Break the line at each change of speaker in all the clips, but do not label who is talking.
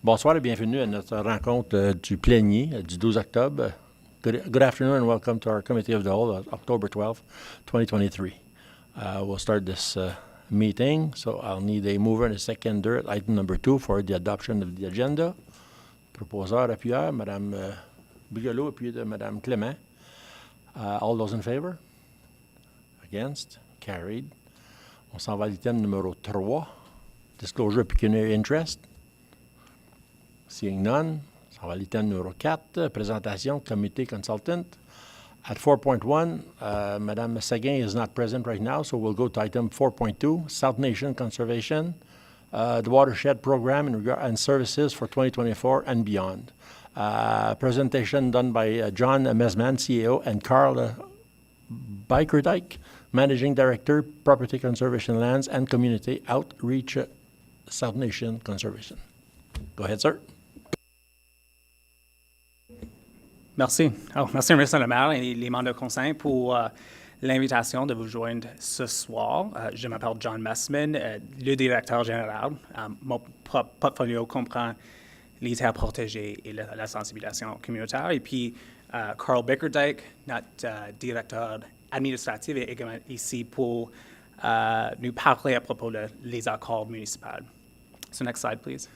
Bonsoir et bienvenue à notre rencontre du plénier du 12 octobre. Good afternoon and welcome to our Committee of the Whole, October 12th, 2023. We'll start this meeting, so I'll need a mover and a seconder at item number 2 for the adoption of the agenda. Proposeur, appuyeur, Mme Bigelow, appuyé de Mme Clément. All those in favor? Against? Carried. On s'en va à l'item numéro 3, Disclosure of Pecuniary Interest. Seeing none, on s'en va à l'item numéro 4, Présentation, Comité Consultant. At 4.1, Mme Seguin is not present right now, so we'll go to item 4.2, South Nation Conservation, the Watershed Program and Services for 2024 and beyond. Presentation done by John Mesman, CEO, and Carl Bikerdijk, Managing Director, Property Conservation Lands and Community Outreach, South Nation Conservation. Go ahead, sir.
Merci. Merci, M. le maire et les membres de conseil pour l'invitation de vous joindre ce soir. Je m'appelle John Messman, le directeur général. Mon portfolio comprend les terres protégées et la sensibilisation communautaire. Et puis, Carl Bikerdijk, notre directeur administratif, est également ici pour nous parler à propos des accords municipaux. So next slide, please.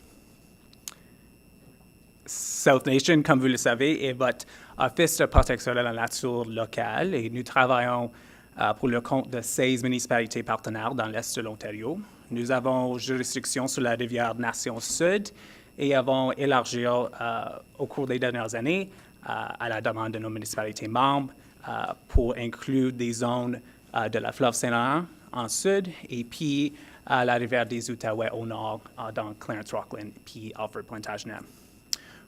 South Nation, comme vous le savez, est votre office de protection de la nature locale et nous travaillons pour le compte de 16 municipalités partenaires dans l'est de l'Ontario. Nous avons juridiction sur la rivière Nation Sud et avons élargi au cours des dernières années à la demande de nos municipalités membres pour inclure des zones de la fleuve Saint-Laurent en sud et puis la rivière des Outaouais au nord dans Clarence-Rockland puis Alfred-Pointe-à-Genève.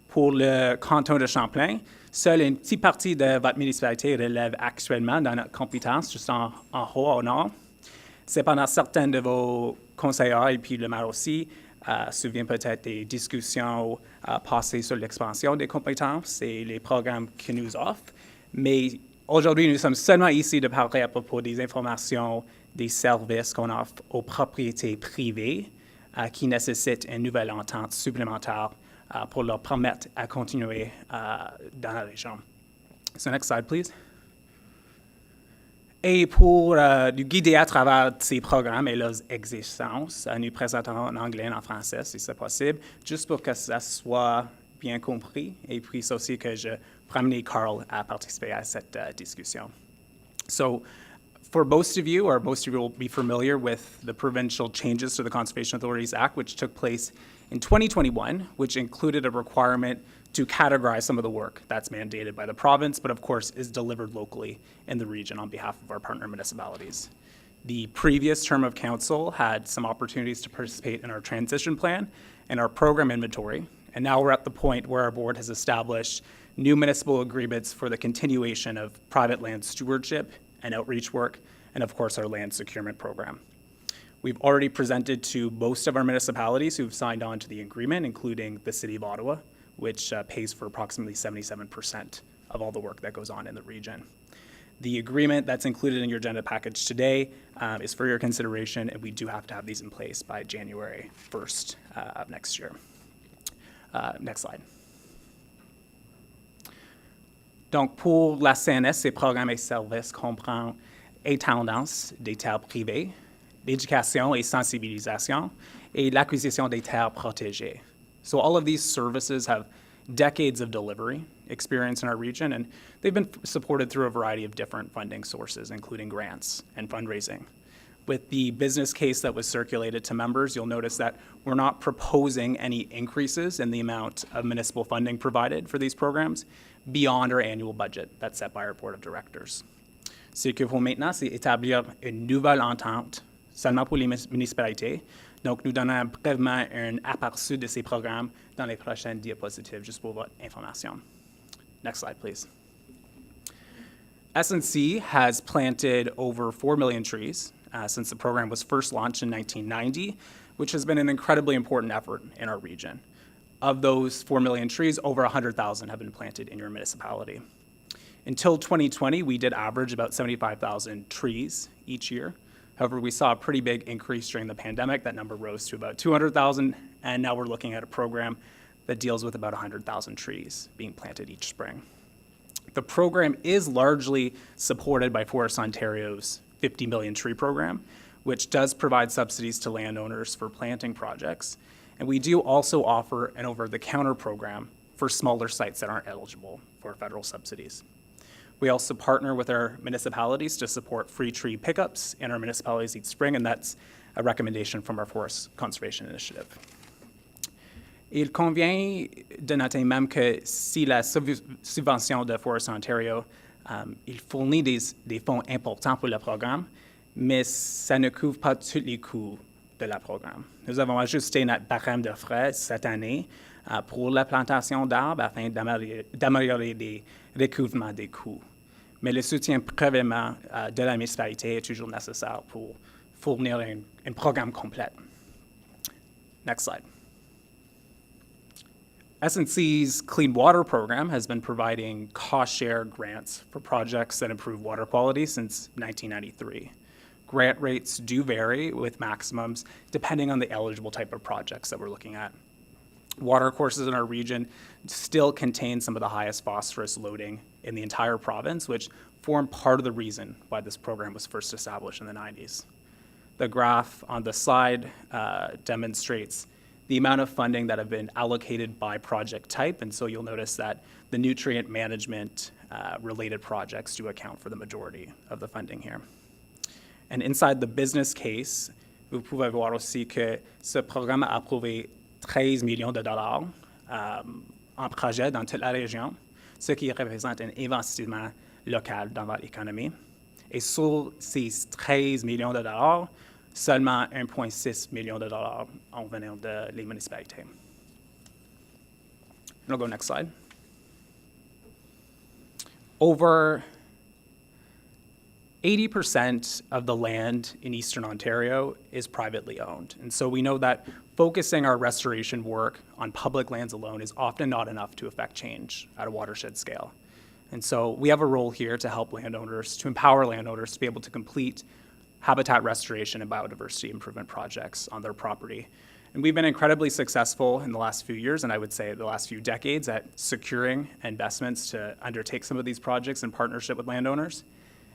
Pour le canton de Champlain, seule une petite partie de votre municipalité relève actuellement dans notre compétence, juste en haut au nord. Cependant, certains de vos conseillers et puis le maire aussi se souviennent peut-être des discussions passées sur l'expansion des compétences et les programmes que nous offrent. Mais aujourd'hui, nous sommes seulement ici de parler à propos des informations, des services qu'on offre aux propriétés privées qui nécessitent une nouvelle entente supplémentaire pour leur permettre à continuer dans la région. So next slide, please. Et pour nous guider à travers ces programmes et leurs existences, nous présentons en anglais et en français, si c'est possible, juste pour que ça soit bien compris, et puis aussi que je promène Carl à participer à cette discussion. So, for most of you, or most of you will be familiar with the provincial changes to the Conservation Authorities Act, which took place in 2021, which included a requirement to categorize some of the work that's mandated by the province, but of course is delivered locally in the region on behalf of our partner municipalities. The previous term of council had some opportunities to participate in our transition plan and our program inventory, and now we're at the point where our board has established new municipal agreements for the continuation of private land stewardship and outreach work, and of course our land securement program. We've already presented to most of our municipalities who've signed on to the agreement, including the City of Ottawa, which pays for approximately 77% of all the work that goes on in the region. The agreement that's included in your agenda package today is for your consideration, and we do have to have these in place by January 1st of next year. Next slide. Donc, pour la CNS, ces programmes et services comprennent et tendances des terres privées, l'éducation et sensibilisation, et l'acquisition des terres protégées. So all of these services have decades of delivery experience in our region, and they've been supported through a variety of different funding sources, including grants and fundraising. With the business case that was circulated to members, you'll notice that we're not proposing any increases in the amount of municipal funding provided for these programs beyond our annual budget that's set by our board of directors. Ce qu'il faut maintenant, c'est établir une nouvelle entente seulement pour les municipalités. Donc, nous donnons brièvement un aperçu de ces programmes dans les prochaines diapositives, juste pour votre information. Next slide, please. SNC has planted over 4 million trees since the program was first launched in 1990, which has been an incredibly important effort in our region. Of those 4 million trees, over 100,000 have been planted in your municipality. Until 2020, we did average about 75,000 trees each year. However, we saw a pretty big increase during the pandemic. That number rose to about 200,000, and now we're looking at a program that deals with about 100,000 trees being planted each spring. The program is largely supported by Forests Ontario's 50 million tree program, which does provide subsidies to landowners for planting projects. And we do also offer an over-the-counter program for smaller sites that aren't eligible for federal subsidies. We also partner with our municipalities to support free tree pickups in our municipalities each spring, and that's a recommendation from our Forest Conservation Initiative. Il convient de noter même que si la subvention de Forests Ontario, il fournit des fonds importants pour le programme, mais ça ne couvre pas tous les coûts de la programme. Nous avons ajusté notre barème de frais cette année pour la plantation d'arbres afin d'améliorer les recouvrements des coûts. Mais le soutien prévenant de la municipalité est toujours nécessaire pour fournir un programme complet. Next slide. SNC's Clean Water program has been providing cost-share grants for projects that improve water quality since 1993. Grant rates do vary with maximums depending on the eligible type of projects that we're looking at. Water courses in our region still contain some of the highest phosphorus loading in the entire province, which form part of the reason why this program was first established in the 90s. The graph on the slide demonstrates the amount of funding that have been allocated by project type, and so you'll notice that the nutrient management related projects do account for the majority of the funding here. And inside the business case, vous pouvez voir aussi que ce programme a approuvé 13 millions de dollars en projet dans toute la région, ce qui représente un investissement local dans votre économie. Et sur ces 13 millions de dollars, seulement 1,6 million de dollars en venant de les municipalités. I'll go next slide. Over 80% of the land in Eastern Ontario is privately owned. And so we know that focusing our restoration work on public lands alone is often not enough to affect change at a watershed scale. And so we have a role here to help landowners, to empower landowners to be able to complete habitat restoration and biodiversity improvement projects on their property. And we've been incredibly successful in the last few years, and I would say the last few decades, at securing investments to undertake some of these projects in partnership with landowners.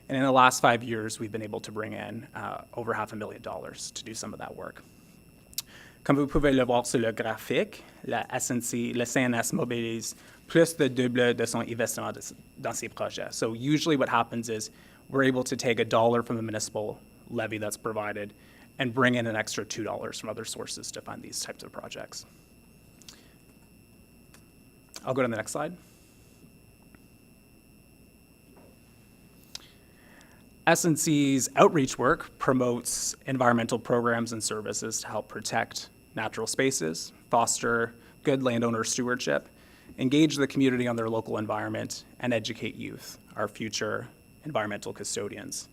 And in the last 5 years, we've been able to bring in over $500,000 to do some of that work. Comme vous pouvez le voir sur le graphique, le CNS mobilise plus de double de son investissement dans ces projets. So usually what happens is we're able to take $1 from the municipal levy that's provided and bring in an extra $2 from other sources to fund these types of projects. I'll go to the next slide. SNC's outreach work promotes environmental programs and services to help protect natural spaces, foster good landowner stewardship, engage the community on their local environment, and educate youth, our future environmental custodians.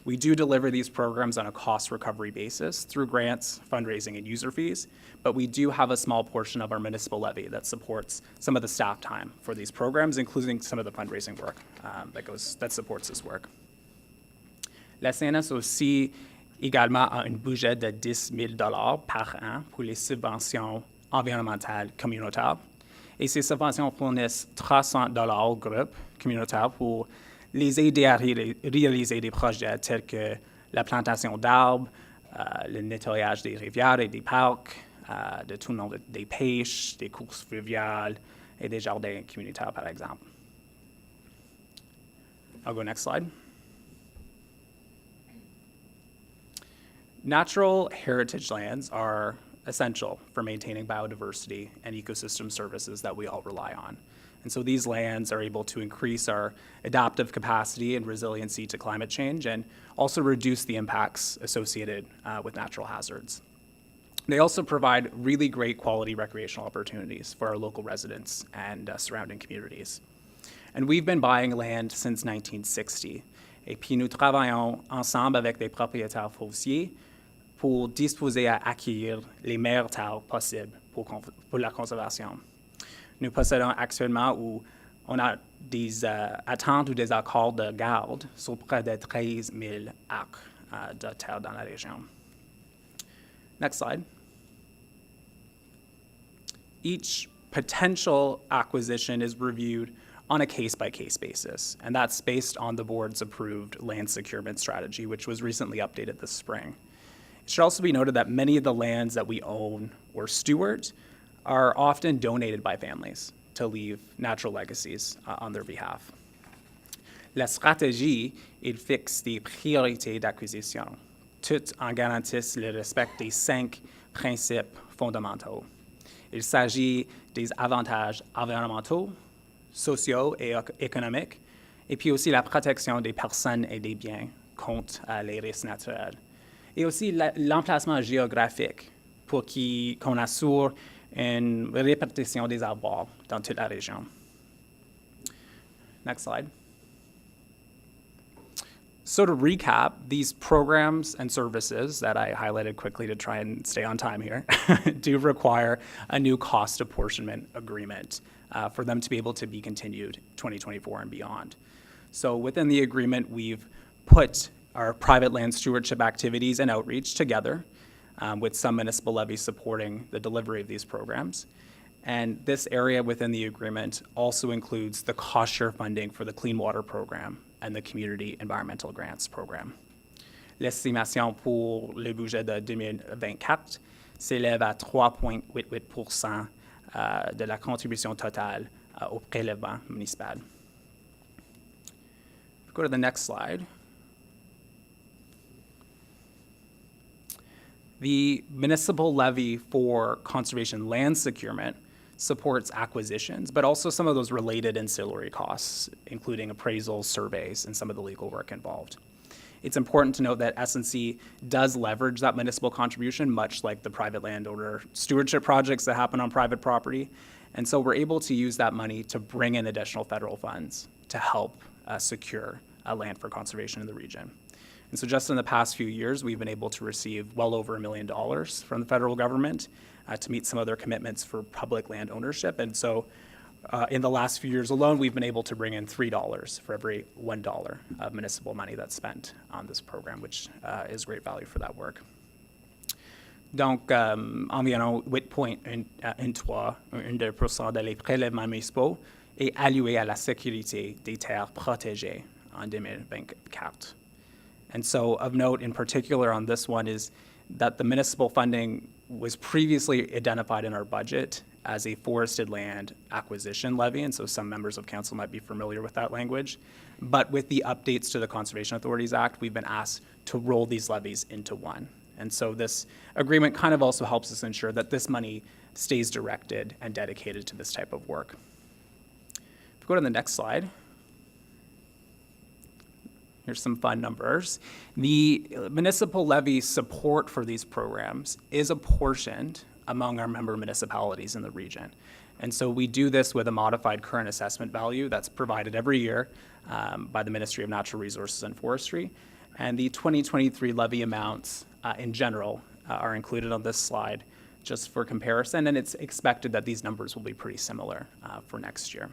We do deliver these programs on a cost recovery basis through grants, fundraising, and user fees, but we do have a small portion of our municipal levy that supports some of the staff time for these programs, including some of the fundraising work that supports this work. La CNS aussi également a un budget de 10 000 $ par an pour les subventions environnementales communautaires. Et ces subventions fournissent 300 $ au groupe communautaire pour les aider à réaliser des projets tels que la plantation d'arbres, le nettoyage des rivières et des parcs, de tout le nom des pêches, des courses fluviales et des jardins communautaires, par exemple. I'll go next slide. Natural heritage lands are essential for maintaining biodiversity and ecosystem services that we all rely on. And so these lands are able to increase our adaptive capacity and resiliency to climate change and also reduce the impacts associated with natural hazards. They also provide really great quality recreational opportunities for our local residents and surrounding communities. And we've been buying land since 1960. Et puis nous travaillons ensemble avec des propriétaires fonciers pour disposer à acquérir les meilleures terres possibles pour la conservation. Nous possédons actuellement où on a des attentes ou des accords de garde sur près de 13 000 acres de terre dans la région. Next slide. Each potential acquisition is reviewed on a case-by-case basis, and that's based on the board's approved land securement strategy, which was recently updated this spring. It should also be noted that many of the lands that we own or steward are often donated by families to leave natural legacies on their behalf. La stratégie, il fixe des priorités d'acquisition, tout en garantissant le respect des 5 principes fondamentaux. Il s'agit des avantages environnementaux, sociaux et économiques, et puis aussi la protection des personnes et des biens contre les risques naturels. Et aussi l'emplacement géographique pour qu'on assure une répartition des avoirs dans toute la région. Next slide. So to recap, these programs and services that I highlighted quickly to try and stay on time here do require a new cost apportionment agreement for them to be able to be continued 2024 and beyond. So within the agreement, we've put our private land stewardship activities and outreach together with some municipal levies supporting the delivery of these programs. And this area within the agreement also includes the cost share funding for the Clean Water Program and the Community Environmental Grants Program. L'estimation pour le budget de 2024 s'élève à 3,88% de la contribution totale au prélèvement municipal. Go to the next slide. The municipal levy for conservation land securement supports acquisitions, but also some of those related ancillary costs, including appraisals, surveys, and some of the legal work involved. It's important to note that S&C does leverage that municipal contribution, much like the private landowner stewardship projects that happen on private property. And so we're able to use that money to bring in additional federal funds to help secure land for conservation in the region. And so just in the past few years, we've been able to receive well over $1 million from the federal government to meet some of their commitments for public land ownership. And so in the last few years alone, we've been able to bring in $3 for every $1 of municipal money that's spent on this program, which is great value for that work. Donc, environ 8,13% des prélèvements municipaux est alloué à la sécurité des terres protégées en 2024. And so of note in particular on this one is that the municipal funding was previously identified in our budget as a forested land acquisition levy, and so some members of council might be familiar with that language. But with the updates to the Conservation Authorities Act, we've been asked to roll these levies into one. And so this agreement kind of also helps us ensure that this money stays directed and dedicated to this type of work. If we go to the next slide. Here's some fun numbers. The municipal levy support for these programs is apportioned among our member municipalities in the region. And so we do this with a modified current assessment value that's provided every year by the Ministry of Natural Resources and Forestry. And the 2023 levy amounts in general are included on this slide just for comparison, and it's expected that these numbers will be pretty similar for next year.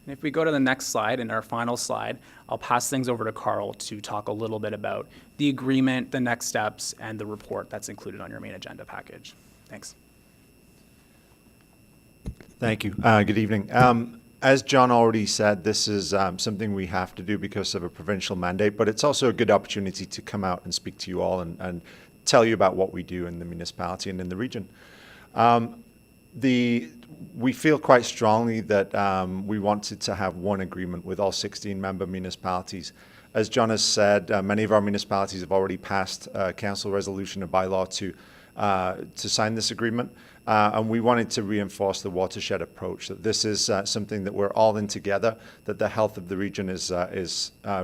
And if we go to the next slide, in our final slide, I'll pass things over to Carl to talk a little bit about the agreement, the next steps, and the report that's included on your main agenda package. Thanks.
Thank you. Good evening. As John already said, this is something we have to do because of a provincial mandate, but it's also a good opportunity to come out and speak to you all and tell you about what we do in the municipality and in the region. We feel quite strongly that we wanted to have one agreement with all 16 member municipalities. As John has said, many of our municipalities have already passed a council resolution, a bylaw to sign this agreement. And we wanted to reinforce the watershed approach, that this is something that we're all in together, that the health of the region is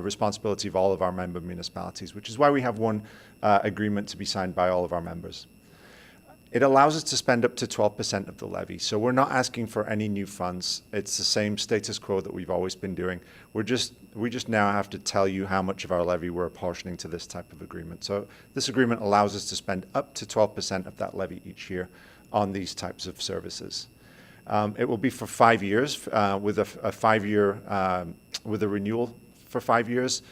responsibility of all of our member municipalities, which is why we have one agreement to be signed by all of our members. It allows us to spend up to 12% of the levy. So we're not asking for any new funds. It's the same status quo that we've always been doing. We just now have to tell you how much of our levy we're apportioning to this type of agreement. So this agreement allows us to spend up to 12% of that levy each year on these types of services. It will be for 5 years with a 5-year with a renewal for 5 years.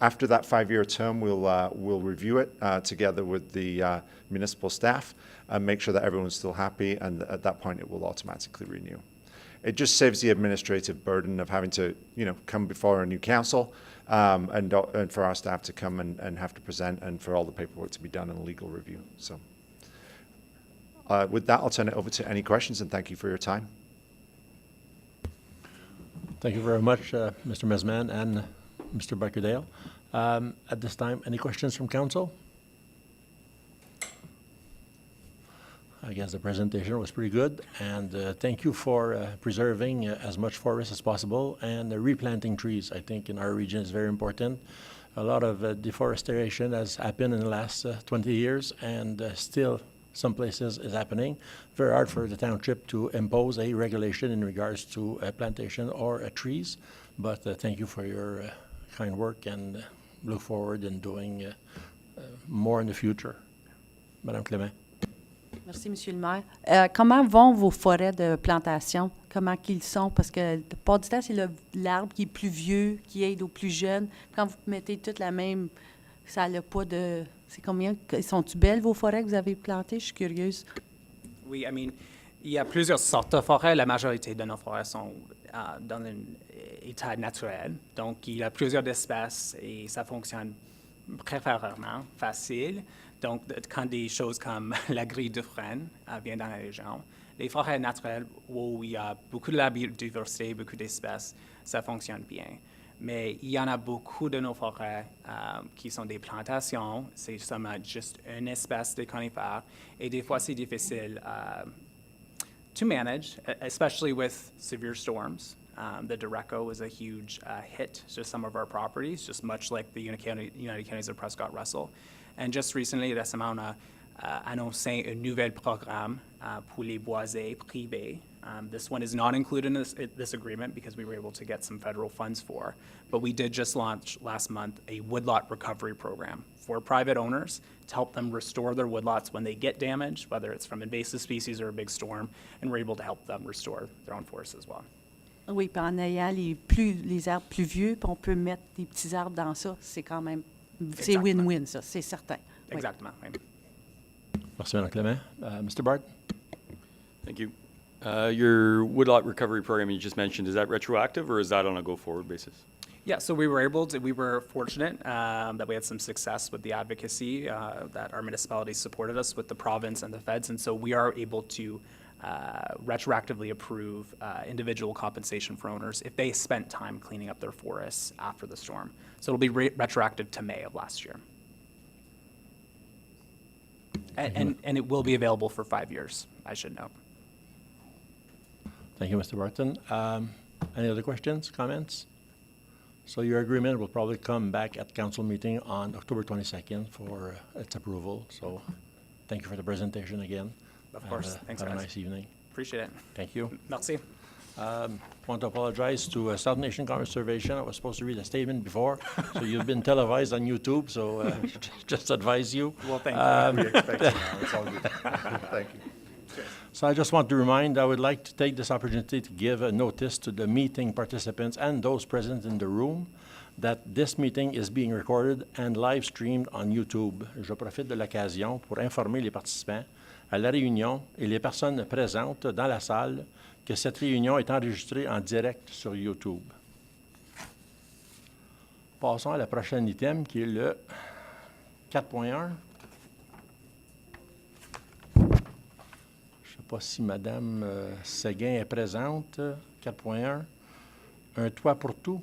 After that 5-year term, we'll review it together with the municipal staff and make sure that everyone's still happy, and at that point it will automatically renew. It just saves the administrative burden of having to, come before a new council, and for our staff to come and have to present, and for all the paperwork to be done in a legal review. So with that, I'll turn it over to any questions, and thank you for your time.
Thank you very much, Mr. Mesman and Mr. Barkerdale. At this time, any questions from council? I guess the presentation was pretty good, and thank you for preserving as much forest as possible and replanting trees. I think in our region is very important. A lot of deforestation has happened in the last 20 years, and still some places is happening. Very hard for the township to impose a regulation in regards to plantation or trees, but thank you for your kind work, and look forward in doing more in the future. Madame Clément.
Merci, Monsieur le maire. Comment vont vos forêts de plantation? Comment qu'ils sont? Parce que la plupart du temps, c'est l'arbre qui est plus vieux, qui aide aux plus jeunes. Quand vous mettez toutes la même, ça n'a pas de... C'est combien? Sont-tu belles, vos forêts que vous avez plantées? Je suis curieuse.
Oui, il y a plusieurs sortes de forêts. La majorité de nos forêts sont dans un état naturel. Donc, il y a plusieurs espèces et ça fonctionne préférablement facile. Donc, quand des choses comme la grille de frêne viennent dans la région, les forêts naturelles où il y a beaucoup de la biodiversité, beaucoup d'espèces, ça fonctionne bien. Mais il y en a beaucoup de nos forêts qui sont des plantations. C'est seulement juste une espèce de conifères. Et des fois, c'est difficile to manage, especially with severe storms. The Derecho was a huge hit to some of our properties, just much like the United Counties of Prescott-Russell. And just recently, récemment, on a annoncé un nouvel programme pour les boisés privés. This one is not included in this agreement because we were able to get some federal funds for, but we did just launch last month a woodlot recovery program for private owners to help them restore their woodlots when they get damaged, whether it's from invasive species or a big storm, and we're able to help them restore their own forests as well.
Oui, puis en ayant les arbres plus vieux, puis on peut mettre des petits arbres dans ça, c'est quand même... C'est
Exactement.
win-win, ça, c'est certain. Oui.
Exactement. Oui.
Merci, Madame Clément. Mr. Bart?
Thank you. Your woodlot recovery program you just mentioned, is that retroactive or is that on a go-forward basis?
Yeah, so we were fortunate that we had some success with the advocacy, that our municipalities supported us with the province and the feds, and so we are able to retroactively approve individual compensation for owners if they spent time cleaning up their forests after the storm. So it'll be retroactive to May of last year. And it will be available for 5 years, I should note.
Thank you, Mr. Barton. Any other questions, comments? So your agreement will probably come back at council meeting on October 22nd for its approval. So thank you for the presentation again.
Of course. Thanks,
have a
guys.
nice evening.
Appreciate it.
Thank you.
Merci.
Want to apologize to South Nation Conservation. I was supposed to read a statement before, so you've been televised on YouTube, so just advise you.
Well, thank you.
We expect it now. It's all good. Thank you.
So I just want to remind, I would like to take this opportunity to give a notice to the meeting participants and those present in the room that this meeting is being recorded and live streamed on YouTube. Je profite de l'occasion pour informer les participants à la réunion et les personnes présentes dans la salle que cette réunion est enregistrée en direct sur YouTube. Passons à la prochaine item qui est le 4.1. Je ne sais pas si Mme Séguin est présente. 4.1. Un toit pour tout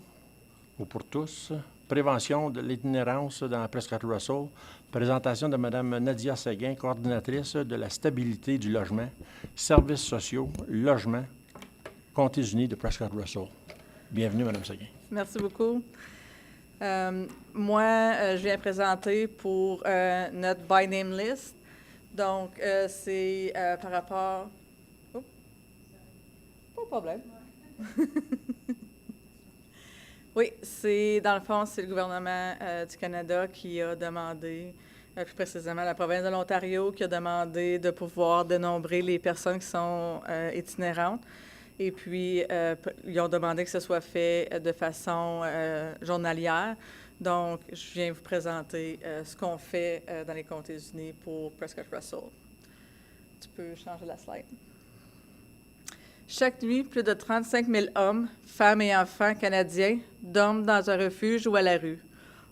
ou pour tous. Prévention de l'itinérance dans Prescott-Russell. Présentation de Mme Nadia Séguin, coordinatrice de la stabilité du logement, services sociaux, logement, Comtés unis de Prescott-Russell. Bienvenue, Mme Séguin.
Merci beaucoup. Je viens présenter pour notre by name list. Donc, c'est par rapport... Oh. Pas de problème. Oui, c'est dans le fond, c'est le gouvernement du Canada qui a demandé, plus précisément la province de l'Ontario, qui a demandé de pouvoir dénombrer les personnes qui sont itinérantes. Et puis, ils ont demandé que ce soit fait de façon journalière. Donc, je viens vous présenter ce qu'on fait dans les comtés unis pour Prescott Russell. Tu peux changer la slide. Chaque nuit, plus de 35 000 hommes, femmes et enfants canadiens dorment dans un refuge ou à la rue.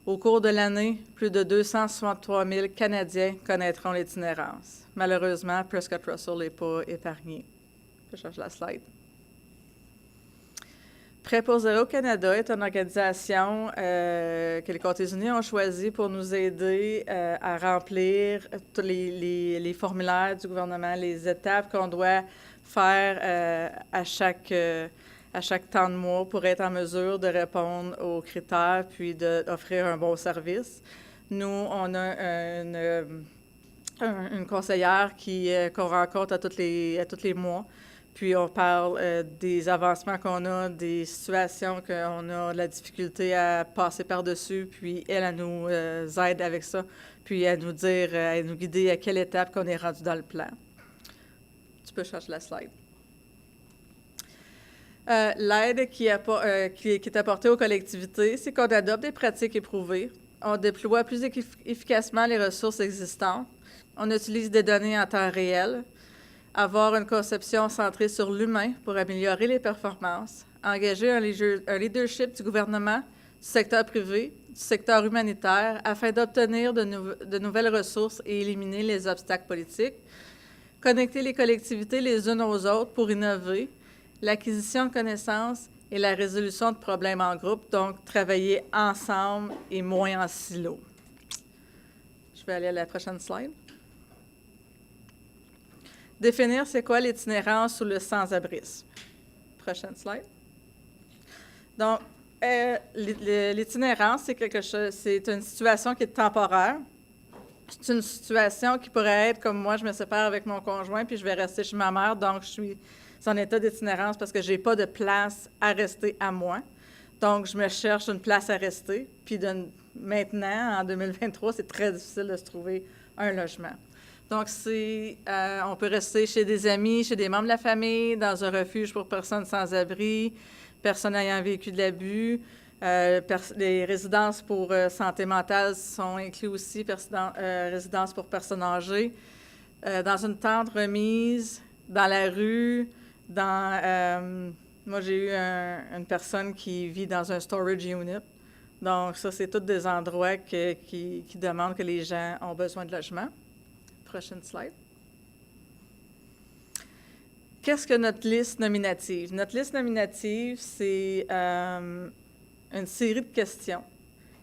Au cours de l'année, plus de 263 000 Canadiens connaîtront l'itinérance. Malheureusement, Prescott Russell n'est pas épargné. Je change la slide. Prêt pour zéro Canada est une organisation que les comtés unis ont choisi pour nous aider à remplir tous les formulaires du gouvernement, les étapes qu'on doit faire à chaque temps de mois pour être en mesure de répondre aux critères puis d'offrir un bon service. Nous, on a une conseillère qu'on rencontre à tous les mois. Puis on parle des avancements qu'on a, des situations qu'on a de la difficulté à passer par-dessus, puis elle nous aide avec ça, puis à nous dire, à nous guider à quelle étape qu'on est rendu dans le plan. Tu peux changer la slide. L'aide qui est apportée aux collectivités, c'est qu'on adopte des pratiques éprouvées, on déploie plus efficacement les ressources existantes, on utilise des données en temps réel, avoir une conception centrée sur l'humain pour améliorer les performances, engager un leadership du gouvernement, du secteur privé, du secteur humanitaire, afin d'obtenir de nouvelles ressources et éliminer les obstacles politiques, connecter les collectivités les unes aux autres pour innover, l'acquisition de connaissances et la résolution de problèmes en groupe, donc travailler ensemble et moins en silo. Je vais aller à la prochaine slide. Définir c'est quoi l'itinérance ou le sans-abrisme. Prochaine slide. Donc, l'itinérance, c'est une situation qui est temporaire. C'est une situation qui pourrait être comme moi, je me sépare avec mon conjoint, puis je vais rester chez ma mère, donc je suis en état d'itinérance parce que je n'ai pas de place à rester à moi. Donc, je me cherche une place à rester. Puis maintenant, en 2023, c'est très difficile de se trouver un logement. Donc, on peut rester chez des amis, chez des membres de la famille, dans un refuge pour personnes sans abri, personnes ayant vécu de l'abus. Les résidences pour santé mentale sont inclus aussi, résidences pour personnes âgées. Dans une tente remise, dans la rue, moi, j'ai eu une personne qui vit dans un storage unit. Donc, ça, c'est tous des endroits qui demandent que les gens ont besoin de logement. Prochaine slide. Qu'est-ce que notre liste nominative? Notre liste nominative, c'est une série de questions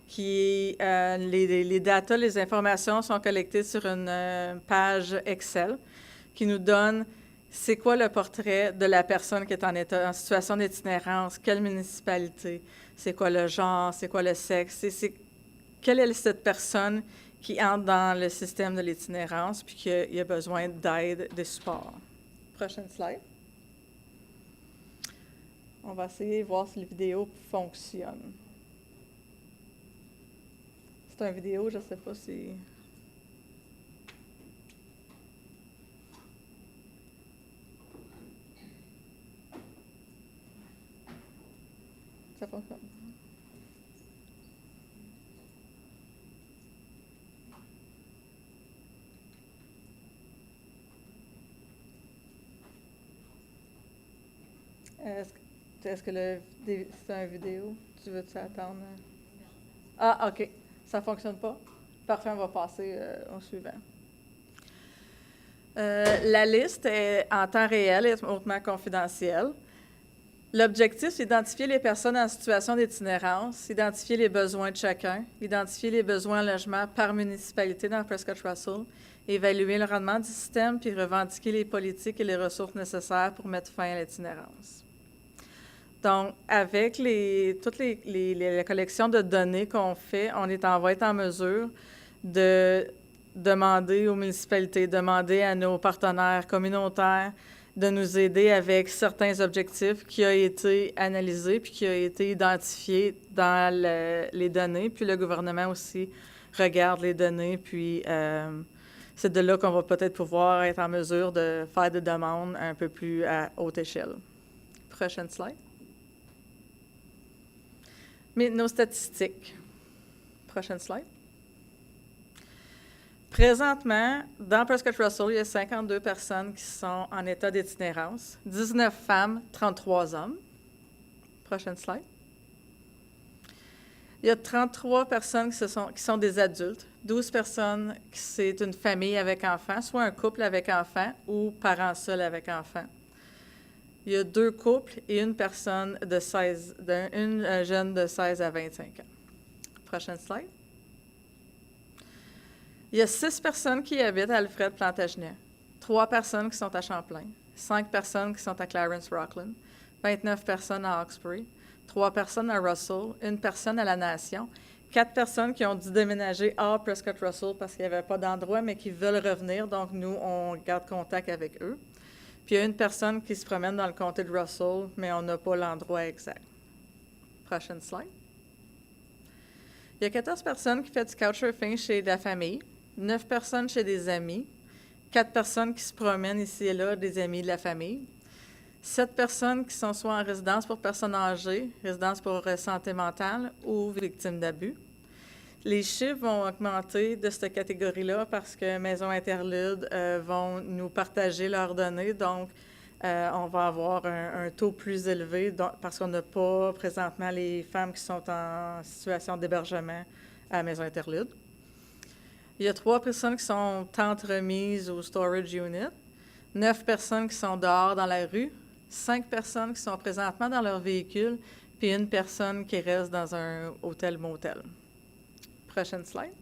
qui, les datas, les informations sont collectées sur une page Excel qui nous donne c'est quoi le portrait de la personne qui est en situation d'itinérance, quelle municipalité, c'est quoi le genre, c'est quoi le sexe, quelle est cette personne qui entre dans le système de l'itinérance puis qu'il a besoin d'aide, de support. Prochaine slide. On va essayer de voir si la vidéo fonctionne. C'est une vidéo, je ne sais pas si... Ça fonctionne. Est-ce que c'est une vidéo? Tu veux-tu attendre? Ah, OK. Ça ne fonctionne pas? Parfait, on va passer au suivant. La liste est en temps réel et hautement confidentielle. L'objectif, c'est d'identifier les personnes en situation d'itinérance, identifier les besoins de chacun, identifier les besoins en logement par municipalité dans Prescott Russell, évaluer le rendement du système, puis revendiquer les politiques et les ressources nécessaires pour mettre fin à l'itinérance. Donc, avec toutes les collections de données qu'on fait, on va être en mesure de demander aux municipalités, demander à nos partenaires communautaires de nous aider avec certains objectifs qui ont été analysés puis qui ont été identifiés dans les données. Puis le gouvernement aussi regarde les données, puis c'est de là qu'on va peut-être pouvoir être en mesure de faire des demandes un peu plus à haute échelle. Prochaine slide. Mais nos statistiques. Prochaine slide. Présentement, dans Prescott Russell, il y a 52 personnes qui sont en état d'itinérance, 19 femmes, 33 hommes. Prochaine slide. Il y a 33 personnes qui sont des adultes, 12 personnes qui c'est une famille avec enfants, soit un couple avec enfants ou parents seuls avec enfants. Il y a 2 couples et une personne une jeune de 16 à 25 ans. Prochaine slide. Il y a 6 personnes qui habitent à Alfred Plantagenet, 3 personnes qui sont à Champlain, 5 personnes qui sont à Clarence-Rockland, 29 personnes à Hawkesbury, 3 personnes à Russell, 1 personne à la Nation, 4 personnes qui ont dû déménager hors Prescott Russell parce qu'il n'y avait pas d'endroit, mais qui veulent revenir. Donc, nous, on garde contact avec eux. Puis, il y a 1 personne qui se promène dans le comté de Russell, mais on n'a pas l'endroit exact. Prochaine slide. Il y a 14 personnes qui font du couchsurfing chez la famille, 9 personnes chez des amis, 4 personnes qui se promènent ici et là, des amis de la famille, 7 personnes qui sont soit en résidence pour personnes âgées, résidence pour santé mentale ou victimes d'abus. Les chiffres vont augmenter de cette catégorie-là parce que Maison Interlude vont nous partager leurs données. Donc, on va avoir un taux plus élevé parce qu'on n'a pas présentement les femmes qui sont en situation d'hébergement à Maison Interlude. Il y a 3 personnes qui sont tentes remises au storage unit, 9 personnes qui sont dehors dans la rue, 5 personnes qui sont présentement dans leur véhicule, puis 1 personne qui reste dans un hôtel-motel. Prochaine slide.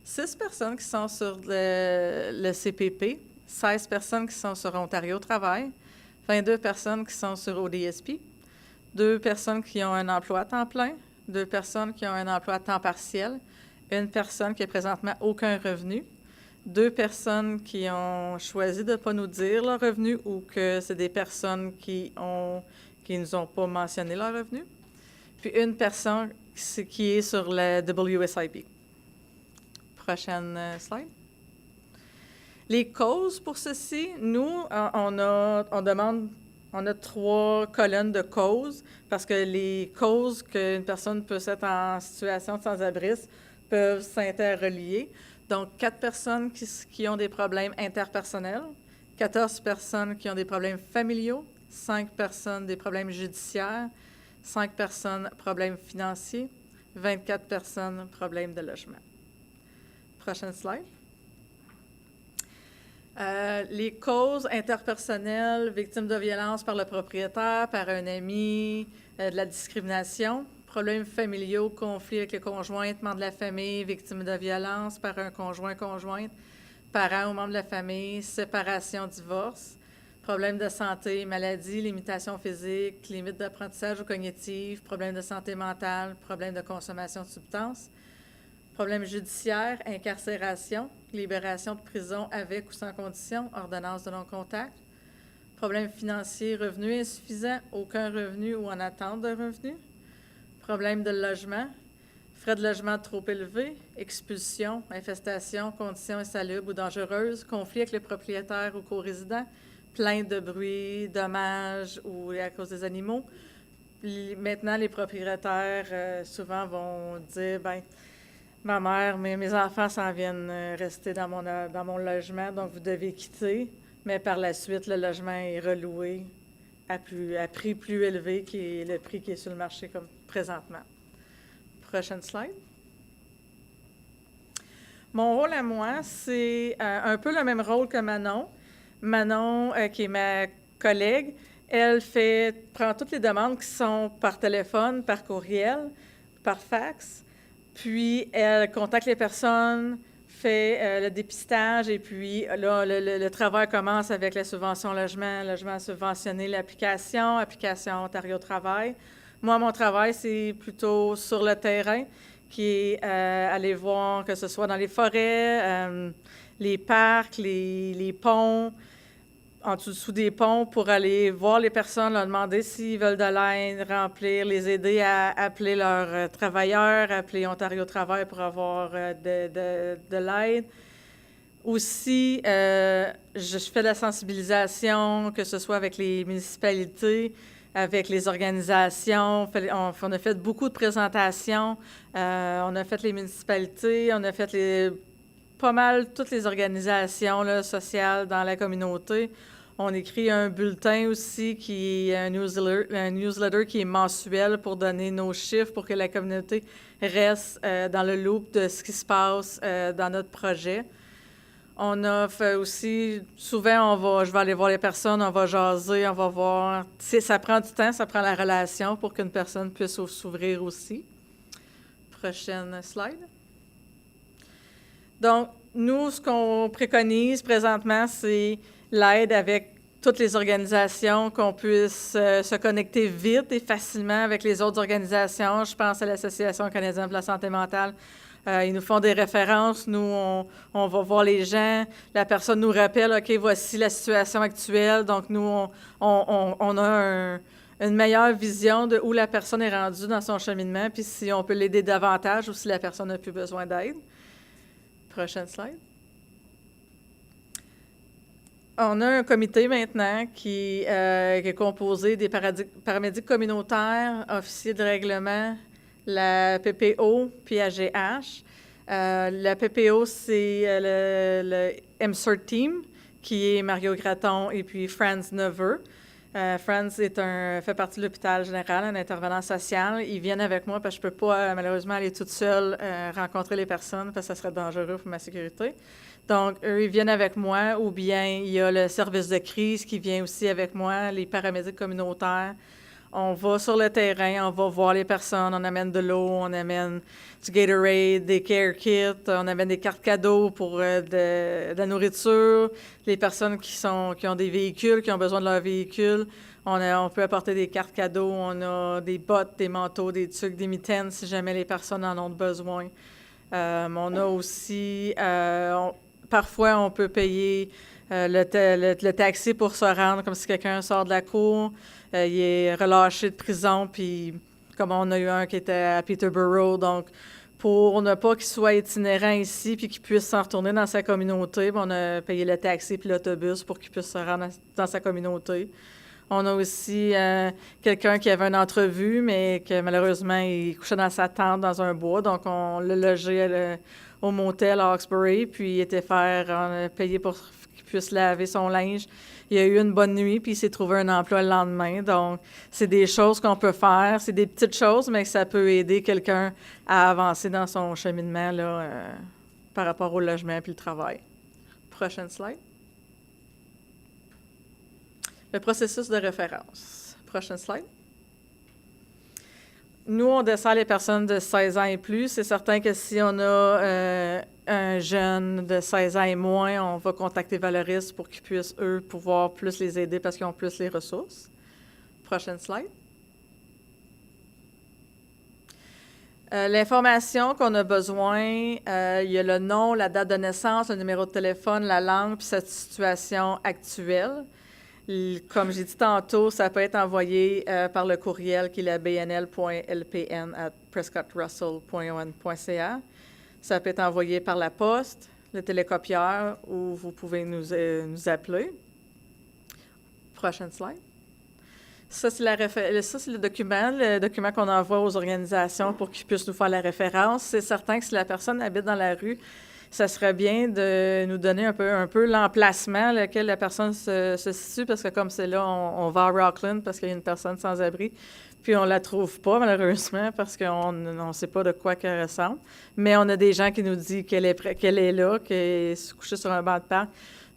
6 personnes qui sont sur le CPP, 16 personnes qui sont sur Ontario Travail, 22 personnes qui sont sur ODSP, 2 personnes qui ont un emploi à temps plein, 2 personnes qui ont un emploi à temps partiel, 1 personne qui n'a présentement aucun revenu, 2 personnes qui ont choisi de ne pas nous dire leur revenu ou que c'est des personnes qui nous ont pas mentionné leur revenu, puis 1 personne qui est sur la WSIB. Prochaine slide. Les causes pour ceci, nous, on a 3 colonnes de causes parce que les causes qu'une personne peut être en situation de sans-abrisme peuvent s'interrelier. Donc, 4 personnes qui ont des problèmes interpersonnels, 14 personnes qui ont des problèmes familiaux, 5 personnes des problèmes judiciaires, 5 personnes problèmes financiers, 24 personnes problèmes de logement. Prochaine slide. Les causes interpersonnelles, victimes de violence par le propriétaire, par un ami, de la discrimination, problèmes familiaux, conflits avec le conjoint, membre de la famille, victimes de violence par un conjoint-conjointe, parents ou membres de la famille, séparation, divorce, problèmes de santé, maladie, limitation physique, limites d'apprentissage ou cognitive, problèmes de santé mentale, problèmes de consommation de substances, problèmes judiciaires, incarcération, libération de prison avec ou sans condition, ordonnance de non-contact, problèmes financiers, revenus insuffisants, aucun revenu ou en attente de revenu, problèmes de logement, frais de logement trop élevés, expulsion, infestation, conditions insalubres ou dangereuses, conflit avec le propriétaire ou co-résident, plainte de bruit, dommages ou à cause des animaux. Maintenant, les propriétaires souvent vont dire, ma mère, mes enfants s'en viennent rester dans mon logement, donc vous devez quitter. Mais par la suite, le logement est reloué à prix plus élevé qui est le prix qui est sur le marché comme présentement. Prochaine slide. Mon rôle à moi, c'est un peu le même rôle que Manon. Manon, qui est ma collègue, elle prend toutes les demandes qui sont par téléphone, par courriel, par fax. Puis, elle contacte les personnes, fait le dépistage, et puis là, le travail commence avec la subvention logement subventionné, l'application Ontario Travail. Moi, mon travail, c'est plutôt sur le terrain, qui est aller voir que ce soit dans les forêts, les parcs, les ponts, en dessous des ponts, pour aller voir les personnes, leur demander s'ils veulent de l'aide, remplir, les aider à appeler leurs travailleurs, appeler Ontario Travail pour avoir de l'aide. Aussi, je fais de la sensibilisation, que ce soit avec les municipalités, avec les organisations. On a fait beaucoup de présentations. On a fait les municipalités. On a fait pas mal toutes les organisations là, sociales dans la communauté. On écrit un bulletin aussi, qui est un newsletter qui est mensuel pour donner nos chiffres, pour que la communauté reste dans le loop de ce qui se passe dans notre projet. On a fait aussi, souvent, je vais aller voir les personnes, on va jaser, on va voir. Ça prend du temps, ça prend la relation pour qu'une personne puisse s'ouvrir aussi. Prochaine slide. Donc, nous, ce qu'on préconise présentement, c'est l'aide avec toutes les organisations, qu'on puisse se connecter vite et facilement avec les autres organisations. Je pense à l'Association canadienne pour la santé mentale. Ils nous font des références. Nous, on va voir les gens. La personne nous rappelle, OK, voici la situation actuelle. Donc, nous, on a une meilleure vision de où la personne est rendue dans son cheminement, puis si on peut l'aider davantage ou si la personne n'a plus besoin d'aide. Prochaine slide. On a un comité maintenant qui est composé des paramédics communautaires, officiers de règlement, la PPO, puis AGH. La PPO, c'est le MCERT Team, qui est Mario Gratton et puis Franz Neveu. Franz fait partie de l'hôpital général, un intervenant social. Ils viennent avec moi parce que je ne peux pas, malheureusement, aller toute seule rencontrer les personnes parce que ça serait dangereux pour ma sécurité. Donc, eux, ils viennent avec moi, ou bien il y a le service de crise qui vient aussi avec moi, les paramédics communautaires. On va sur le terrain, on va voir les personnes, on amène de l'eau, on amène du Gatorade, des care kits, on amène des cartes cadeaux pour de la nourriture. Les personnes qui ont des véhicules, qui ont besoin de leur véhicule, on peut apporter des cartes cadeaux, on a des bottes, des manteaux, des tucs, des mitaines si jamais les personnes en ont besoin. On a aussi, parfois on peut payer le taxi pour se rendre, comme si quelqu'un sort de la cour. Il est relâché de prison, puis comme on a eu un qui était à Peterborough, donc pour ne pas qu'il soit itinérant ici puis qu'il puisse s'en retourner dans sa communauté, on a payé le taxi puis l'autobus pour qu'il puisse se rendre dans sa communauté. On a aussi quelqu'un qui avait une entrevue, mais que malheureusement, il couchait dans sa tente dans un bois, donc on l'a logé au motel à Hawkesbury, puis on a payé pour qu'il puisse laver son linge. Il a eu une bonne nuit, puis il s'est trouvé un emploi le lendemain. Donc, c'est des choses qu'on peut faire. C'est des petites choses, mais ça peut aider quelqu'un à avancer dans son cheminement là, par rapport au logement puis le travail. Prochaine slide. Le processus de référence. Prochaine slide. Nous, on dessert les personnes de 16 ans et plus. C'est certain que si on a un jeune de 16 ans et moins, on va contacter Valoris pour qu'ils puissent, eux, pouvoir plus les aider parce qu'ils ont plus les ressources. Prochaine slide. L'information qu'on a besoin, il y a le nom, la date de naissance, le numéro de téléphone, la langue, puis sa situation actuelle. Comme j'ai dit tantôt, ça peut être envoyé par le courriel qui est la bnl.lpn@prescottrussell.on.ca. Ça peut être envoyé par la poste, le télécopieur, ou vous pouvez nous appeler. Prochaine slide. Ça, c'est le document qu'on envoie aux organisations pour qu'ils puissent nous faire la référence. C'est certain que si la personne habite dans la rue, ça serait bien de nous donner un peu l'emplacement lequel la personne se situe, parce que comme c'est là, on va à Rockland parce qu'il y a une personne sans abri, puis on la trouve pas, malheureusement, parce qu'on ne sait pas de quoi qu'elle ressemble. Mais on a des gens qui nous disent qu'elle est là, qu'elle est couchée sur un banc de parc.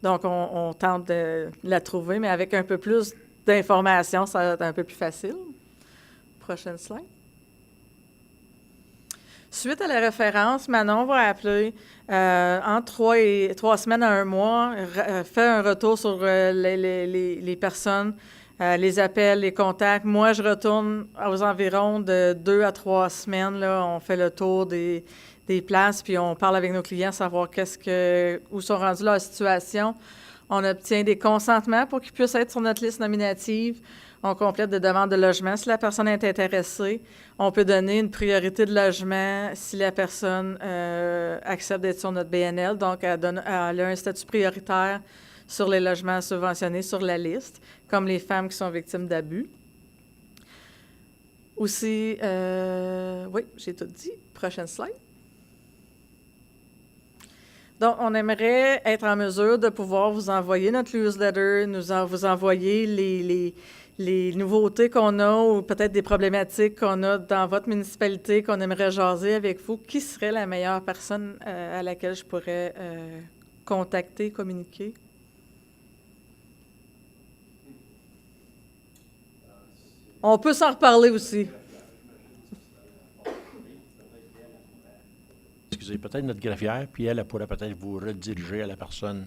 Donc, on tente de la trouver, mais avec un peu plus d'informations, ça va être un peu plus facile. Prochaine slide. Suite à la référence, Manon va appeler entre 3 semaines à 1 mois, fait un retour sur les personnes, les appels, les contacts. Moi, je retourne aux environs de 2 à 3 semaines. Là, on fait le tour des places, puis on parle avec nos clients, savoir où sont rendus leur situation. On obtient des consentements pour qu'ils puissent être sur notre liste nominative. On complète des demandes de logement si la personne est intéressée. On peut donner une priorité de logement si la personne accepte d'être sur notre BNL. Donc, elle a un statut prioritaire sur les logements subventionnés sur la liste, comme les femmes qui sont victimes d'abus. Aussi, oui, j'ai tout dit. Prochaine slide. Donc, on aimerait être en mesure de pouvoir vous envoyer notre newsletter, vous envoyer les nouveautés qu'on a ou peut-être des problématiques qu'on a dans votre municipalité qu'on aimerait jaser avec vous. Qui serait la meilleure personne à laquelle je pourrais contacter, communiquer? On peut s'en reparler aussi.
Excusez, peut-être notre greffière, puis elle pourrait peut-être vous rediriger à la personne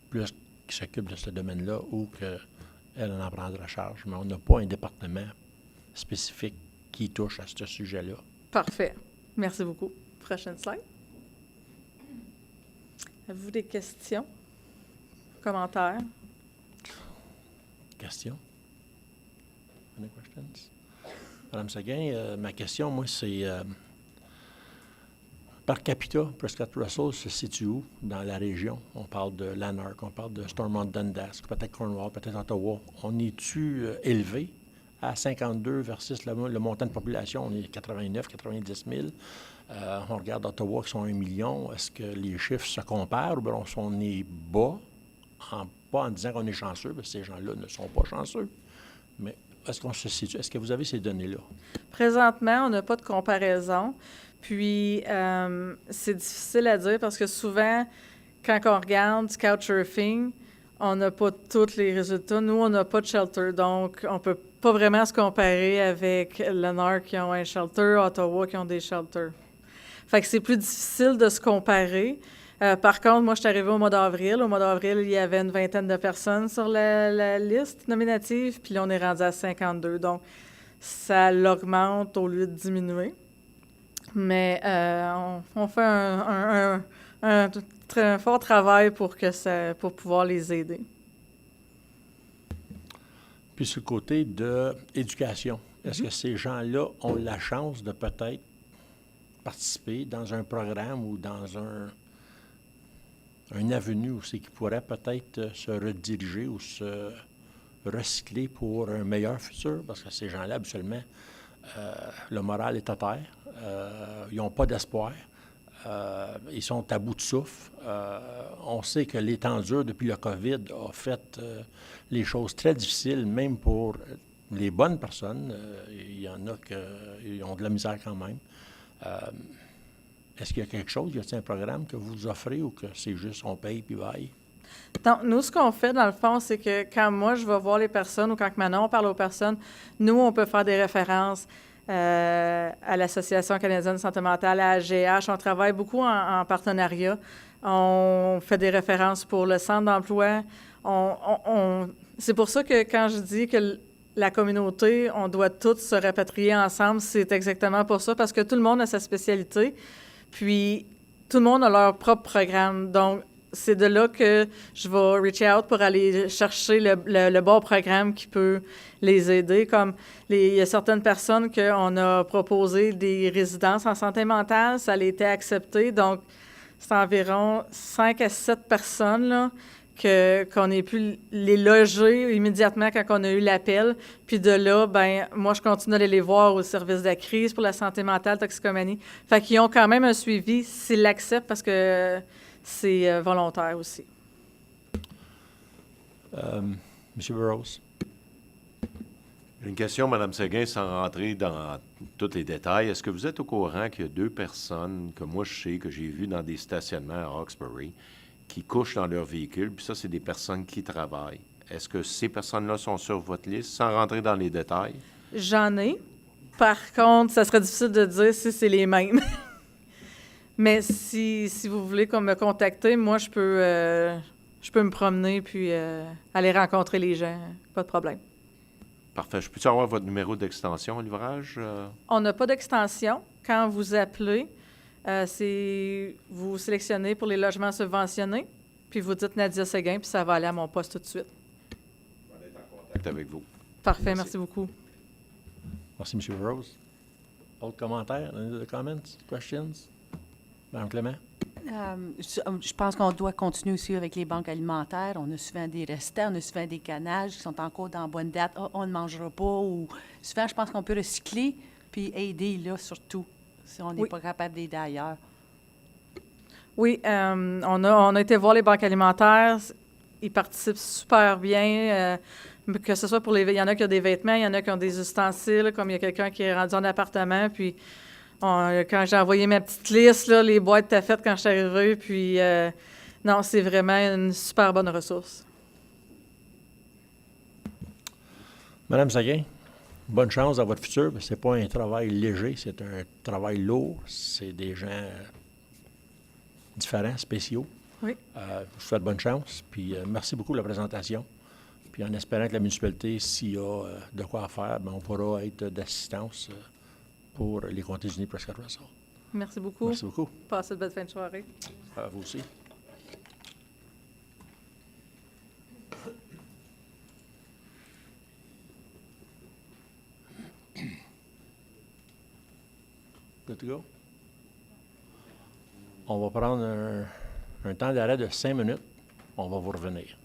plus qui s'occupe de ce domaine-là ou qu'elle en prendra charge. Mais on n'a pas un département spécifique qui touche à ce sujet-là.
Parfait. Merci beaucoup. Prochaine slide. Avez-vous des questions? Commentaires?
Questions? Any questions? Madame Seguin, ma question, moi, c'est par capita, Prescott Russell se situe où dans la région? On parle de Lanark, on parle de Stormont-Dundas, peut-être Cornwall, peut-être Ottawa. On est-tu élevé à 52 versus le montant de population? On est 89, 90 000. On regarde Ottawa qui sont 1 million. Est-ce que les chiffres se comparent ou bien on est bas? Pas en disant qu'on est chanceux, parce que ces gens-là ne sont pas chanceux. Mais est-ce qu'on se situe? Est-ce que vous avez ces données-là?
Présentement, on n'a pas de comparaison. Puis, c'est difficile à dire parce que souvent, quand on regarde du couchsurfing, on n'a pas tous les résultats. Nous, on n'a pas de shelter. Donc, on ne peut pas vraiment se comparer avec le Nord qui ont un shelter, Ottawa qui ont des shelters. Fait que c'est plus difficile de se comparer. Par contre, moi, je suis arrivée au mois d'avril. Au mois d'avril, il y avait une vingtaine de personnes sur la liste nominative, puis là, on est rendu à 52. Donc, ça l'augmente au lieu de diminuer. Mais on fait un fort travail pour pouvoir les aider.
Puis sur le côté de l'éducation, est-ce que ces gens-là ont la chance de peut-être participer dans un programme ou dans un avenue où c'est qu'ils pourraient peut-être se rediriger ou se recycler pour un meilleur futur? Parce que ces gens-là, habituellement, le moral est à terre. Ils n'ont pas d'espoir. Ils sont à bout de souffle. On sait que les temps durs depuis le COVID a fait les choses très difficiles, même pour les bonnes personnes. Il y en a qui ont de la misère quand même. Est-ce qu'il y a quelque chose? Y a-t-il un programme que vous offrez ou que c'est juste on paye puis bye?
Donc, nous, ce qu'on fait, dans le fond, c'est que quand moi, je vais voir les personnes ou quand Manon parle aux personnes, nous, on peut faire des références à l'Association canadienne de santé mentale, à AGH. On travaille beaucoup en partenariat. On fait des références pour le centre d'emploi. C'est pour ça que quand je dis que la communauté, on doit tous se rapatrier ensemble, c'est exactement pour ça, parce que tout le monde a sa spécialité, puis tout le monde a leur propre programme. Donc, c'est de là que je vais reach out pour aller chercher le bon programme qui peut les aider. Comme il y a certaines personnes qu'on a proposé des résidences en santé mentale, ça a été accepté. Donc, c'est environ 5 à 7 personnes là, qu'on ait pu les loger immédiatement quand on a eu l'appel. Puis de là, ben moi, je continue d'aller les voir au service de la crise pour la santé mentale, toxicomanie. Fait qu'ils ont quand même un suivi s'ils l'acceptent parce que c'est volontaire aussi.
Monsieur Burroughs.
Une question, Mme Seguin, sans rentrer dans tous les détails. Est-ce que vous êtes au courant qu'il y a 2 personnes que moi je sais, que j'ai vues dans des stationnements à Hawkesbury, qui couchent dans leur véhicule, puis ça, c'est des personnes qui travaillent. Est-ce que ces personnes-là sont sur votre liste, sans rentrer dans les détails?
J'en ai. Par contre, ça serait difficile de dire si c'est les mêmes. Mais si vous voulez me contacter, moi, je peux me promener puis aller rencontrer les gens. Pas de problème.
Parfait. Je peux-tu avoir votre numéro d'extension à l'ouvrage?
On n'a pas d'extension. Quand vous appelez, vous sélectionnez pour les logements subventionnés, puis vous dites Nadia Seguin, puis ça va aller à mon poste tout de suite.
On va être en contact avec vous.
Parfait. Merci beaucoup.
Merci, M. Rose. Autres commentaires? Any other comments? Questions? Mme Clément?
Je pense qu'on doit continuer aussi avec les banques alimentaires. On a souvent des restants, on a souvent des canages qui sont encore dans bonne date. Ah, on ne mangera pas. Ou souvent, je pense qu'on peut recycler puis aider là, surtout, si on n'est
Oui.
pas capable d'aider ailleurs.
Oui, on a été voir les banques alimentaires. Ils participent super bien, que ce soit pour il y en a qui ont des vêtements, il y en a qui ont des ustensiles, comme il y a quelqu'un qui est rendu en appartement, puis quand j'ai envoyé ma petite liste, là, les boîtes étaient faites quand je suis arrivée, puis non, c'est vraiment une super bonne ressource.
Madame Seguin, bonne chance dans votre futur. Ce n'est pas un travail léger, c'est un travail lourd. C'est des gens différents, spéciaux.
Oui.
Je vous souhaite bonne chance. Puis merci beaucoup de la présentation. Puis en espérant que la municipalité, s'il y a de quoi faire, ben, on pourra être d'assistance pour les comtés unis Prescott Russell.
Merci beaucoup.
Merci beaucoup.
Passez une bonne fin de soirée.
À vous aussi. Good to go? On va prendre un temps d'arrêt de 5 minutes. On va vous revenir.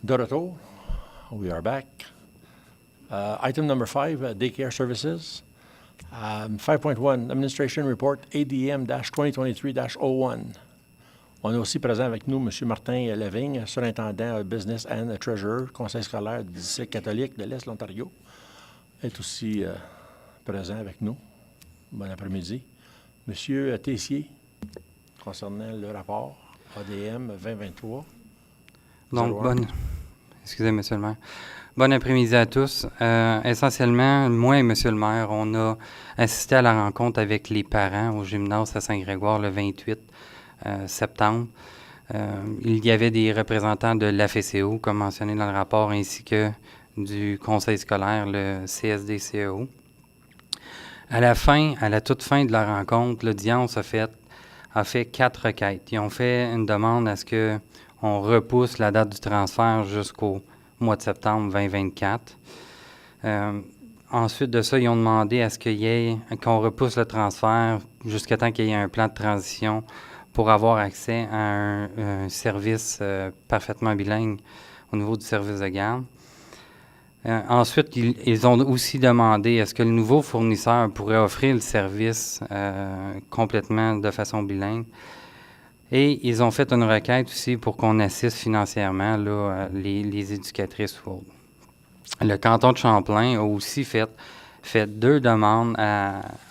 De retour, we are back. Item number 5, daycare services. 5.1, Administration Report ADM-2023-01. On est aussi présent avec nous M. Martin Lavigne, surintendant Business and Treasurer, conseil scolaire du district catholique de l'Est de l'Ontario, est aussi présent avec nous. Bon après-midi. Monsieur Tessier, concernant le rapport ADM 2023.
Donc, excusez, Monsieur le maire. Bon après-midi à tous. Essentiellement, moi et Monsieur le maire, on a assisté à la rencontre avec les parents au gymnase à Saint-Grégoire le 28 septembre. Il y avait des représentants de l'AFCO, comme mentionné dans le rapport, ainsi que du conseil scolaire, le CSD-CEO. À la toute fin de la rencontre, l'audience a fait 4 requêtes. Ils ont fait une demande à ce qu'on repousse la date du transfert jusqu'au mois de septembre 2024. Ensuite de ça, ils ont demandé à ce qu'on repousse le transfert jusqu'à temps qu'il y ait un plan de transition pour avoir accès à un service parfaitement bilingue au niveau du service de garde. Ensuite, ils ont aussi demandé est-ce que le nouveau fournisseur pourrait offrir le service complètement de façon bilingue. Et ils ont fait une requête aussi pour qu'on assiste financièrement là, les éducatrices ou autres. Le canton de Champlain a aussi fait 2 demandes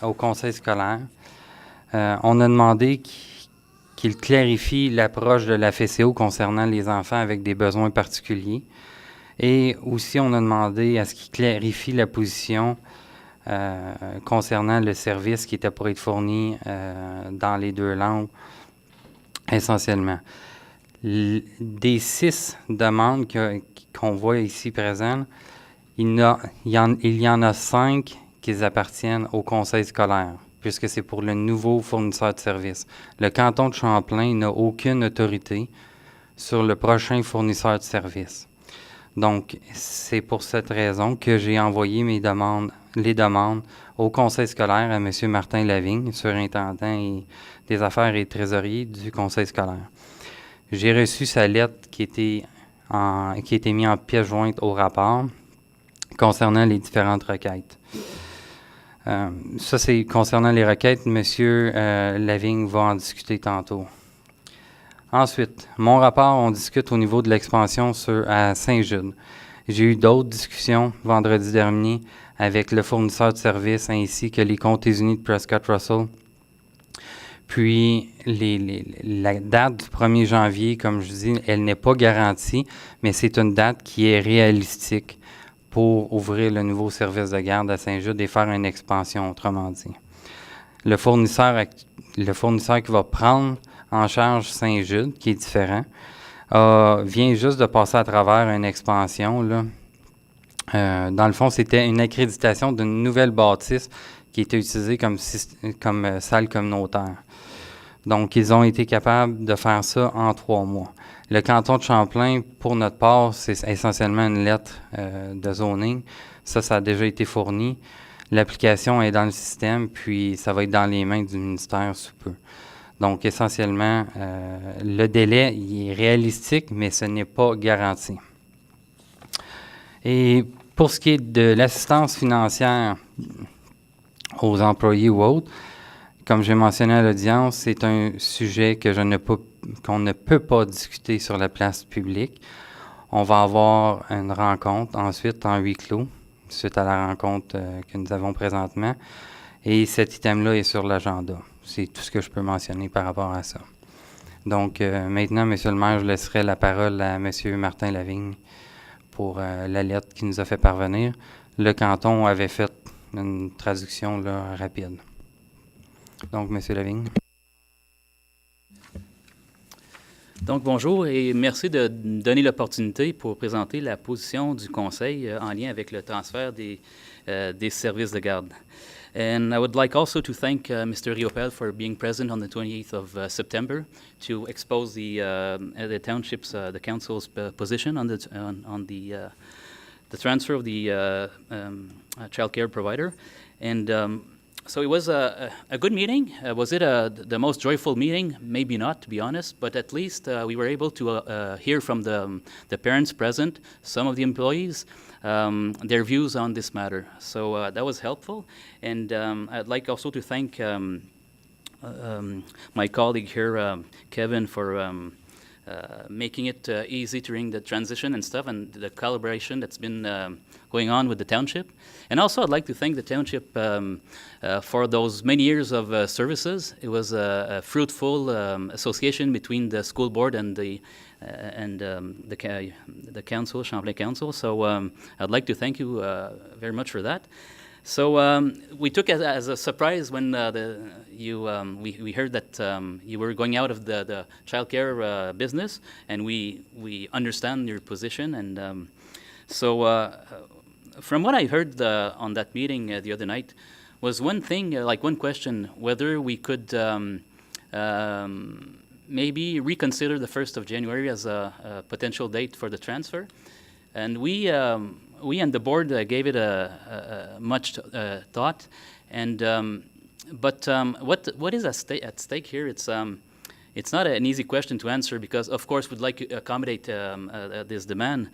au conseil scolaire. On a demandé qu'il clarifie l'approche de la FCO concernant les enfants avec des besoins particuliers. Et aussi, on a demandé à ce qu'il clarifie la position concernant le service qui était pour être fourni dans les 2 langues, essentiellement. Des 6 demandes qu'on voit ici présentes, il y en a 5 qui appartiennent au conseil scolaire, puisque c'est pour le nouveau fournisseur de services. Le canton de Champlain n'a aucune autorité sur le prochain fournisseur de services. Donc, c'est pour cette raison que j'ai envoyé les demandes au conseil scolaire à M. Martin Lavigne, surintendant des affaires et trésorier du conseil scolaire. J'ai reçu sa lettre qui était mise en pièce jointe au rapport concernant les différentes requêtes. Ça, c'est concernant les requêtes. M. Lavigne va en discuter tantôt. Ensuite, mon rapport, on discute au niveau de l'expansion à Saint-Jude. J'ai eu d'autres discussions vendredi dernier avec le fournisseur de services ainsi que les comtés unis de Prescott-Russell. Puis, la date du 1er janvier, comme je dis, elle n'est pas garantie, mais c'est une date qui est réalistique pour ouvrir le nouveau service de garde à Saint-Jude et faire une expansion, autrement dit. Le fournisseur qui va prendre en charge Saint-Jude, qui est différent, vient juste de passer à travers une expansion. Là. Dans le fond, c'était une accréditation d'une nouvelle bâtisse qui était utilisée comme salle communautaire. Donc, ils ont été capables de faire ça en 3 mois. Le canton de Champlain, pour notre part, c'est essentiellement une lettre de zoning. Ça a déjà été fourni. L'application est dans le système, puis ça va être dans les mains du ministère sous peu. Donc, essentiellement, le délai il est réalistique, mais ce n'est pas garanti. Et pour ce qui est de l'assistance financière aux employés ou autres, comme j'ai mentionné à l'audience, c'est un sujet qu'on ne peut pas discuter sur la place publique. On va avoir une rencontre ensuite en huis clos, suite à la rencontre que nous avons présentement. Et cet item-là est sur l'agenda. C'est tout ce que je peux mentionner par rapport à ça. Donc, maintenant, M. le maire, je laisserai la parole à M. Martin Lavigne pour la lettre qu'il nous a fait parvenir. Le canton avait fait une traduction là, rapide. Donc, M. Lavigne.
Donc, bonjour et merci de me donner l'opportunité pour présenter la position du Conseil en lien avec le transfert des services de garde. And I would like also to thank Mr. Riopel for being present on the 28th of September to expose the township's, the council's position on the transfer of the child care provider. And So it was a good meeting. Was it the most joyful meeting? Maybe not, to be honest, but at least we were able to hear from the parents present, some of the employees, their views on this matter. So that was helpful. And I'd like also to thank my colleague here, Kevin, for making it easy during the transition and stuff, and the collaboration that's been going on with the Township. And also I'd like to thank the Township for those many years of services. It was a fruitful association between the school board and the council, Champlain Council. So I'd like to thank you very much for that. So we took it as a surprise when we heard that you were going out of the childcare business, and we understand your position. And so from what I heard on that meeting the other night, was one thing, like one question, whether we could maybe reconsider the 1st of January as a potential date for the transfer. And we and the board gave it a much thought, and but what is at stake here? It's not an easy question to answer, because of course we'd like to accommodate this demand,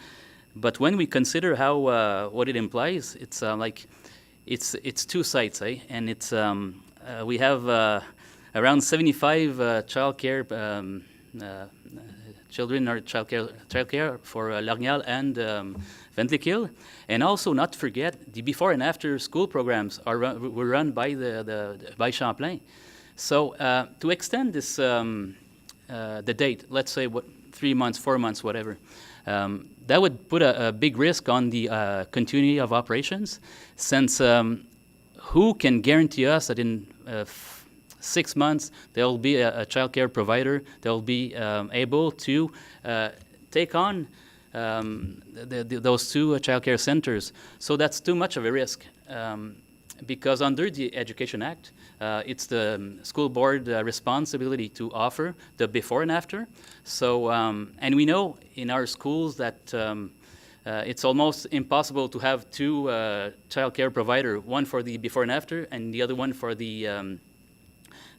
but when we consider how what it implies, it's like it's two sites, and it's we have around 75 childcare. Children are childcare for L'Orignal and Ventliquille, and also not to forget the before and after school programs were run by by Champlain. So to extend this the date, let's say 3 months, 4 months, whatever, that would put a big risk on the continuity of operations, since who can guarantee us that in 6 months, there will be a child care provider that will be able to take on those two child care centers. So that's too much of a risk, because under the Education Act, it's the school board responsibility to offer the before and after. So, and we know in our schools that it's almost impossible to have two child care providers, one for the before and after, and the other one for the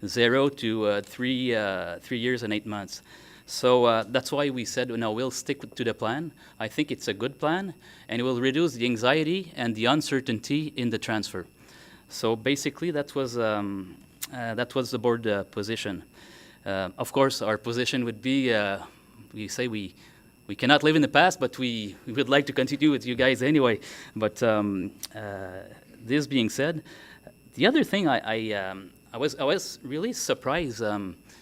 0 to 3 years and 8 months. So that's why we said, no, we'll stick to the plan. I think it's a good plan, and it will reduce the anxiety and the uncertainty in the transfer. So basically, that was the board position. Of course, our position would be, we say we cannot live in the past, but we would like to continue with you guys anyway. But this being said, the other thing I was really surprised,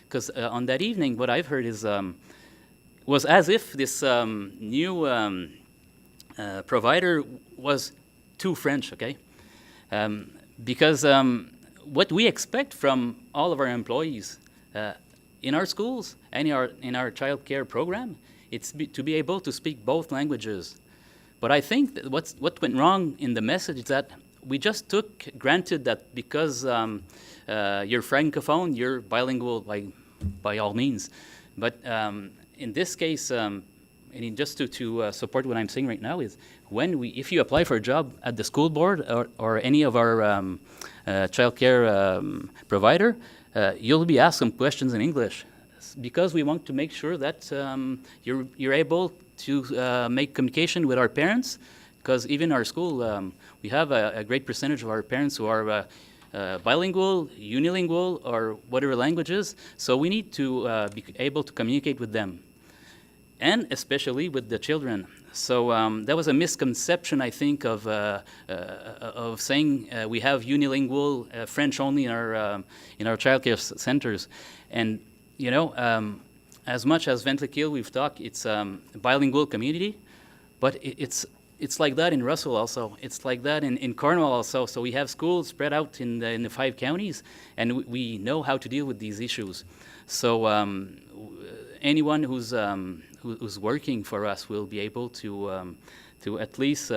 because on that evening, what I've heard is was as if this new provider was too French, okay? Because what we expect from all of our employees in our schools and in our child care program, it's to be able to speak both languages. But I think that what went wrong in the message is that we just took granted that because you're francophone, you're bilingual by all means. But in this case, and just to support what I'm saying right now, is if you apply for a job at the school board or any of our child care provider, you'll be asked some questions in English, because we want to make sure that you're able to make communication with our parents, because even our school, we have a great percentage of our parents who are bilingual, unilingual, or whatever languages, so we need to be able to communicate with them, and especially with the children. So that was a misconception, I think, of saying we have unilingual French only in our child care centers. And you know, as much as Ventliquille we've talked, it's a bilingual community, but it's like that in Russell also. It's like that in Cornwall also. So we have schools spread out in the 5 counties, and we know how to deal with these issues. So anyone who's working for us will be able to at least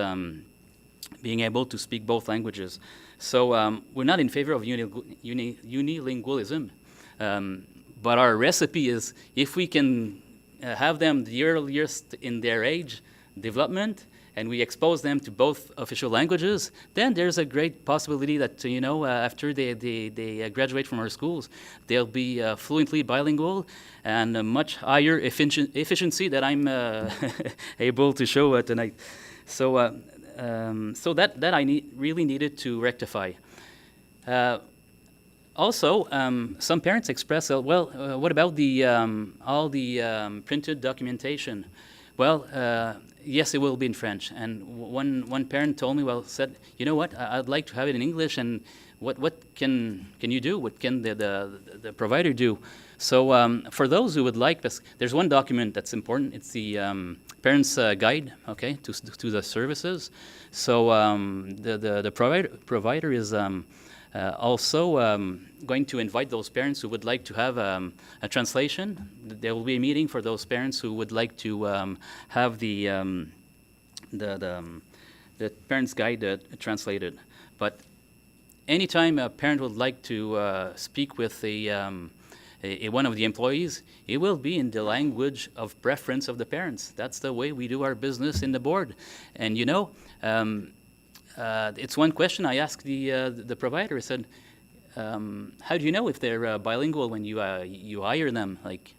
being able to speak both languages. So we're not in favor of unilingualism, but our recipe is, if we can have them the earliest in their age development, and we expose them to both official languages, then there's a great possibility that, after they graduate from our schools, they'll be fluently bilingual and a much higher efficiency that I'm able to show tonight. So that I really needed to rectify. Also, some parents express, what about all the printed documentation? Well, yes, it will be in French. And one parent told me, said, you know what, I'd like to have it in English, and what can you do? What can the provider do? So for those who would like this, there's one document that's important. It's the parents' guide, okay, to the services. So the provider is also going to invite those parents who would like to have a translation. There will be a meeting for those parents who would like to have the parents' guide translated. But anytime a parent would like to speak with one of the employees, it will be in the language of preference of the parents. That's the way we do our business in the board. And it's one question I asked the provider. I said, how do you know if they're bilingual when you hire them? Like,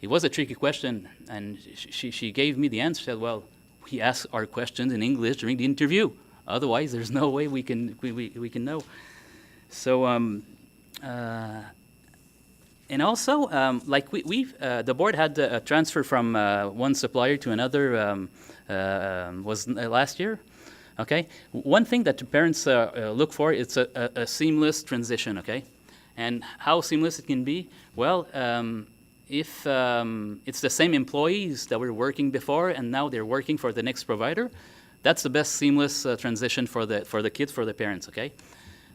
it was a tricky question, and she gave me the answer. She said, well, we ask our questions in English during the interview. Otherwise, there's no way we can know. So, and also, the board had a transfer from one supplier to another was last year. Okay, one thing that the parents look for is a seamless transition. Okay, and how seamless it can be? Well, if it's the same employees that were working before and now they're working for the next provider, that's the best seamless transition for the kids, for the parents. Okay,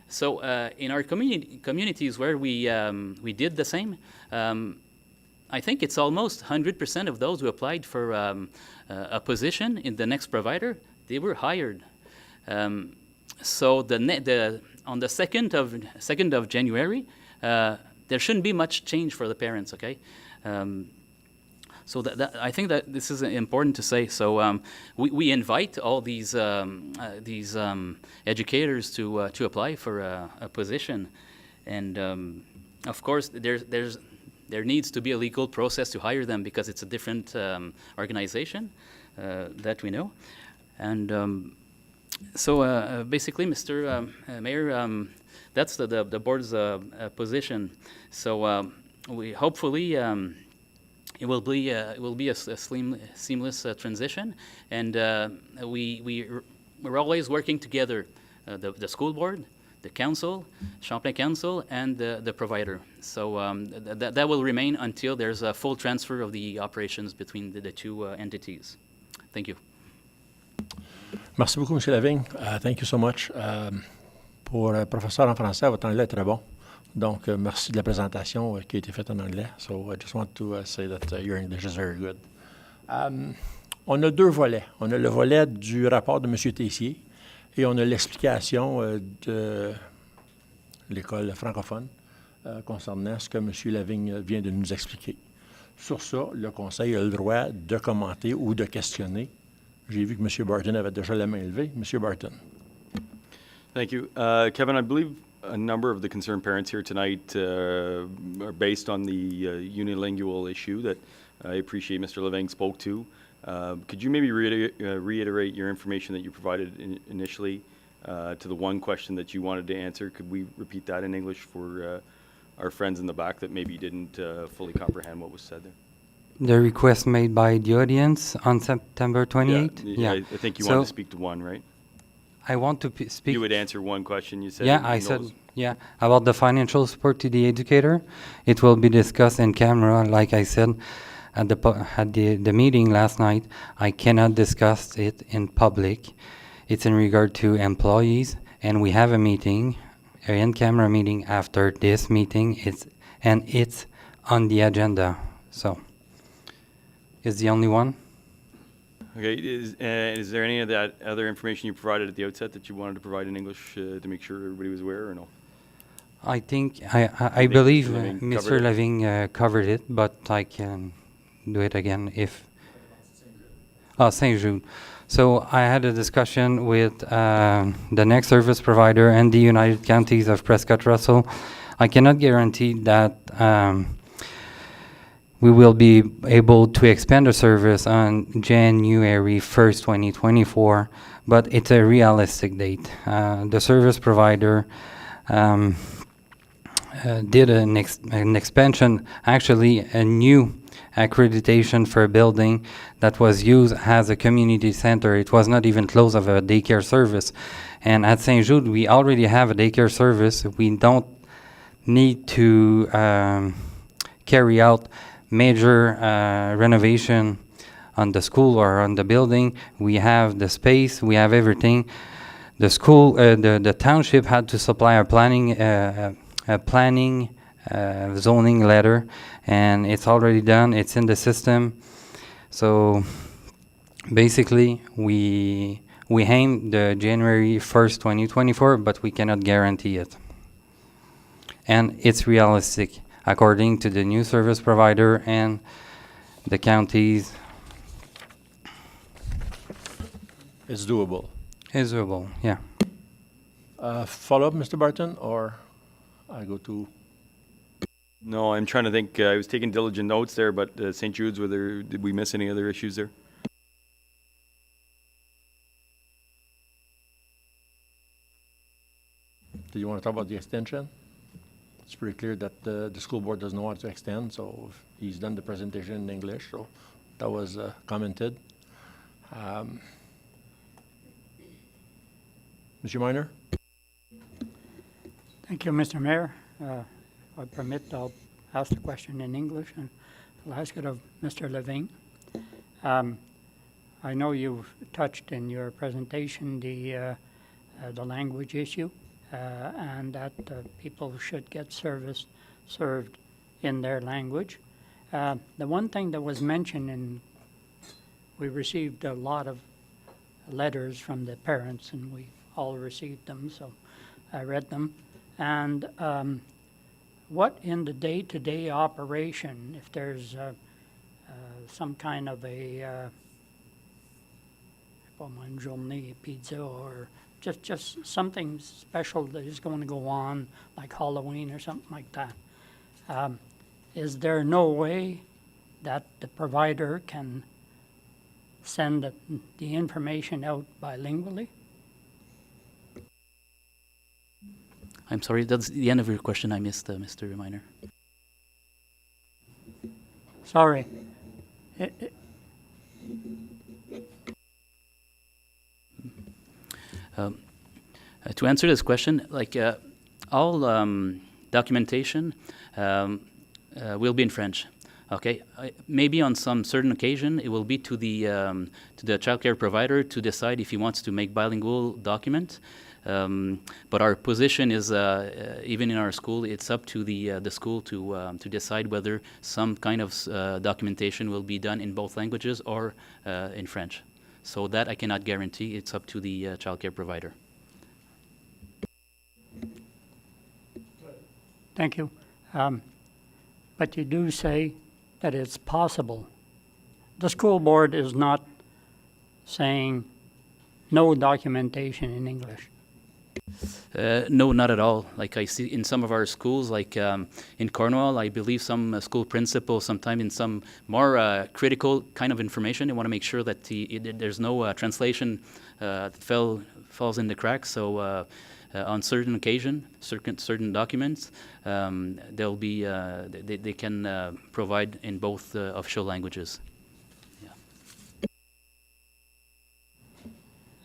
so in our communities where we did the same, I think it's almost 100% of those who applied for a position in the next provider, they were hired. So on the 2nd of January, there shouldn't be much change for the parents. Okay, so I think that this is important to say. So we invite all these educators to apply for a position, and of course there needs to be a legal process to hire them because it's a different organization that we know. And so basically, Mr. Mayor, that's the board's position. So we hopefully it will be a seamless transition, and we're always working together, the school board, the council, Champlain Council, and the provider. So that will remain until there's a full transfer of the operations between the two entities. Thank you.
Merci beaucoup, M. Lavigne. Thank you so much. Pour professeur en français, votre anglais est très bon. Donc, merci de la présentation qui a été faite en anglais. So, I just want to say that your English is very good. On a deux volets. On a le volet du rapport de M. Tessier et on a l'explication de l'école francophone concernant ce que M. Lavigne vient de nous expliquer. Sur ça, le Conseil a le droit de commenter ou de questionner. J'ai vu que M. Barton avait déjà la main levée. M. Barton.
Thank you. Kevin, I believe a number of the concerned parents here tonight are based on the unilingual issue that I appreciate Mr. Lavigne spoke to. Could you maybe reiterate your information that you provided initially to the one question that you wanted to answer? Could we repeat that in English for our friends in the back that maybe didn't fully comprehend what was said there?
The request made by the audience on September 28th?
Yeah. I think you wanted to speak to one, right?
I want to speak.
You would answer one question, you said?
Yeah, I said, about the financial support to the educator. It will be discussed in camera, like I said at the meeting last night. I cannot discuss it in public. It's in regard to employees, and we have a meeting, an in-camera meeting after this meeting. It's on the agenda, so. Is the only one?
Okay. Is there any of that other information you provided at the outset that you wanted to provide in English to make sure everybody was aware, or no?
I think I believe Mr. Lavigne covered it, but I can do it again if. Saint-Jude. So I had a discussion with the next service provider and the United Counties of Prescott-Russell. I cannot guarantee that we will be able to expand the service on January 1st, 2024, but it's a realistic date. The service provider did an expansion, actually a new accreditation for a building that was used as a community center. It was not even close of a daycare service. And at St. Jude, we already have a daycare service. We don't need to carry out major renovation on the school or on the building. We have the space, we have everything. The school, the township had to supply a planning zoning letter, and it's already done. It's in the system. So basically, we aim the January 1st, 2024, but we cannot guarantee it. And it's realistic, according to the new service provider and the counties.
It's doable.
It's doable, yeah.
Follow-up, Mr. Barton, or I go to...
No, I'm trying to think. I was taking diligent notes there, but St. Jude's, did we miss any other issues there?
Do you want to talk about the extension? It's pretty clear that the school board doesn't want to extend, so he's done the presentation in English, so that was commented. Mr. Minor?
Thank you, Mr. Mayor. If I permit, I'll ask the question in English, and I'll ask it of Mr. Leving. I know you've touched in your presentation the language issue, and that people should get service served in their language. The one thing that was mentioned, and we received a lot of letters from the parents, and we all received them, so I read them. And what in the day-to-day operation, if there's some kind of a journée pizza or just something special that is going to go on, like Halloween or something like that, is there no way that the provider can send the information out bilingually?
I'm sorry, that's the end of your question. I missed, Mr. Minor.
Sorry.
To answer this question, like all documentation will be in French. Okay, maybe on some certain occasion it will be to the childcare provider to decide if he wants to make bilingual document. But our position is, even in our school, it's up to the school to decide whether some kind of documentation will be done in both languages or in French. So that I cannot guarantee. It's up to the childcare provider.
Thank you. But you do say that it's possible. The school board is not saying no documentation in English.
No, not at all. Like I see in some of our schools, like in Cornwall, I believe some school principals, sometimes in some more critical kind of information, they want to make sure that there's no translation that falls in the cracks. So on certain occasion, certain documents, they'll be they can provide in both official languages.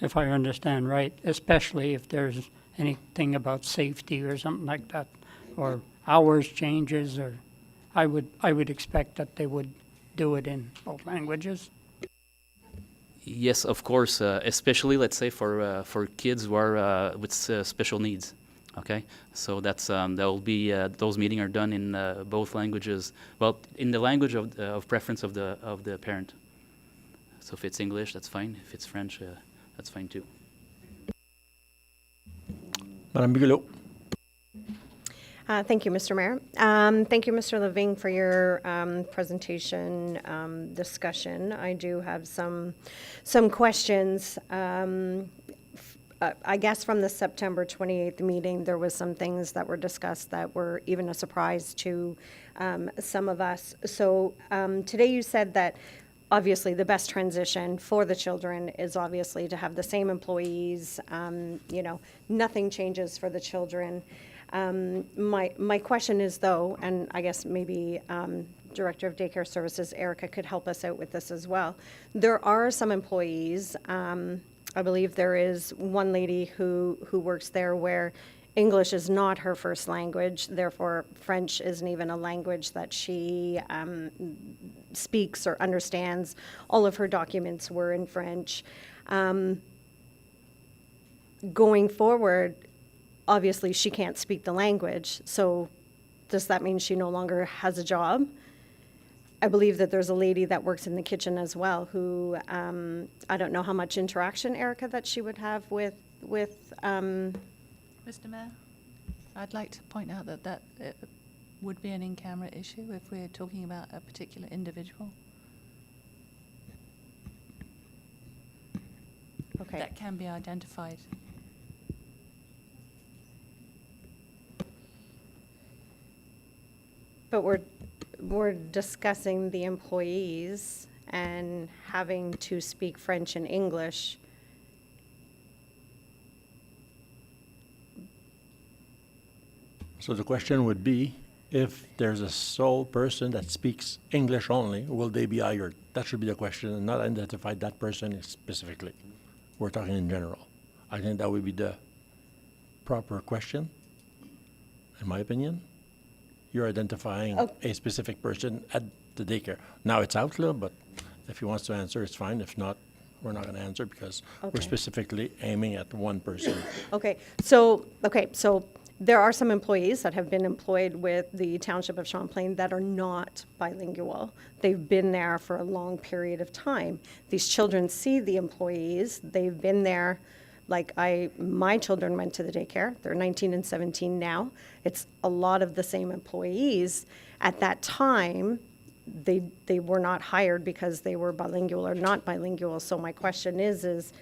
If I understand right, especially if there's anything about safety or something like that, or hours changes, or I would expect that they would do it in both languages.
Yes, of course, especially let's say for kids who are with special needs. Okay, so that's there will be those meetings are done in both languages. Well, in the language of preference of the parent. So if it's English, that's fine. If it's French, that's fine too.
Madame Bigelow.
Thank you, Mr. Mayor. Thank you, Mr. Leving, for your presentation discussion. I do have some questions. I guess from the September 28th meeting, there was some things that were discussed that were even a surprise to some of us. So today you said that obviously the best transition for the children is obviously to have the same employees, nothing changes for the children. My question is though, and I guess maybe Director of Daycare Services, Erica, could help us out with this as well. There are some employees, I believe there is one lady who works there where English is not her first language, therefore French isn't even a language that she speaks or understands. All of her documents were in French. Going forward, obviously she can't speak the language, so does that mean she no longer has a job? I believe that there's a lady that works in the kitchen as well who, I don't know how much interaction, Erica, that she would have with
Mr. Mayor, I'd like to point out that would be an in-camera issue if we're talking about a particular individual.
Okay.
That can be identified.
But we're discussing the employees and having to speak French and English.
So the question would be, if there's a sole person that speaks English only, will they be hired? That should be the question, and not identify that person specifically. We're talking in general. I think that would be the proper question, in my opinion. You're identifying a specific person at the daycare. Now it's Outlaw, but if he wants to answer, it's fine. If not, we're not going to answer because we're specifically aiming at one person.
So there are some employees that have been employed with the Township of Champlain that are not bilingual. They've been there for a long period of time. These children see the employees. They've been there. My children went to the daycare. They're 19 and 17 now. It's a lot of the same employees. At that time, they were not hired because they were bilingual or not bilingual. So my question is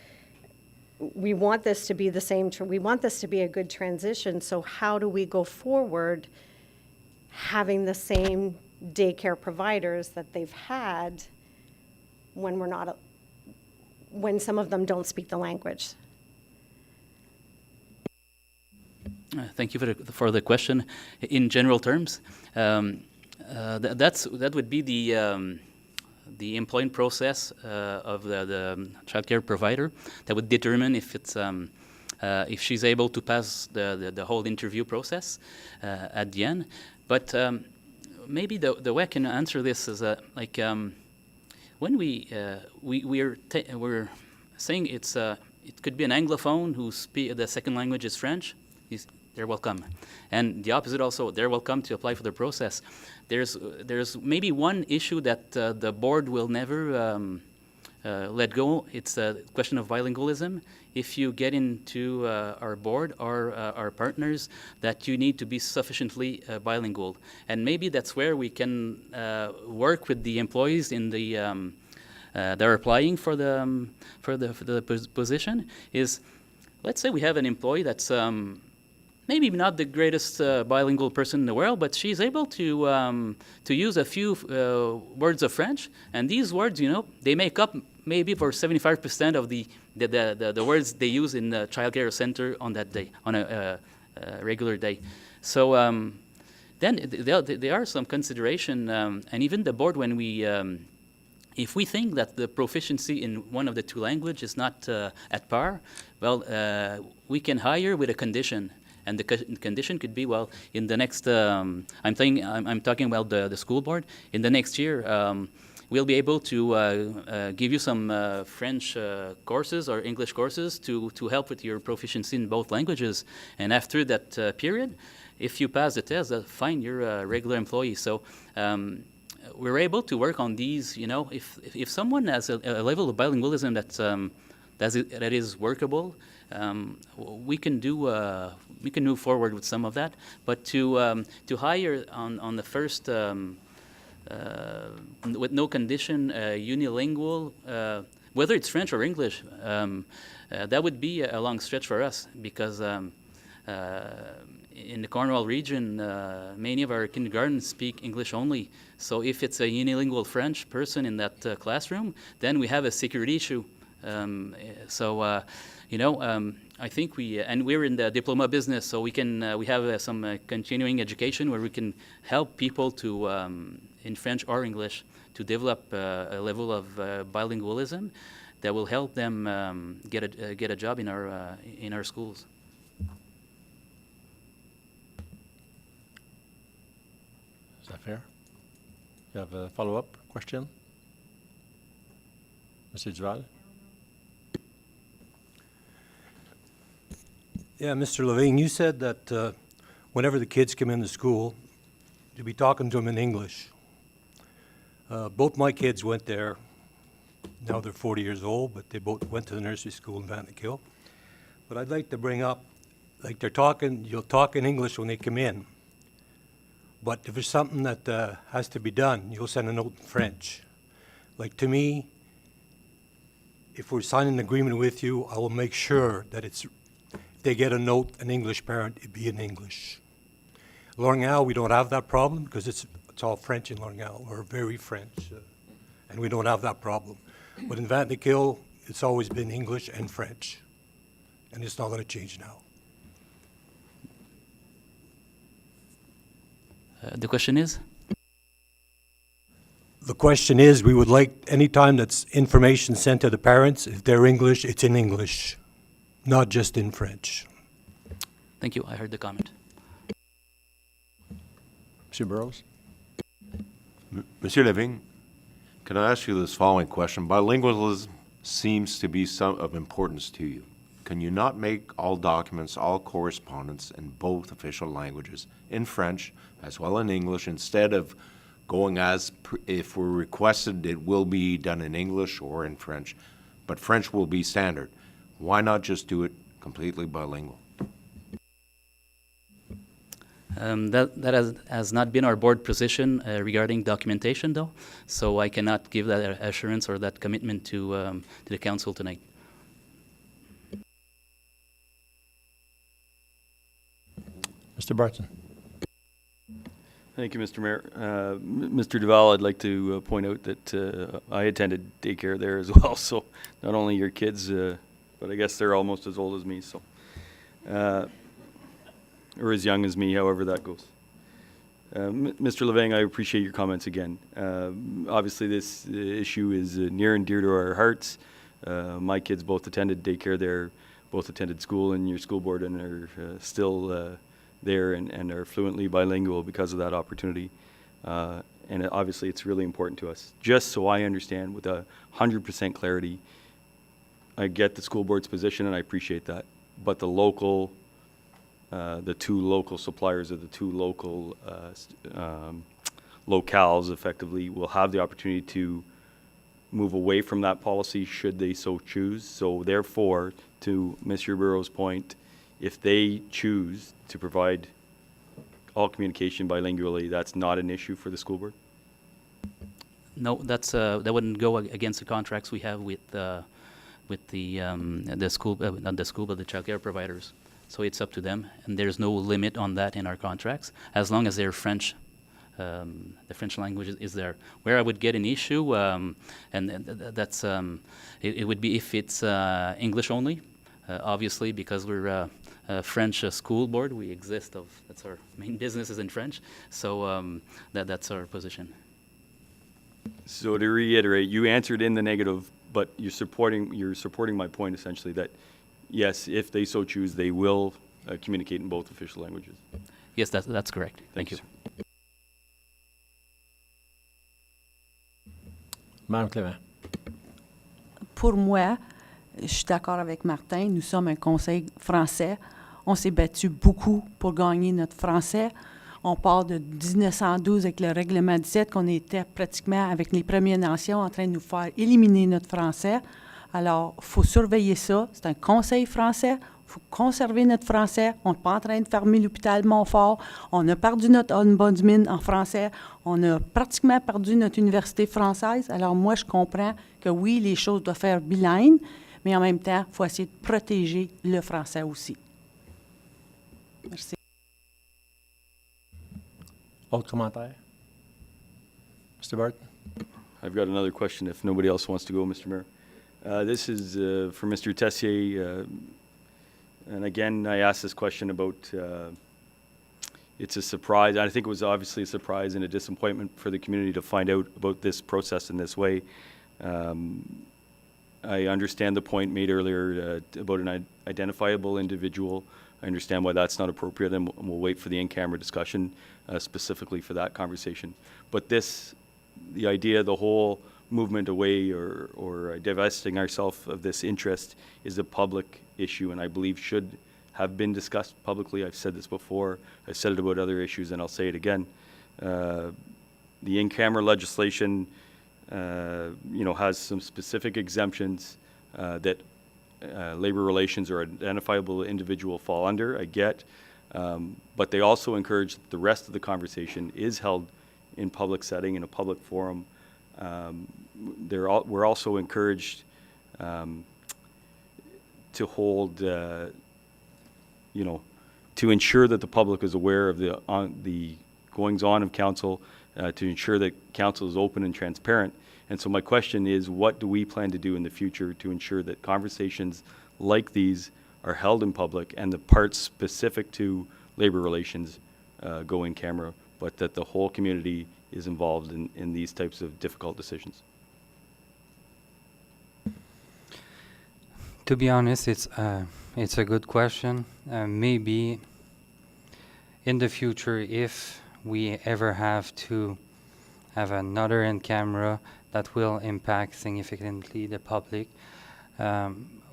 we want this to be the same, we want this to be a good transition. So how do we go forward having the same daycare providers that they've had when when some of them don't speak the language?
Thank you for the question. In general terms, that would be the employment process of the childcare provider that would determine if she's able to pass the whole interview process at the end. But maybe the way I can answer this is when we're saying it could be an Anglophone who the second language is French. They're welcome, and the opposite also. They're welcome to apply for the process. There's maybe one issue that the board will never let go. It's a question of bilingualism. If you get into our board or our partners, that you need to be sufficiently bilingual, and maybe that's where we can work with the employees in the that are applying for the position. Is, let's say we have an employee that's maybe not the greatest bilingual person in the world, but she's able to use a few words of French, and these words, they make up maybe for 75% of the words they use in the child care center on that day, on a regular day. So then there are some consideration, and even the board, when we if we think that the proficiency in one of the two languages is not at par, well, we can hire with a condition. And the condition could be, well, in the next, I'm talking about the school board. In the next year, we'll be able to give you some French courses or English courses to help with your proficiency in both languages. And after that period, if you pass the test, fine, you're a regular employee. So we're able to work on these. If someone has a level of bilingualism that is workable, we can move forward with some of that. But to hire on the first with no condition unilingual, whether it's French or English, that would be a long stretch for us because in the Cornwall region, many of our kindergartens speak English only. So if it's a unilingual French person in that classroom, then we have a security issue. I think we're in the diploma business, so we have some continuing education where we can help people to, in French or English, to develop a level of bilingualism that will help them get a job in our schools.
Is that fair? You have a follow-up question? Mr. Duval?
Yeah, Mr. Levine, you said that whenever the kids come into school, you'll be talking to them in English. Both my kids went there. Now they're 40 years old, but they both went to the nursery school in Vanderkill. But I'd like to bring up, like you'll talk in English when they come in. But if there's something that has to be done, you'll send a note in French. Like to me, if we're signing an agreement with you, I will make sure that if they get a note, an English parent, it be in English. L'Orgnal, we don't have that problem because it's all French in L'Orgnal. We're very French, and we don't have that problem. But in Vanderkill, it's always been English and French, and it's not going to change now.
The question is?
The question is, we would like, any time that's information sent to the parents, if they're English, it's in English, not just in French.
Thank you. I heard the comment.
Mr. Burrows?
Monsieur Leving, can I ask you this following question? Bilingualism seems to be of importance to you. Can you not make all documents, all correspondence in both official languages, in French as well in English, instead of going if we're requested, it will be done in English or in French, but French will be standard? Why not just do it completely bilingual?
That has not been our board position regarding documentation, though, so I cannot give that assurance or that commitment to the council tonight.
Mr. Barton?
Thank you, Mr. Mayor. Mr. Duval, I'd like to point out that I attended daycare there as well, so not only your kids, but I guess they're almost as old as me, so or as young as me, however that goes. Mr. Levang, I appreciate your comments again. Obviously, this issue is near and dear to our hearts. My kids both attended daycare there, both attended school in your school board, and are still there and are fluently bilingual because of that opportunity. And obviously, it's really important to us. Just so I understand with 100% clarity, I get the school board's position, and I appreciate that. But the two local suppliers of the two local locales effectively will have the opportunity to move away from that policy should they so choose. So therefore, to Mr. Burrow's point, if they choose to provide all communication bilingually, that's not an issue for the school board?
No, that wouldn't go against the contracts we have with the school, not the school, but the child care providers. So it's up to them, and there's no limit on that in our contracts, as long as they're French. The French language is there. Where I would get an issue, and that's it would be if it's English only. Obviously, because we're a French school board, we exist. That's our main business is in French. So that's our position.
So to reiterate, you answered in the negative, but you're supporting my point essentially that yes, if they so choose, they will communicate in both official languages.
Yes, that's correct. Thank you.
Sir.
Madame Clément.
Pour moi, je suis d'accord avec Martin. Nous sommes un conseil français. On s'est battu beaucoup pour gagner notre français. On part de 1912 avec le règlement 17, qu'on était pratiquement avec les Premières Nations en train de nous faire éliminer notre français. Alors, il faut surveiller ça. C'est un conseil français. Il faut conserver notre français. On n'est pas en train de fermer l'hôpital Montfort. On a perdu notre ombudsman en français. On a pratiquement perdu notre université française. Alors, moi, je comprends que oui, les choses doivent faire bilingue, mais en même temps, il faut essayer de protéger le français aussi. Merci.
Autre commentaire? Mr. Barton?
I've got another question if nobody else wants to go, Mr. Mayor. This is for Mr. Tessier. And again, I asked this question about, it's a surprise. I think it was obviously a surprise and a disappointment for the community to find out about this process in this way. I understand the point made earlier about an identifiable individual. I understand why that's not appropriate, and we'll wait for the in-camera discussion specifically for that conversation. But this, the idea, the whole movement away or divesting ourselves of this interest is a public issue, and I believe should have been discussed publicly. I've said this before. I've said it about other issues, and I'll say it again. The in-camera legislation, has some specific exemptions that labor relations or identifiable individual fall under. I get, but they also encourage that the rest of the conversation is held in public setting, in a public forum. We're also encouraged to hold, to ensure that the public is aware of the goings-on of council, to ensure that council is open and transparent. And so my question is, what do we plan to do in the future to ensure that conversations like these are held in public and the parts specific to labor relations go in camera, but that the whole community is involved in these types of difficult decisions?
To be honest, it's a good question. Maybe in the future, if we ever have to have another in-camera that will impact significantly the public,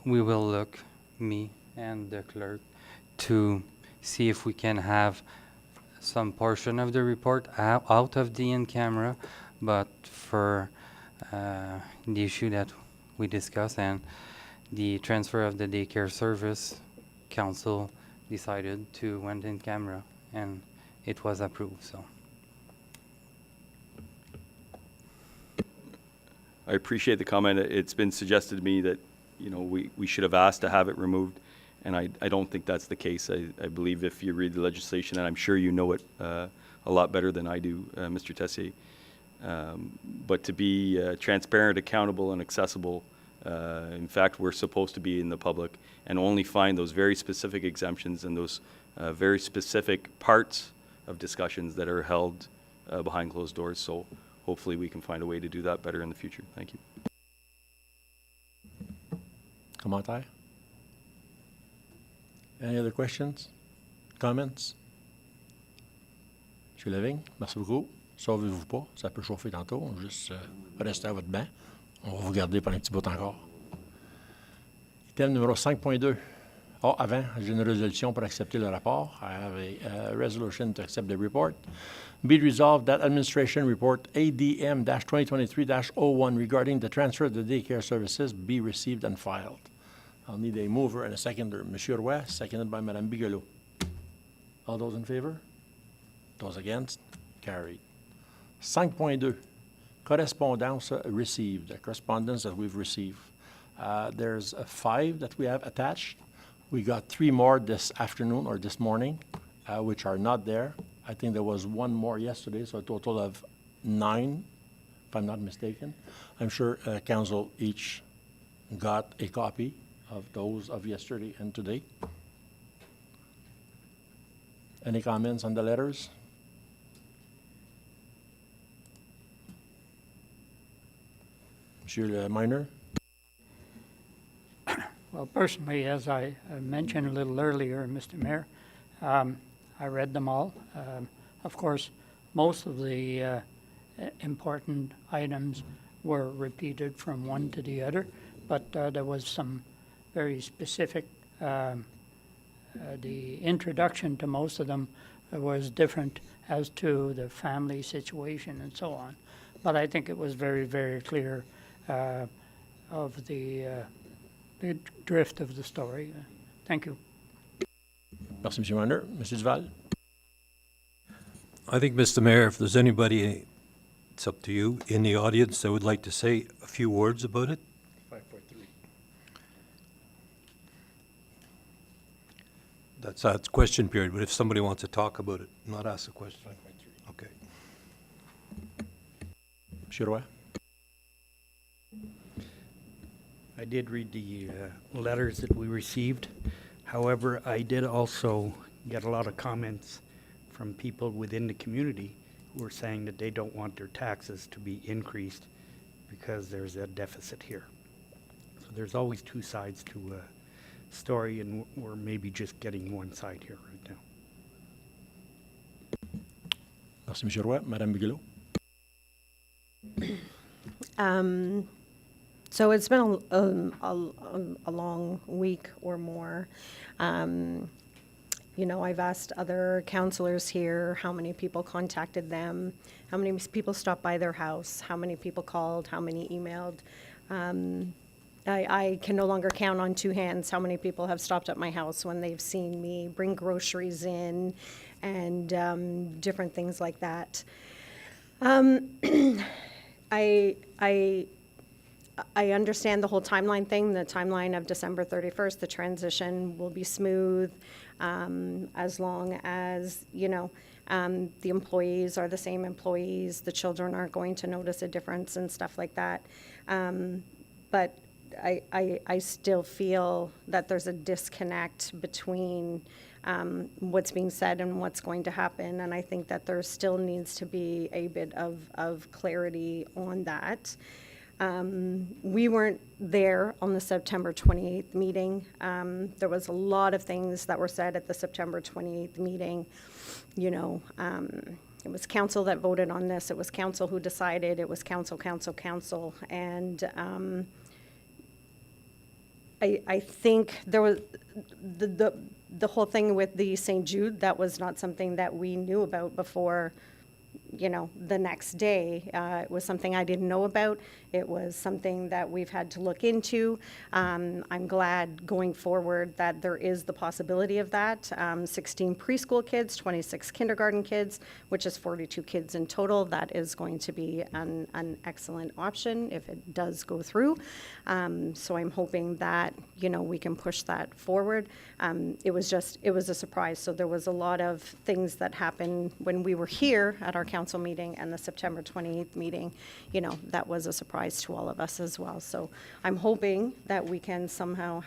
we will look, me and the clerk, to see if we can have some portion of the report out of the in-camera, but for the issue that we discussed and the transfer of the daycare service, council decided to went in camera and it was approved. So
I appreciate the comment. It's been suggested to me that, we should have asked to have it removed, and I don't think that's the case. I believe if you read the legislation, and I'm sure you know it a lot better than I do, Mr. Tessier, but to be transparent, accountable, and accessible, in fact, we're supposed to be in the public and only find those very specific exemptions and those very specific parts of discussions that are held behind closed doors. So hopefully we can find a way to do that better in the future. Thank you.
Commentaire? Any other questions? Comments? M. Leving, merci beaucoup. Sauvez-vous pas, ça peut chauffer tantôt. Juste restez à votre banc. On va vous garder pendant un petit bout encore. Item numéro 5.2. Avant, j'ai une résolution pour accepter le rapport. I have a resolution to accept the report. Be it resolved that administration report ADM-2023-01 regarding the transfer of the daycare services be received and filed. I'll need a mover and a seconder. Monsieur Roy, seconded by Madame Bigelow. All those in favor? Those against? Carried. 5.2. Correspondence received, the correspondence that we've received. There's 5 that we have attached. We got 3 more this afternoon or this morning, which are not there. I think there was 1 more yesterday, so a total of 9, if I'm not mistaken. I'm sure council each got a copy of those of yesterday and today. Any comments on the letters? Monsieur le Minor?
Well, personally, as I mentioned a little earlier, Mr. Mayor, I read them all. Of course, most of the important items were repeated from one to the other, but there was some very specific, the introduction to most of them was different as to the family situation and so on. But I think it was very, very clear of the drift of the story. Thank you.
Merci, M. Warner. M. Duval?
I think, Mr. Mayor, if there's anybody, it's up to you, in the audience that would like to say a few words about it.
5.3.
That's question period, but if somebody wants to talk about it, not ask a question.
5.3.
Okay.
M. Roy?
I did read the letters that we received. However, I did also get a lot of comments from people within the community who are saying that they don't want their taxes to be increased because there's a deficit here. So there's always two sides to a story, and we're maybe just getting one side here right now.
Merci, M. Roy. Madame Bigelow?
So it's been a long week or more. You know, I've asked other counselors here how many people contacted them, how many people stopped by their house, how many people called, how many emailed. I can no longer count on two hands how many people have stopped at my house when they've seen me bring groceries in and different things like that. I understand the whole timeline thing, the timeline of December 31st. The transition will be smooth as long as, you know, the employees are the same employees, the children aren't going to notice a difference and stuff like that. But I still feel that there's a disconnect between what's being said and what's going to happen, and I think that there still needs to be a bit of clarity on that. We weren't there on the September 28th meeting. There was a lot of things that were said at the September 28th meeting. You know, it was council that voted on this. It was council who decided. It was council. And I think there was the whole thing with the St. Jude, that was not something that we knew about before, you know, the next day. It was something I didn't know about. It was something that we've had to look into. I'm glad going forward that there is the possibility of that. 16 preschool kids, 26 kindergarten kids, which is 42 kids in total. That is going to be an excellent option if it does go through. So I'm hoping that, you know, we can push that forward. It was a surprise. So there was a lot of things that happened when we were here at our council meeting and the September 28th meeting. You know, that was a surprise to all of us as well. So I'm hoping that we can somehow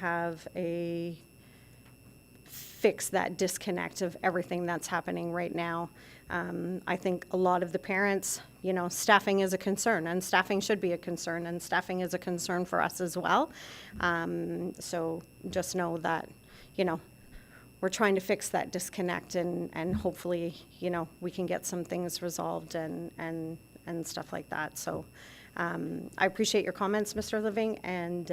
fix that disconnect of everything that's happening right now. I think a lot of the parents, you know, staffing is a concern, and staffing should be a concern, and staffing is a concern for us as well. So just know that, you know, we're trying to fix that disconnect, and hopefully, you know, we can get some things resolved and stuff like that. So I appreciate your comments, Mr. Living, and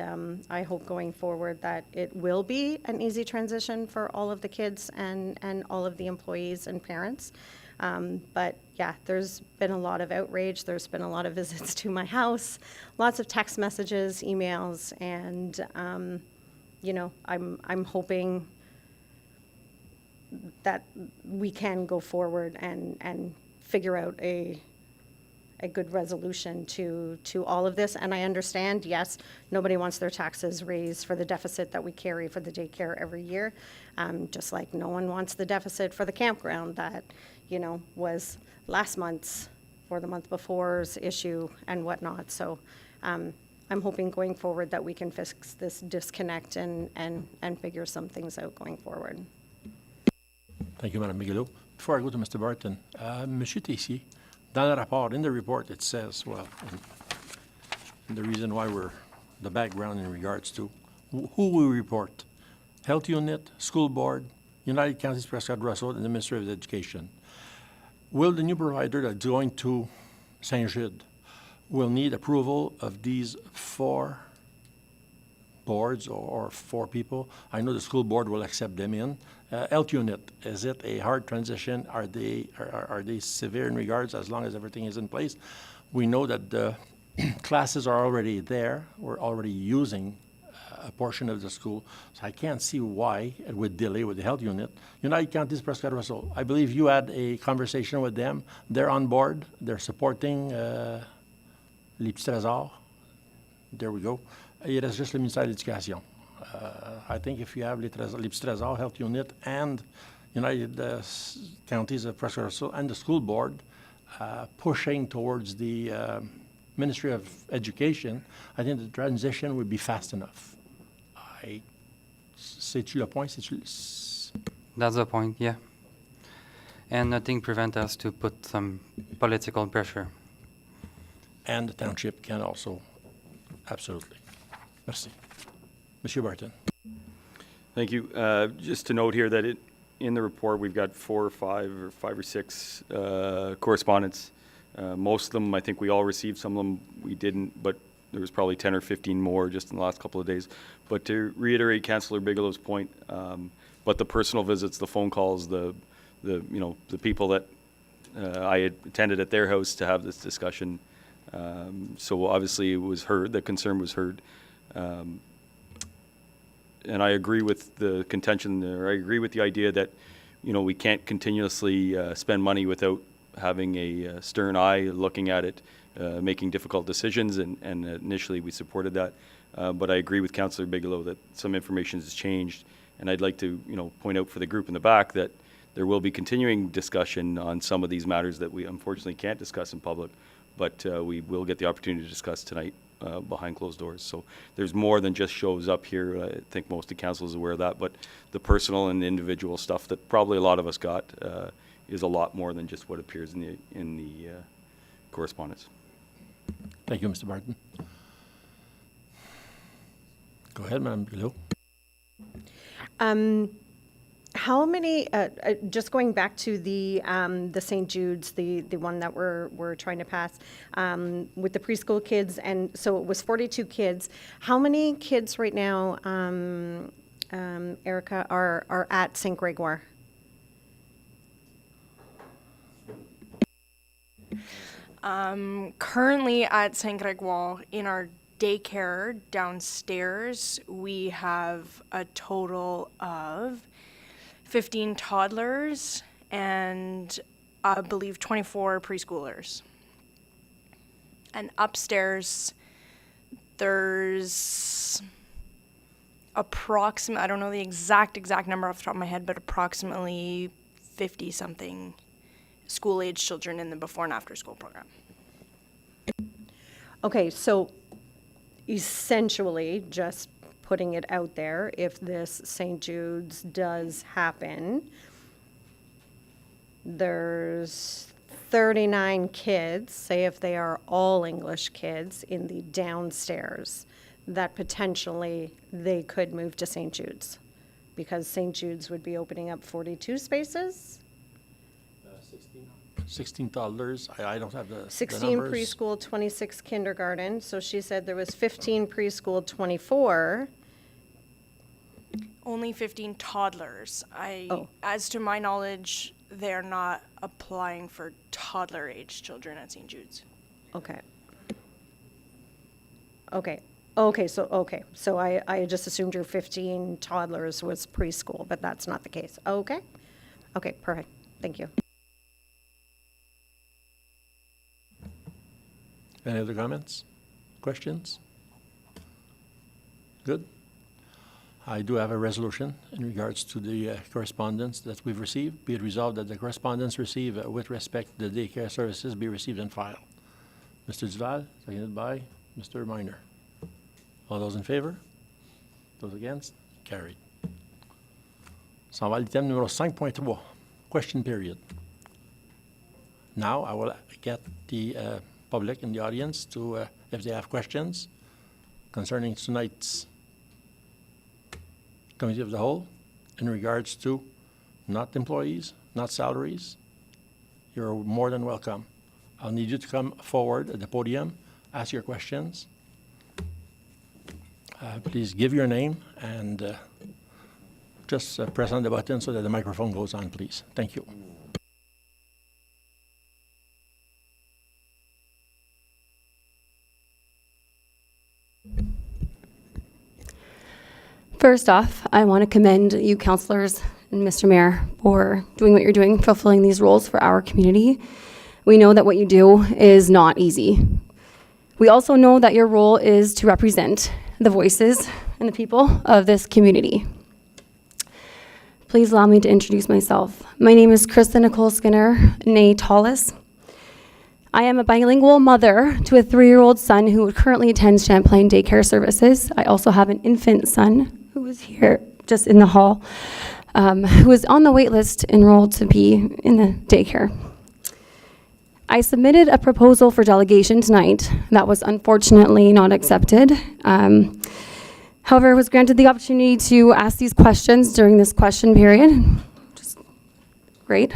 I hope going forward that it will be an easy transition for all of the kids and all of the employees and parents. But yeah, there's been a lot of outrage. There's been a lot of visits to my house, lots of text messages, emails, and you know, I'm hoping that we can go forward and figure out a good resolution to all of this. And I understand, yes, nobody wants their taxes raised for the deficit that we carry for the daycare every year, just like no one wants the deficit for the campground that, you know, was last month's or the month before's issue and whatnot. So I'm hoping going forward that we can fix this disconnect and figure some things out going forward.
Thank you, Madame Bigelow. Before I go to Mr. Barton, Monsieur Tessier, dans le rapport, in the report, it says, well, and the reason why the background in regards to who we report, Health Unit, School Board, United Counties Prescott Russell, and the Ministry of Education. Will the new provider that's going to St. Jude will need approval of these 4 boards or 4 people? I know the school board will accept them in. Health Unit, is it a hard transition? Are they severe in regards as long as everything is in place? We know that the classes are already there. We're already using a portion of the school, so I can't see why it would delay with the health unit. United Counties Prescott Russell, I believe you had a conversation with them. They're on board. They're supporting les petits trésors. There we go. Il reste juste le ministère de l'Éducation. I think if you have les petits trésors, health unit, and United Counties of Prescott Russell and the school board pushing towards the Ministry of Education, I think the transition would be fast enough. C'est-tu le point?
That's the point, yeah. And nothing prevents us to put some political pressure.
And the township can also, absolutely. Merci. Monsieur Barton.
Thank you. Just to note here that in the report, we've got five or six correspondence. Most of them, I think we all received. Some of them we didn't, but there was probably 10 or 15 more just in the last couple of days. But to reiterate Councillor Bigelow's point, but the personal visits, the phone calls, the people that I had attended at their house to have this discussion. So obviously it was heard, the concern was heard. And I agree with the contention there. I agree with the idea that, we can't continuously spend money without having a stern eye looking at it, making difficult decisions, and initially we supported that. But I agree with Councillor Bigelow that some information has changed, and I'd like to, point out for the group in the back that there will be continuing discussion on some of these matters that we unfortunately can't discuss in public, but we will get the opportunity to discuss tonight behind closed doors. So there's more than just shows up here. I think most of the council is aware of that, but the personal and individual stuff that probably a lot of us got is a lot more than just what appears in the correspondence.
Thank you, Mr. Barton. Go ahead, Madam Bigelow.
How many, just going back to the St. Jude's, the one that we're trying to pass, with the preschool kids, and so it was 42 kids. How many kids right now, Erica, are at St. Gregoire?
Currently at St. Gregoire, in our daycare downstairs, we have a total of 15 toddlers and I believe 24 preschoolers. And upstairs, there's approximately, I don't know the exact number off the top of my head, but approximately 50-something school-age children in the before and after school program.
Okay, so essentially, just putting it out there, if this St. Jude's does happen, there's 39 kids, say if they are all English kids, in the downstairs, that potentially they could move to St. Jude's, because St. Jude's would be opening up 42 spaces?
16 toddlers. I don't have the
16
numbers.
preschool, 26 kindergarten. So she said there was 15 preschool, 24.
Only 15 toddlers.
Oh.
As to my knowledge, they're not applying for toddler-age children at St. Jude's.
Okay. So I just assumed your 15 toddlers was preschool, but that's not the case. Okay, perfect. Thank you.
Any other comments? Questions? Good. I do have a resolution in regards to the correspondence that we've received. Be it resolved that the correspondence received with respect to the daycare services be received and filed. Mr. Duval, seconded by Mr. Minor. All those in favor? Those against? Carried. S'en va à l'item numéro 5.3, question period. Now I will get the public in the audience to, if they have questions concerning tonight's Committee of the Whole in regards to not employees, not salaries, you're more than welcome. I'll need you to come forward at the podium, ask your questions. Please give your name and just press on the button so that the microphone goes on, please. Thank you.
First off, I want to commend you councillors and Mr. Mayor for doing what you're doing, fulfilling these roles for our community. We know that what you do is not easy. We also know that your role is to represent the voices and the people of this community. Please allow me to introduce myself. My name is Krista Nicole Skinner, née Tallis. I am a bilingual mother to a 3-year-old son who currently attends Champlain Daycare Services. I also have an infant son who is here just in the hall, who is on the wait list enrolled to be in the daycare. I submitted a proposal for delegation tonight that was unfortunately not accepted. However, I was granted the opportunity to ask these questions during this question period, which is great.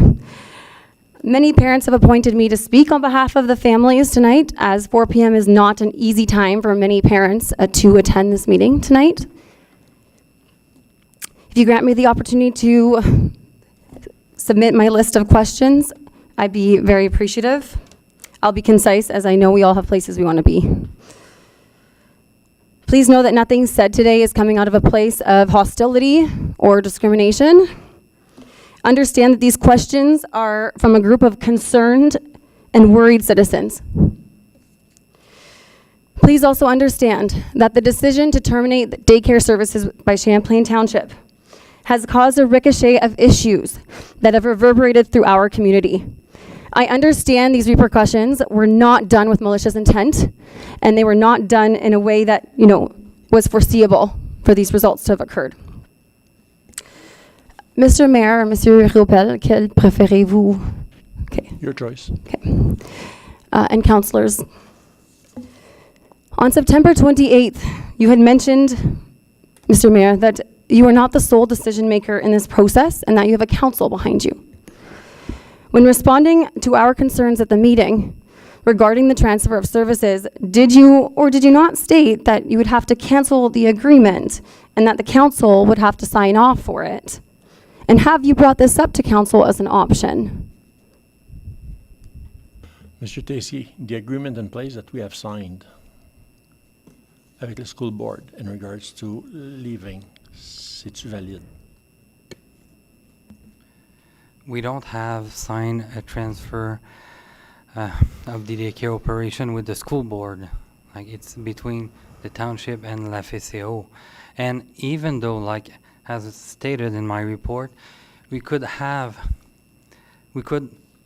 Many parents have appointed me to speak on behalf of the families tonight, as 4 p.m. is not an easy time for many parents to attend this meeting tonight. If you grant me the opportunity to submit my list of questions, I'd be very appreciative. I'll be concise, as I know we all have places we want to be. Please know that nothing said today is coming out of a place of hostility or discrimination. Understand that these questions are from a group of concerned and worried citizens. Please also understand that the decision to terminate the daycare services by Champlain Township has caused a ricochet of issues that have reverberated through our community. I understand these repercussions were not done with malicious intent, and they were not done in a way that, was foreseeable for these results to have occurred. Mr. Mayor, Monsieur Riopel, quel préférez-vous? Okay.
Your choice.
Okay. And councillors, on September 28th, you had mentioned, Mr. Mayor, that you are not the sole decision maker in this process and that you have a council behind you. When responding to our concerns at the meeting regarding the transfer of services, did you or did you not state that you would have to cancel the agreement and that the council would have to sign off for it? And have you brought this up to council as an option?
Mr. Tessier, the agreement in place that we have signed avec le school board in regards to leaving, c'est-tu valide?
We don't have signed a transfer of the daycare operation with the school board. Like, it's between the township and la FCO. And even though, like, as stated in my report, we could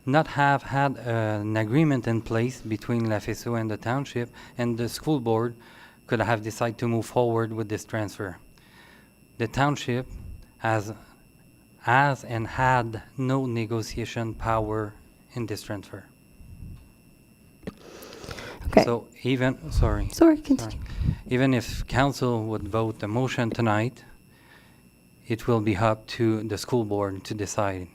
not have had an agreement in place between la FCO and the township, and the school board could have decided to move forward with this transfer. The township has and had no negotiation power in this transfer.
Okay.
So sorry,
continue.
Even if council would vote the motion tonight, it will be up to the school board to decide.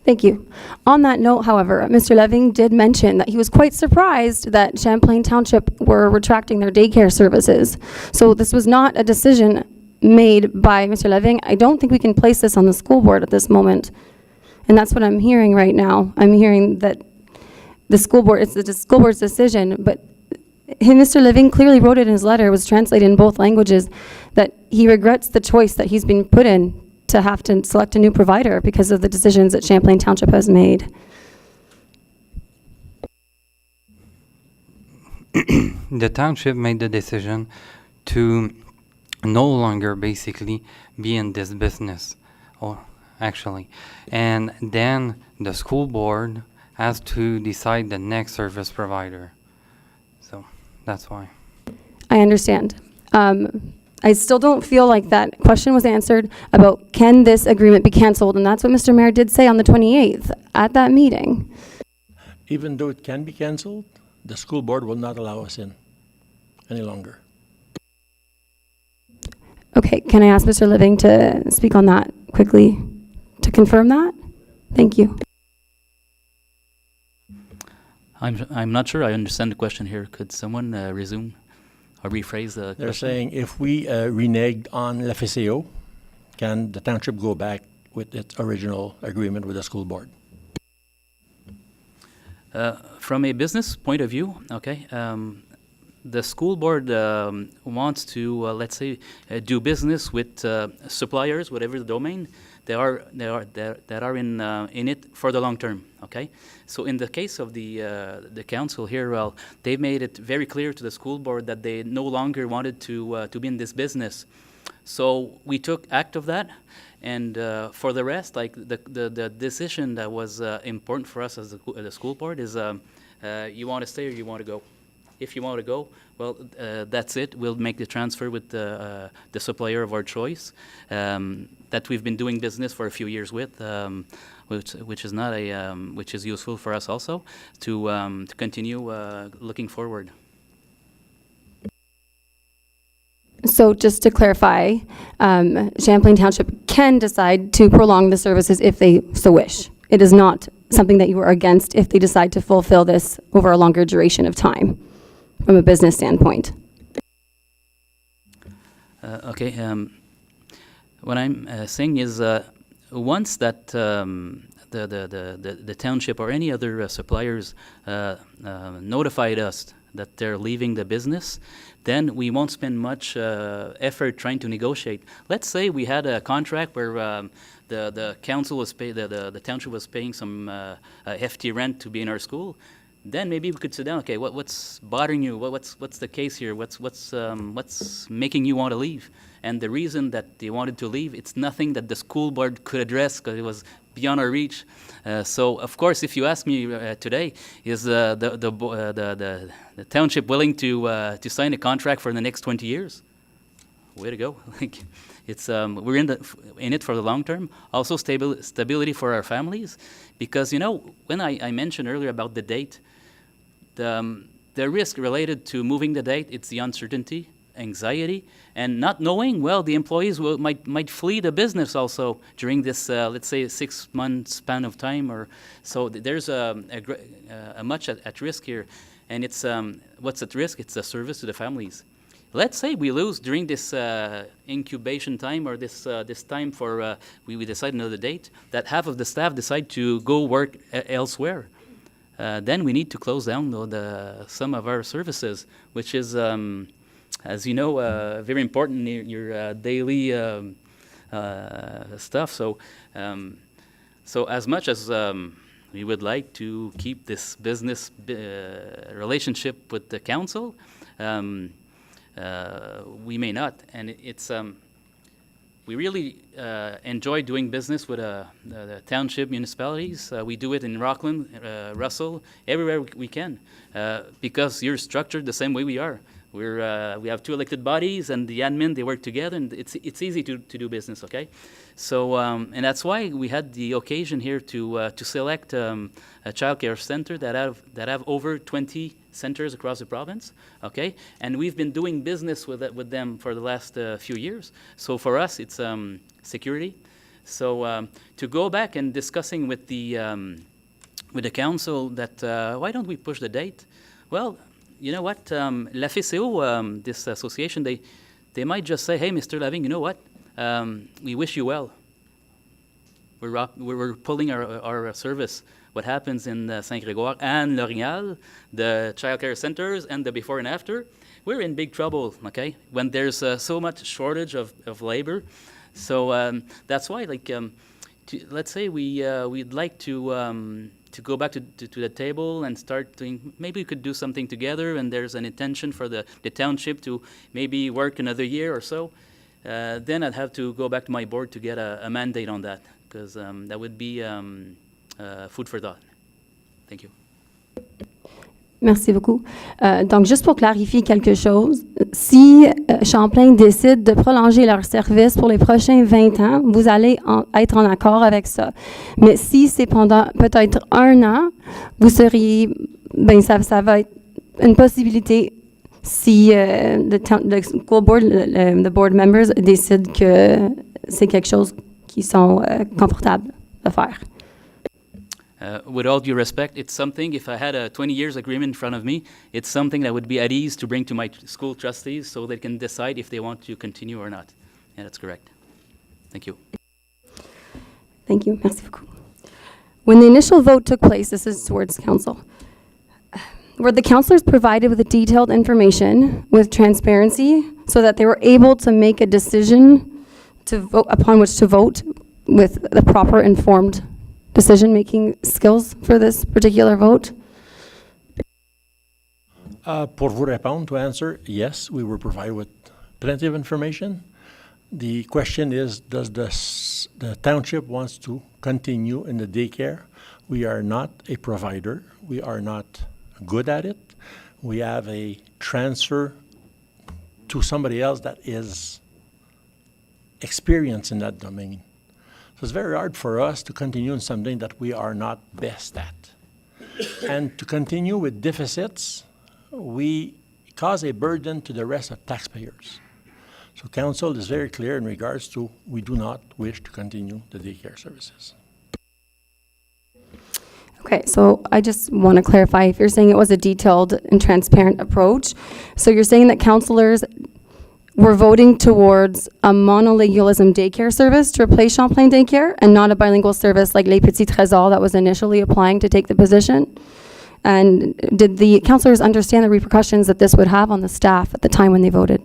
Thank you. On that note, however, Mr. Leving did mention that he was quite surprised that Champlain Township were retracting their daycare services. So this was not a decision made by Mr. Leving. I don't think we can place this on the school board at this moment. And that's what I'm hearing right now. I'm hearing that the school board, it's the school board's decision, but Mr. Leving clearly wrote it in his letter, it was translated in both languages, that he regrets the choice that he's been put in to have to select a new provider because of the decisions that Champlain Township has made.
The township made the decision to no longer basically be in this business, and then the school board has to decide the next service provider. So that's why.
I understand. I still don't feel like that question was answered about can this agreement be canceled, and that's what Mr. Mayor did say on the 28th at that meeting.
Even though it can be canceled, the school board will not allow us in any longer.
Okay, can I ask Mr. Living to speak on that quickly to confirm that? Thank you.
I'm not sure I understand the question here. Could someone resume or rephrase the question?
They're saying if we reneged on la FCO, can the township go back with its original agreement with the school board?
From a business point of view, okay, the school board wants to, let's say, do business with suppliers, whatever the domain, that are in it for the long term. Okay, so in the case of the council here, well, they've made it very clear to the school board that they no longer wanted to be in this business. So we took act of that, and for the rest, like the decision that was important for us as the school board is, you want to stay or you want to go. If you want to go, well, that's it. We'll make the transfer with the supplier of our choice that we've been doing business for a few years with, which is not a which is useful for us also to continue looking forward.
So just to clarify, Champlain Township can decide to prolong the services if they so wish. It is not something that you are against if they decide to fulfill this over a longer duration of time from a business standpoint.
Okay. What I'm saying is once that the township or any other suppliers notified us that they're leaving the business, then we won't spend much effort trying to negotiate. Let's say we had a contract where the council was the township was paying some hefty rent to be in our school. Then maybe we could sit down. Okay, what's bothering you? What's the case here? What's making you want to leave? And the reason that they wanted to leave, it's nothing that the school board could address because it was beyond our reach. So of course, if you ask me today, is the township willing to sign a contract for the next 20 years? Way to go! Like, it's we're in it for the long term. Also stability for our families, because when I mentioned earlier about the date, the risk related to moving the date, it's the uncertainty, anxiety, and not knowing. Well, the employees might flee the business also during this, let's say, 6 month span of time, or so. There's a much at risk here, and it's what's at risk? It's a service to the families. Let's say we lose during this incubation time or this time for we decide another date, that half of the staff decide to go work elsewhere. Then we need to close down some of our services, which is, as you know, very important in your daily stuff. So, so as much as we would like to keep this business relationship with the council, we may not, and it's we really enjoy doing business with the township municipalities. We do it in Rockland, Russell, everywhere we can, because you're structured the same way we are. We have 2 elected bodies, and the admin, they work together, and it's easy to do business. Okay, so and that's why we had the occasion here to select a child care center that have over 20 centers across the province. Okay, and we've been doing business with them for the last few years. So for us, it's security. So to go back and discussing with the council that why don't we push the date? Well, you know what? La FCO, this association, they might just say, hey, Mr. Lavigne, you know what? We wish you well. We're pulling our service. What happens in Saint-Grégoire and L'Orignal, the child care centers, and the before and after, we're in big trouble, okay? When there's so much shortage of labor. So that's why, like, let's say we'd like to go back to the table and start doing, maybe we could do something together, and there's an intention for the township to maybe work another year or so. Then I'd have to go back to my board to get a mandate on that, because that would be food for thought. Thank you.
Merci beaucoup. Donc, juste pour clarifier quelque chose, si Champlain décide de prolonger leur service pour les prochains 20 ans, vous allez être en accord avec ça. Mais si c'est pendant peut-être 1 an, vous seriez, ça va être une possibilité si le school board, the board members décident que c'est quelque chose qui sont confortables de faire.
With all due respect, it's something, if I had a 20 years agreement in front of me, it's something that would be at ease to bring to my school trustees so they can decide if they want to continue or not. Yeah, that's correct. Thank you.
Thank you. Merci beaucoup. When the initial vote took place, this is towards council, Were the counselors provided with detailed information with transparency so that they were able to make a decision to vote upon which to vote with the proper informed decision-making skills for this particular vote?
Pour vous répondre, to answer, yes, we were provided with plenty of information. The question is, does the township wants to continue in the daycare? We are not a provider. We are not good at it. We have a transfer to somebody else that is experienced in that domain. So it's very hard for us to continue in something that we are not best at. And to continue with deficits, we cause a burden to the rest of taxpayers. So council is very clear in regards to we do not wish to continue the daycare services.
Okay, so I just want to clarify, if you're saying it was a detailed and transparent approach, so you're saying that counselors were voting towards a monolingualism daycare service to replace Champlain daycare and not a bilingual service like Les Petits Trésors that was initially applying to take the position? And did the counselors understand the repercussions that this would have on the staff at the time when they voted?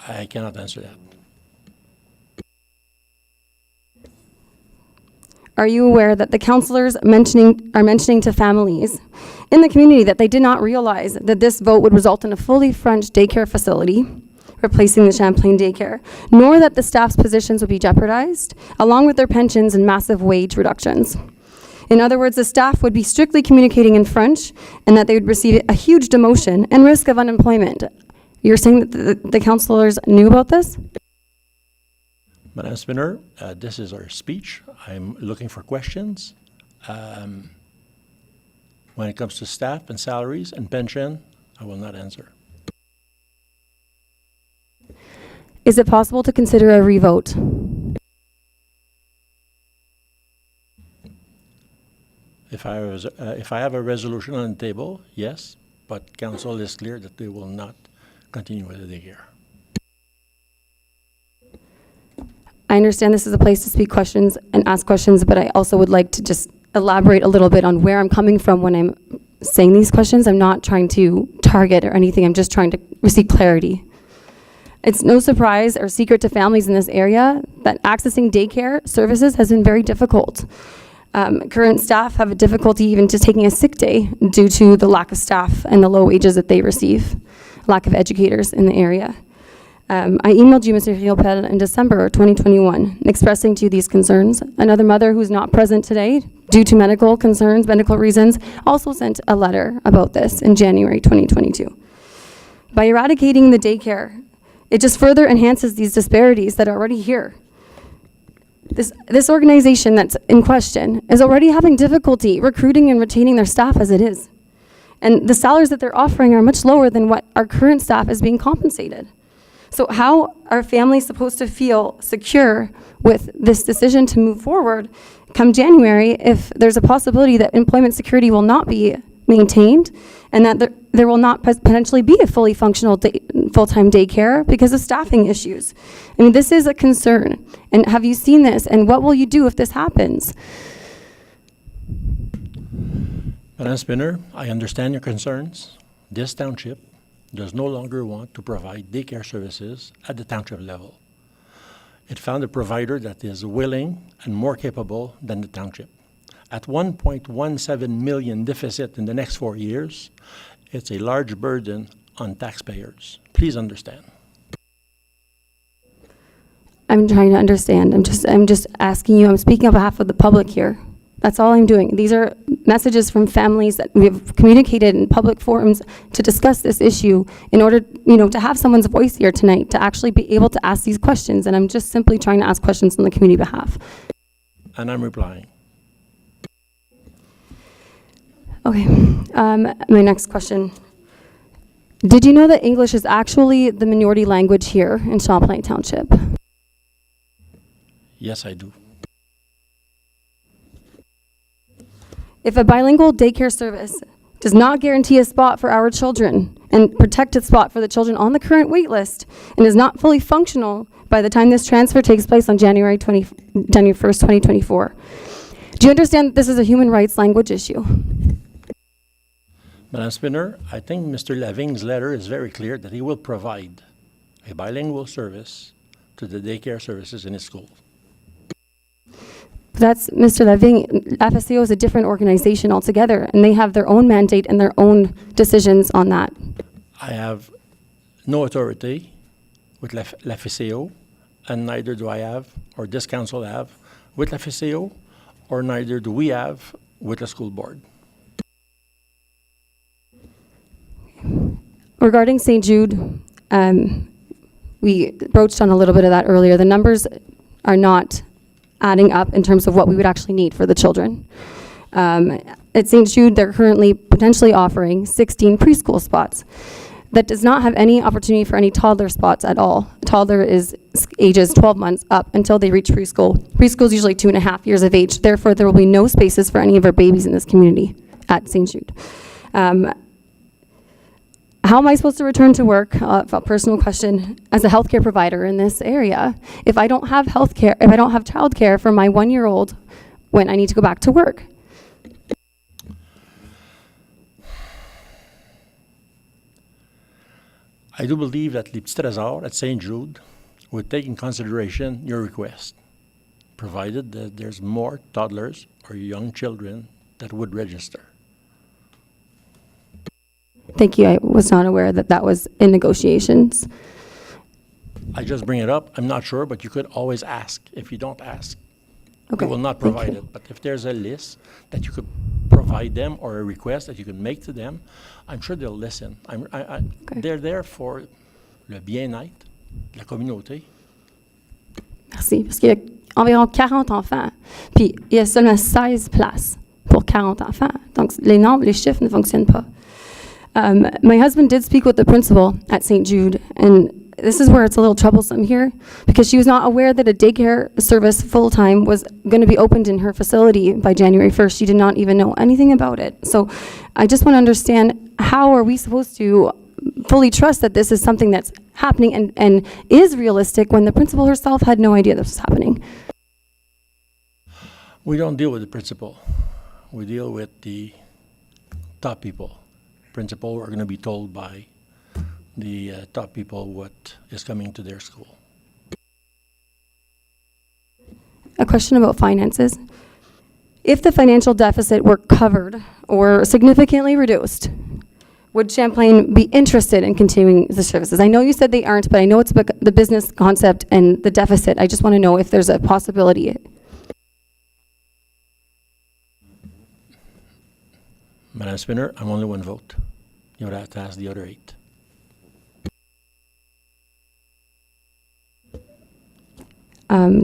I cannot answer that.
Are you aware that the counselors are mentioning to families in the community that they did not realize that this vote would result in a fully French daycare facility, replacing the Champlain daycare, nor that the staff's positions would be jeopardized, along with their pensions and massive wage reductions? In other words, the staff would be strictly communicating in French and that they would receive a huge demotion and risk of unemployment. You're saying that the counselors knew about this?
Madam Spinner, this is our speech. I'm looking for questions. When it comes to staff and salaries and pension, I will not answer.
Is it possible to consider a revote?
If I have a resolution on the table, yes, but council is clear that they will not continue with the daycare.
I understand this is a place to speak questions and ask questions, but I also would like to just elaborate a little bit on where I'm coming from when I'm saying these questions. I'm not trying to target or anything. I'm just trying to receive clarity. It's no surprise or secret to families in this area that accessing daycare services has been very difficult. Current staff have a difficulty even just taking a sick day due to the lack of staff and the low wages that they receive, lack of educators in the area. I emailed you, Mr. Riopel, in December 2021, expressing to you these concerns. Another mother who's not present today due to medical concerns, medical reasons, also sent a letter about this in January 2022. By eradicating the daycare, it just further enhances these disparities that are already here. This organization that's in question is already having difficulty recruiting and retaining their staff as it is. And the salaries that they're offering are much lower than what our current staff is being compensated. So how are families supposed to feel secure with this decision to move forward come January if there's a possibility that employment security will not be maintained and that there will not potentially be a fully functional full-time daycare because of staffing issues? I mean, this is a concern. And have you seen this? And what will you do if this happens?
Madam Spinner, I understand your concerns. This township does no longer want to provide daycare services at the township level. It found a provider that is willing and more capable than the township. At 1.17 million deficit in the next 4 years, it's a large burden on taxpayers. Please understand.
I'm trying to understand. I'm just asking you. I'm speaking on behalf of the public here. That's all I'm doing. These are messages from families that we have communicated in public forums to discuss this issue in order, to have someone's voice here tonight to actually be able to ask these questions. And I'm just simply trying to ask questions on the community behalf.
And I'm replying.
Okay. My next question. Did you know that English is actually the minority language here in Champlain Township?
Yes, I do.
If a bilingual daycare service does not guarantee a spot for our children and protect a spot for the children on the current wait list and is not fully functional by the time this transfer takes place on January 1st, 2024, Do you understand that this is a human rights language issue?
Madam Spinner, I think Mr. Lavigne's letter is very clear that he will provide a bilingual service to the daycare services in his school.
That's Mr. Lavigne. FSAO is a different organization altogether, and they have their own mandate and their own decisions on that.
I have no authority with l'FSAO, and neither do I have, or this council have, with l'FSAO, or neither do we have with the school board.
Regarding St. Jude, we broached on a little bit of that earlier. The numbers are not adding up in terms of what we would actually need for the children. At St. Jude, they're currently potentially offering 16 preschool spots. That does not have any opportunity for any toddler spots at all. Toddler is ages 12 months up until they reach preschool. Preschool is usually 2.5 years of age. Therefore, there will be no spaces for any of our babies in this community at St. Jude. How am I supposed to return to work, a personal question, as a healthcare provider in this area if I don't have healthcare, if I don't have childcare for my 1-year-old when I need to go back to work?
I do believe that Les Petits Trésors at St. Jude would take in consideration your request, provided that there's more toddlers or young children that would register.
Thank you. I was not aware that that was in negotiations.
I just bring it up. I'm not sure, but you could always ask. If you don't ask,
Okay.
we will not
Thank
provide
you.
it. But if there's a list that you could provide them or a request that you could make to them, I'm sure they'll listen. They're there for le bien-être de la communauté.
Merci. Parce qu'il y a environ 40 enfants, puis il y a seulement 16 places pour 40 enfants. Donc, les nombres, les chiffres ne fonctionnent pas. My husband did speak with the principal at St. Jude, and this is where it's a little troublesome here, because she was not aware that a daycare service full-time was going to be opened in her facility by January 1st. She did not even know anything about it. So I just want to understand, how are we supposed to fully trust that this is something that's happening and is realistic when the principal herself had no idea this was happening?
We don't deal with the principal. We deal with the top people. Principal are going to be told by the top people what is coming to their school.
A question about finances. If the financial deficit were covered or significantly reduced, would Champlain be interested in continuing the services? I know you said they aren't, but I know it's about the business concept and the deficit. I just want to know if there's a possibility.
Madam Spinner, I'm only one vote. You would have to ask the other 8.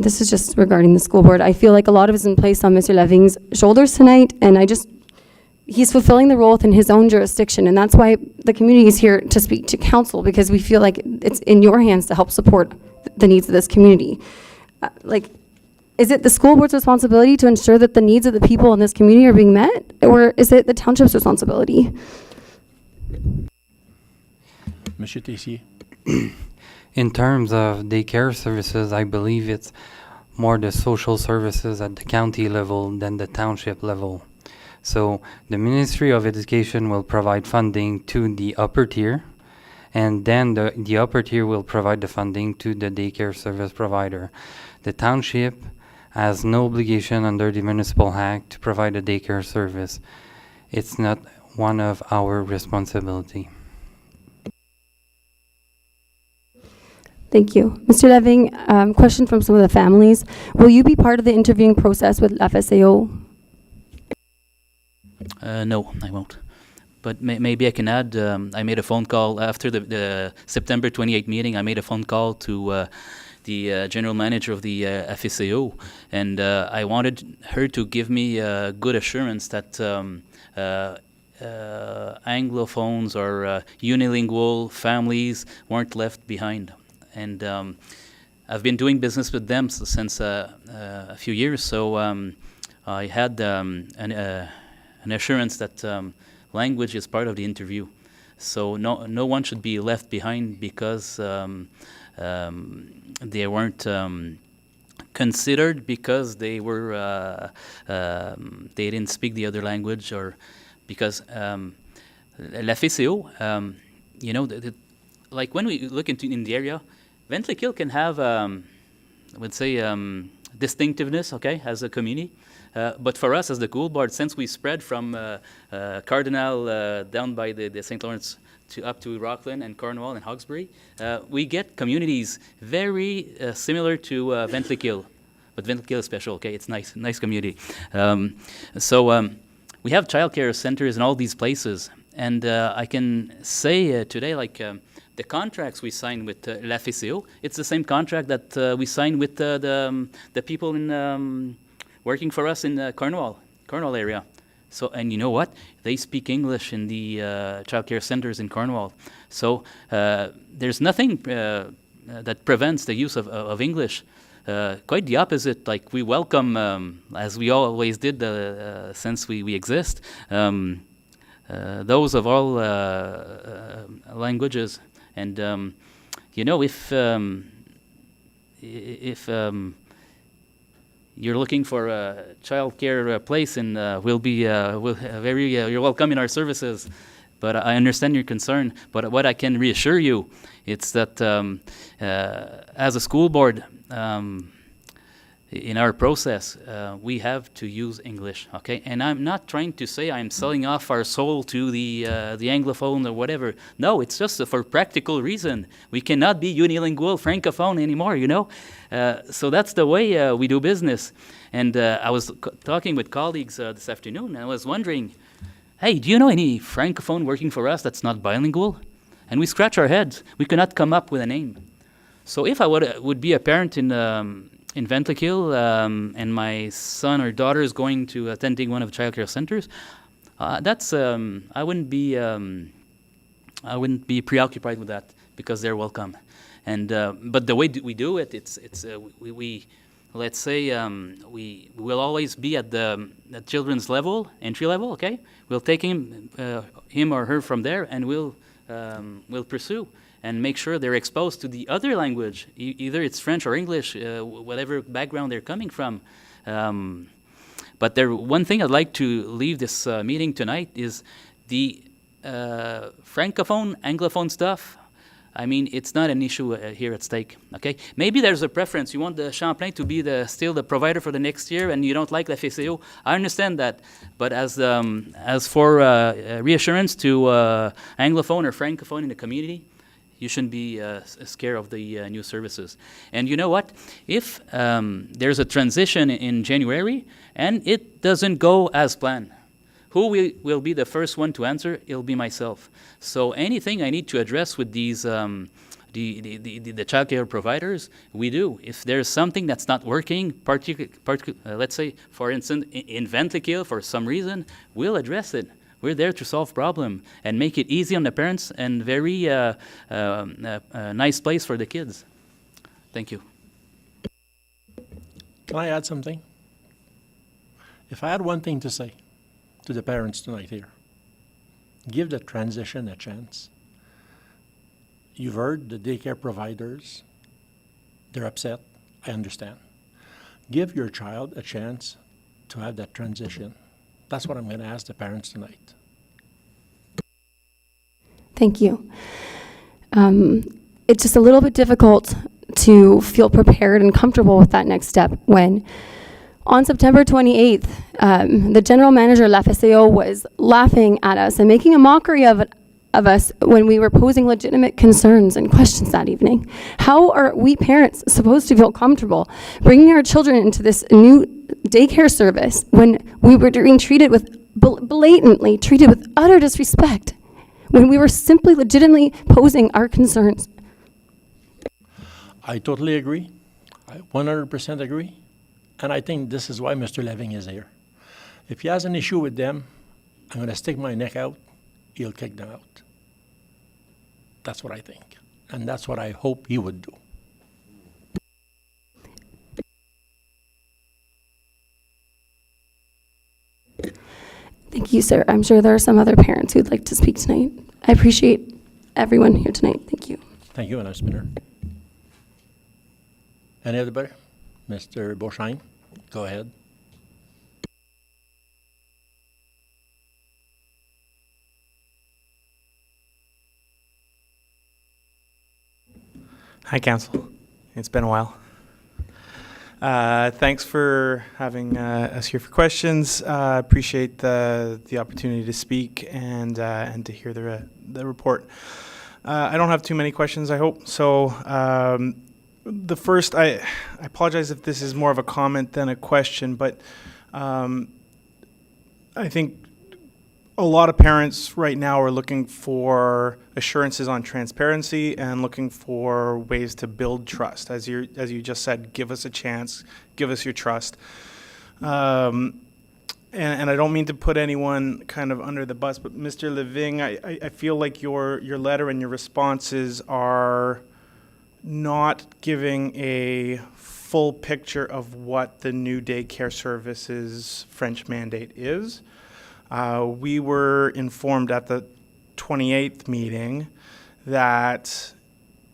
This is just regarding the school board. I feel like a lot of it is in place on Mr. Lavigne's shoulders tonight, and he's fulfilling the role within his own jurisdiction, and that's why the community is here to speak to council, because we feel like it's in your hands to help support the needs of this community. Is it the school board's responsibility to ensure that the needs of the people in this community are being met, or is it the township's responsibility?
Monsieur Tessier.
In terms of daycare services, I believe it's more the social services at the county level than the township level. So the Ministry of Education will provide funding to the upper tier, and then the upper tier will provide the funding to the daycare service provider. The township has no obligation under the Municipal Act to provide a daycare service. It's not one of our responsibility.
Thank you. Mr. Lavigne, question from some of the families. Will you be part of the interviewing process with FSAO?
No, I won't. But maybe I can add, I made a phone call after the September 28th meeting. I made a phone call to the general manager of the FSAO, and I wanted her to give me good assurance that Anglophones or unilingual families weren't left behind. And I've been doing business with them since a few years, so I had an assurance that language is part of the interview. So no one should be left behind because they weren't considered because they were they didn't speak the other language, or because la FCO, you know, like when we look in the area, Ventlikill can have, I would say, distinctiveness, okay, as a community. But for us as the school board, since we spread from Cardinal down by the St. Lawrence up to Rockland and Cornwall and Hawkesbury, we get communities very similar to Ventlikill. But Ventlikill is special, okay? It's nice community. So we have childcare centers in all these places. And I can say today, like, the contracts we signed with La FCO, it's the same contract that we signed with the people in working for us in Cornwall area. So, and you know what? They speak English in the childcare centers in Cornwall. So there's nothing that prevents the use of English. Quite the opposite. Like, we welcome, as we always did since we exist, those of all languages. And you know, if you're looking for a child care place, and you're welcome in our services. But I understand your concern. But what I can reassure you, it's that as a school board, in our process, we have to use English, okay? And I'm not trying to say I'm selling off our soul to the Anglophone or whatever. No, it's just for practical reason. We cannot be unilingual Francophone anymore, you know? So that's the way we do business. And I was talking with colleagues this afternoon, and I was wondering, hey, do you know any Francophone working for us that's not bilingual? And we scratch our heads. We cannot come up with a name. So if I would be a parent in Ventlikill, and my son or daughter is going to attending one of the childcare centers, that's I wouldn't be preoccupied with that, because they're welcome. And but the way we do it, we let's say we will always be at the children's level, entry level. Okay, we'll take him or her from there, and we'll pursue and make sure they're exposed to the other language, either it's French or English, whatever background they're coming from. But one thing I'd like to leave this meeting tonight is the Francophone, Anglophone stuff. I mean, it's not an issue here at stake, okay? Maybe there's a preference. You want the Champlain to be still the provider for the next year, and you don't like the FCO. I understand that. But as for reassurance to Anglophone or Francophone in the community, you shouldn't be scared of the new services. And you know what? If there's a transition in January and it doesn't go as planned, who will be the first one to answer? It'll be myself. So anything I need to address with these the childcare providers, we do. If there's something that's not working, let's say, for instance, in Ventlikill, for some reason, we'll address it. We're there to solve problem and make it easy on the parents, and very nice place for the kids. Thank you.
Can I add something? If I had one thing to say to the parents tonight here, give the transition a chance. You've heard the daycare providers. They're upset. I understand. Give your child a chance to have that transition. That's what I'm going to ask the parents tonight.
Thank you. It's just a little bit difficult to feel prepared and comfortable with that next step when on September 28th, the general manager, La FCO, was laughing at us and making a mockery of us when we were posing legitimate concerns and questions that evening. How are we parents supposed to feel comfortable bringing our children into this new daycare service when we were being treated with, blatantly treated with utter disrespect, when we were simply legitimately posing our concerns?
I totally agree. I 100% agree. And I think this is why Mr. Leving is here. If he has an issue with them, I'm going to stick my neck out. He'll kick them out. That's what I think. And that's what I hope he would do.
Thank you, sir. I'm sure there are some other parents who'd like to speak tonight. I appreciate everyone here tonight. Thank you.
Thank you, Madam Spinner. Any other Mr. Beauchesne, go ahead.
Hi, Council. It's been a while. Thanks for having us here for questions. Appreciate the opportunity to speak and to hear the report. I don't have too many questions, I hope. So the first, I apologize if this is more of a comment than a question, but I think a lot of parents right now are looking for assurances on transparency and looking for ways to build trust. As you just said, give us a chance, give us your trust. And I don't mean to put anyone kind of under the bus, but Mr. Leving, I feel like your letter and your responses are not giving a full picture of what the new daycare services French mandate is. We were informed at the 28th meeting that,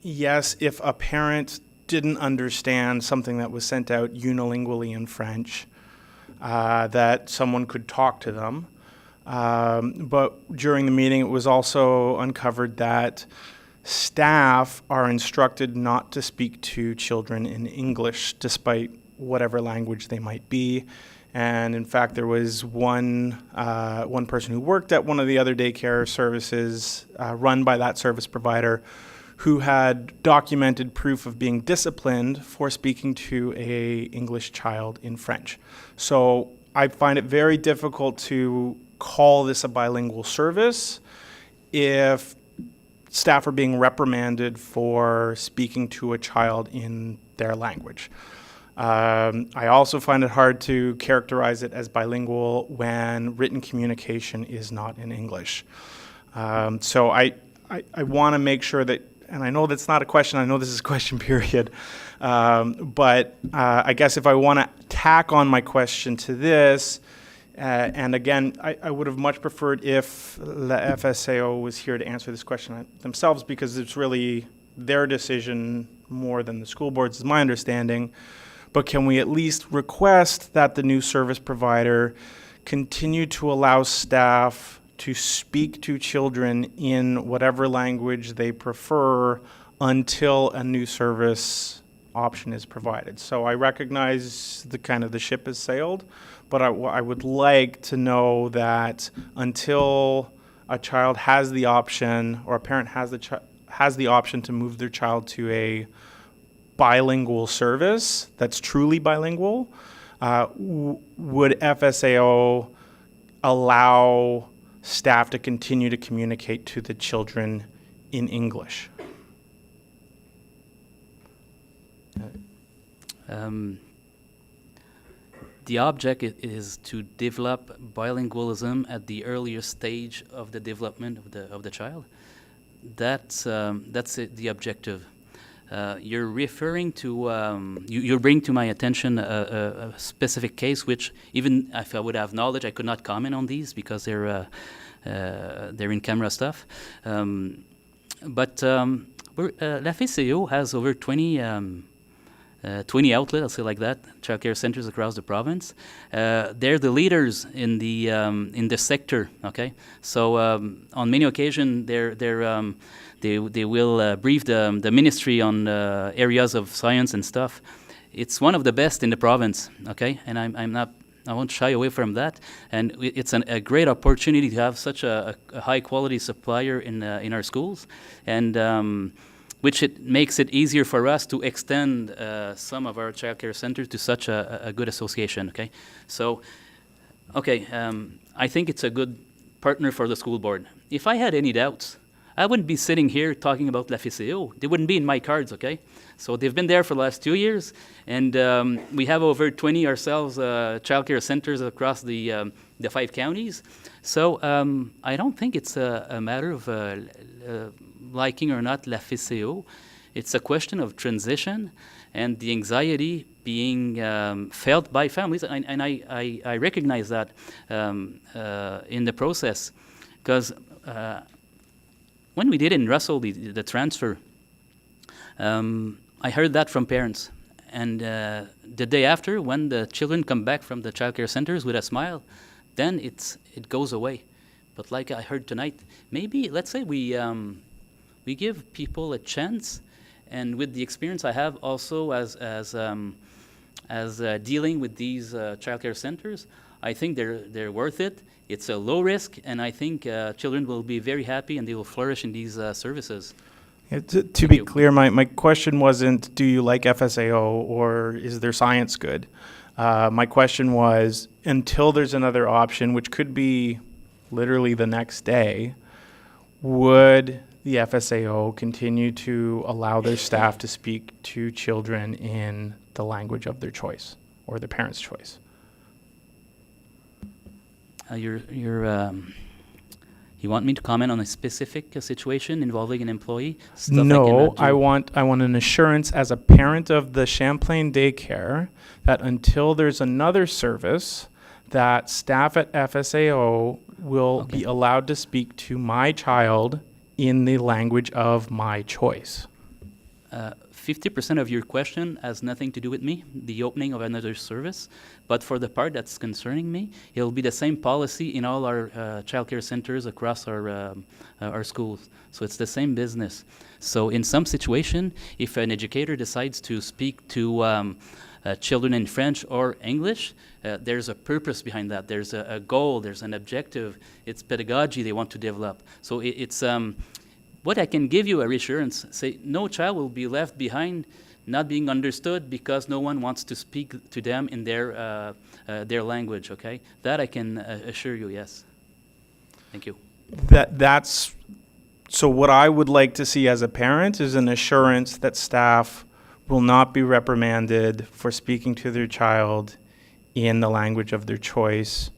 yes, if a parent didn't understand something that was sent out unilingually in French, that someone could talk to them. But during the meeting, it was also uncovered that staff are instructed not to speak to children in English, despite whatever language they might be. And in fact, there was one person who worked at one of the other daycare services run by that service provider who had documented proof of being disciplined for speaking to a English child in French. So I find it very difficult to call this a bilingual service if staff are being reprimanded for speaking to a child in their language. I also find it hard to characterize it as bilingual when written communication is not in English. So I want to make sure that, and I know that's not a question, I know this is a question period, but I guess if I want to tack on my question to this, and again, I would have much preferred if the FSAO was here to answer this question themselves, because it's really their decision more than the school board's, is my understanding. But can we at least request that the new service provider continue to allow staff to speak to children in whatever language they prefer until a new service option is provided? So I recognize the ship has sailed, but I would like to know that until a child has the option, or a parent has the option to move their child to a bilingual service that's truly bilingual, would FSAO allow staff to continue to communicate to the children in English?
The object is to develop bilingualism at the earliest stage of the development of the child. That's the objective. You're referring to, you bring to my attention a specific case, which even if I would have knowledge, I could not comment on these because they're in-camera stuff. But La FCO has over 20 outlets, I'll say like that, child care centers across the province. They're the leaders in the sector. Okay, so on many occasions they will brief the ministry on areas of science and stuff. It's one of the best in the province. Okay, and I won't shy away from that. And it's a great opportunity to have such a high quality supplier in our schools, and which it makes it easier for us to extend some of our child care centers to such a good association. Okay, so I think it's a good partner for the school board. If I had any doubts, I wouldn't be sitting here talking about La FCO. They wouldn't be in my cards, okay? So they've been there for the last 2 years, and we have over 20 ourselves child care centers across the 5 counties. So I don't think it's a matter of liking or not La FCO. It's a question of transition and the anxiety being felt by families, and I recognize that in the process, because when we did in Russell the transfer, I heard that from parents, And the day after, when the children come back from the childcare centers with a smile, then it goes away. But like I heard tonight, maybe let's say we give people a chance, and with the experience I have also as dealing with these childcare centers, I think they're worth it. It's a low risk, and I think children will be very happy and they will flourish in these services.
Yeah, to be clear, my question wasn't, do you like FSAO or is their science good? My question was, until there's another option, which could be literally the next day, would the FSAO continue to allow their staff to speak to children in the language of their choice or their parents' choice?
You want me to comment on a specific situation involving an employee? Stuff
No,
I cannot do.
I want an assurance as a parent of the Champlain daycare that until there's another service, that staff at FSAO will be allowed to speak to my child in the language of my choice.
50% of your question has nothing to do with me, the opening of another service. But for the part that's concerning me, it'll be the same policy in all our childcare centers across our schools. So it's the same business. So in some situation, if an educator decides to speak to children in French or English, there's a purpose behind that. There's a goal, there's an objective. It's pedagogy they want to develop. So it's what I can give you a reassurance, say no child will be left behind not being understood because no one wants to speak to them in their language, okay? That I can assure you, yes. Thank you.
That's so what I would like to see as a parent is an assurance that staff will not be reprimanded for speaking to their child in the language of their choice.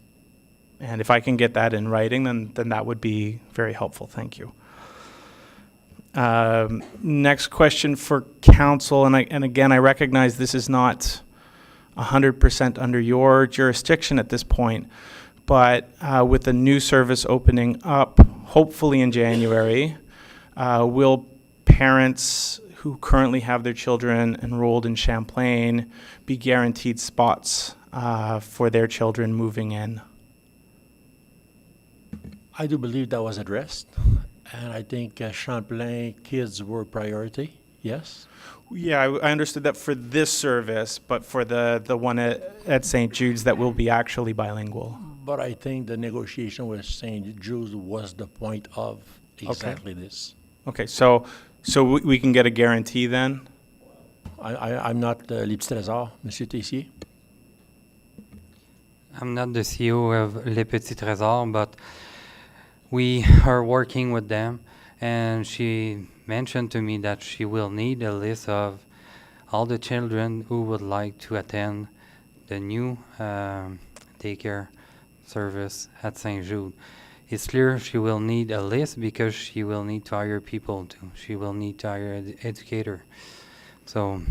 And if I can get that in writing, then that would be very helpful. Thank you. Next question for council, and again, I recognize this is not 100% under your jurisdiction at this point, but with the new service opening up, hopefully in January, will parents who currently have their children enrolled in Champlain be guaranteed spots for their children moving in?
I do believe that was addressed. And I think Champlain kids were priority, yes?
Yeah, I understood that for this service, but for the one at St. Jude's that will be actually bilingual.
But I think the negotiation with St. Jude's was the point of exactly this.
Okay, so we can get a guarantee then?
I'm not Les Petits Trésors, Monsieur Tessier.
I'm not the CEO of Les Petits Trésors, but we are working with them, and she mentioned to me that she will need a list of all the children who would like to attend the new daycare service at St. Jude. It's clear she will need a list because she will need to hire people too. She will need to hire an educator. So,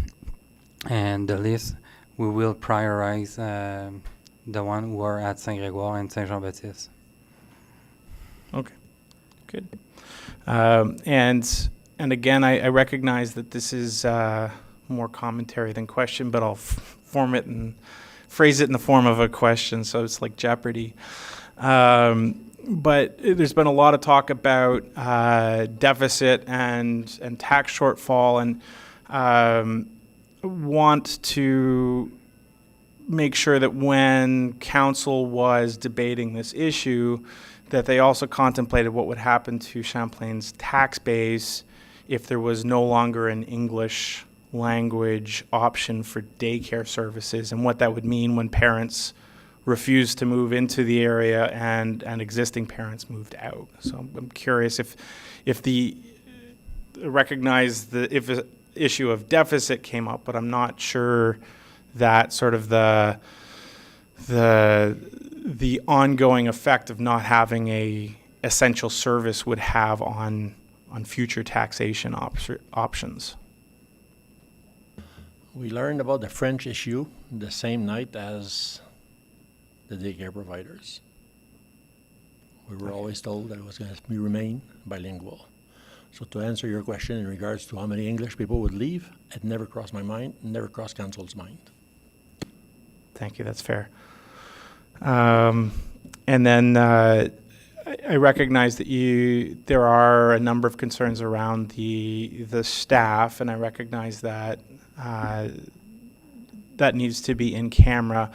and the list, we will prioritize the one who are at Saint Grégoire and Saint Jean-Baptiste.
Okay, good. And again, I recognize that this is more commentary than question, but I'll form it and phrase it in the form of a question, so it's like Jeopardy. But there's been a lot of talk about deficit and tax shortfall, and want to make sure that when council was debating this issue, that they also contemplated what would happen to Champlain's tax base if there was no longer an English language option for daycare services, and what that would mean when parents refused to move into the area and existing parents moved out. So I'm curious if the issue of deficit came up, but I'm not sure that sort of the ongoing effect of not having a essential service would have on future taxation options.
We learned about the French issue the same night as the daycare providers. We were always told that it was going to remain bilingual. So to answer your question in regards to how many English people would leave, it never crossed my mind, never crossed council's mind.
Thank you, that's fair. And then I recognize that there are a number of concerns around the staff, and I recognize that that needs to be in camera.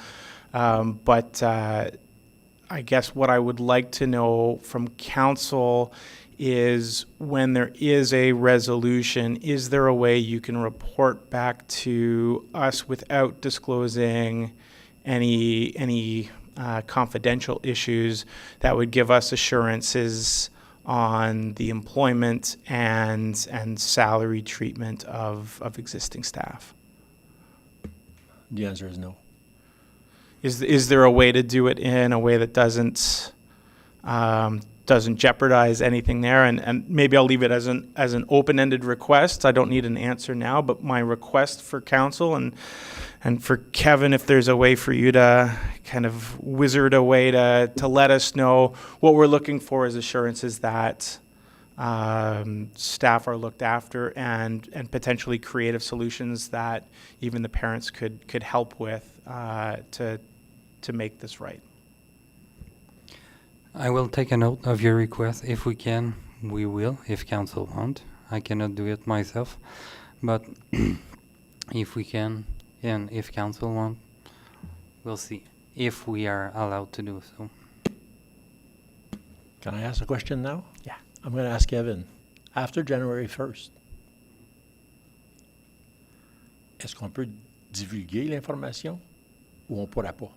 But I guess what I would like to know from council is, when there is a resolution, is there a way you can report back to us without disclosing any confidential issues that would give us assurances on the employment and salary treatment of existing staff?
The answer is no.
Is there a way to do it in a way that doesn't jeopardize anything there? And maybe I'll leave it as an open-ended request. I don't need an answer now, but my request for council and for Kevin, if there's a way for you to kind of wizard a way to let us know what we're looking for as assurances that staff are looked after, and potentially creative solutions that even the parents could help with to make this right.
I will take a note of your request. If we can, we will, if council want. I cannot do it myself, but if we can, and if council want, we'll see if we are allowed to do so.
Can I ask a question now?
Yeah.
I'm going to ask Kevin. After January 1st, est-ce qu'on peut divulguer l'information ou on ne pourra pas?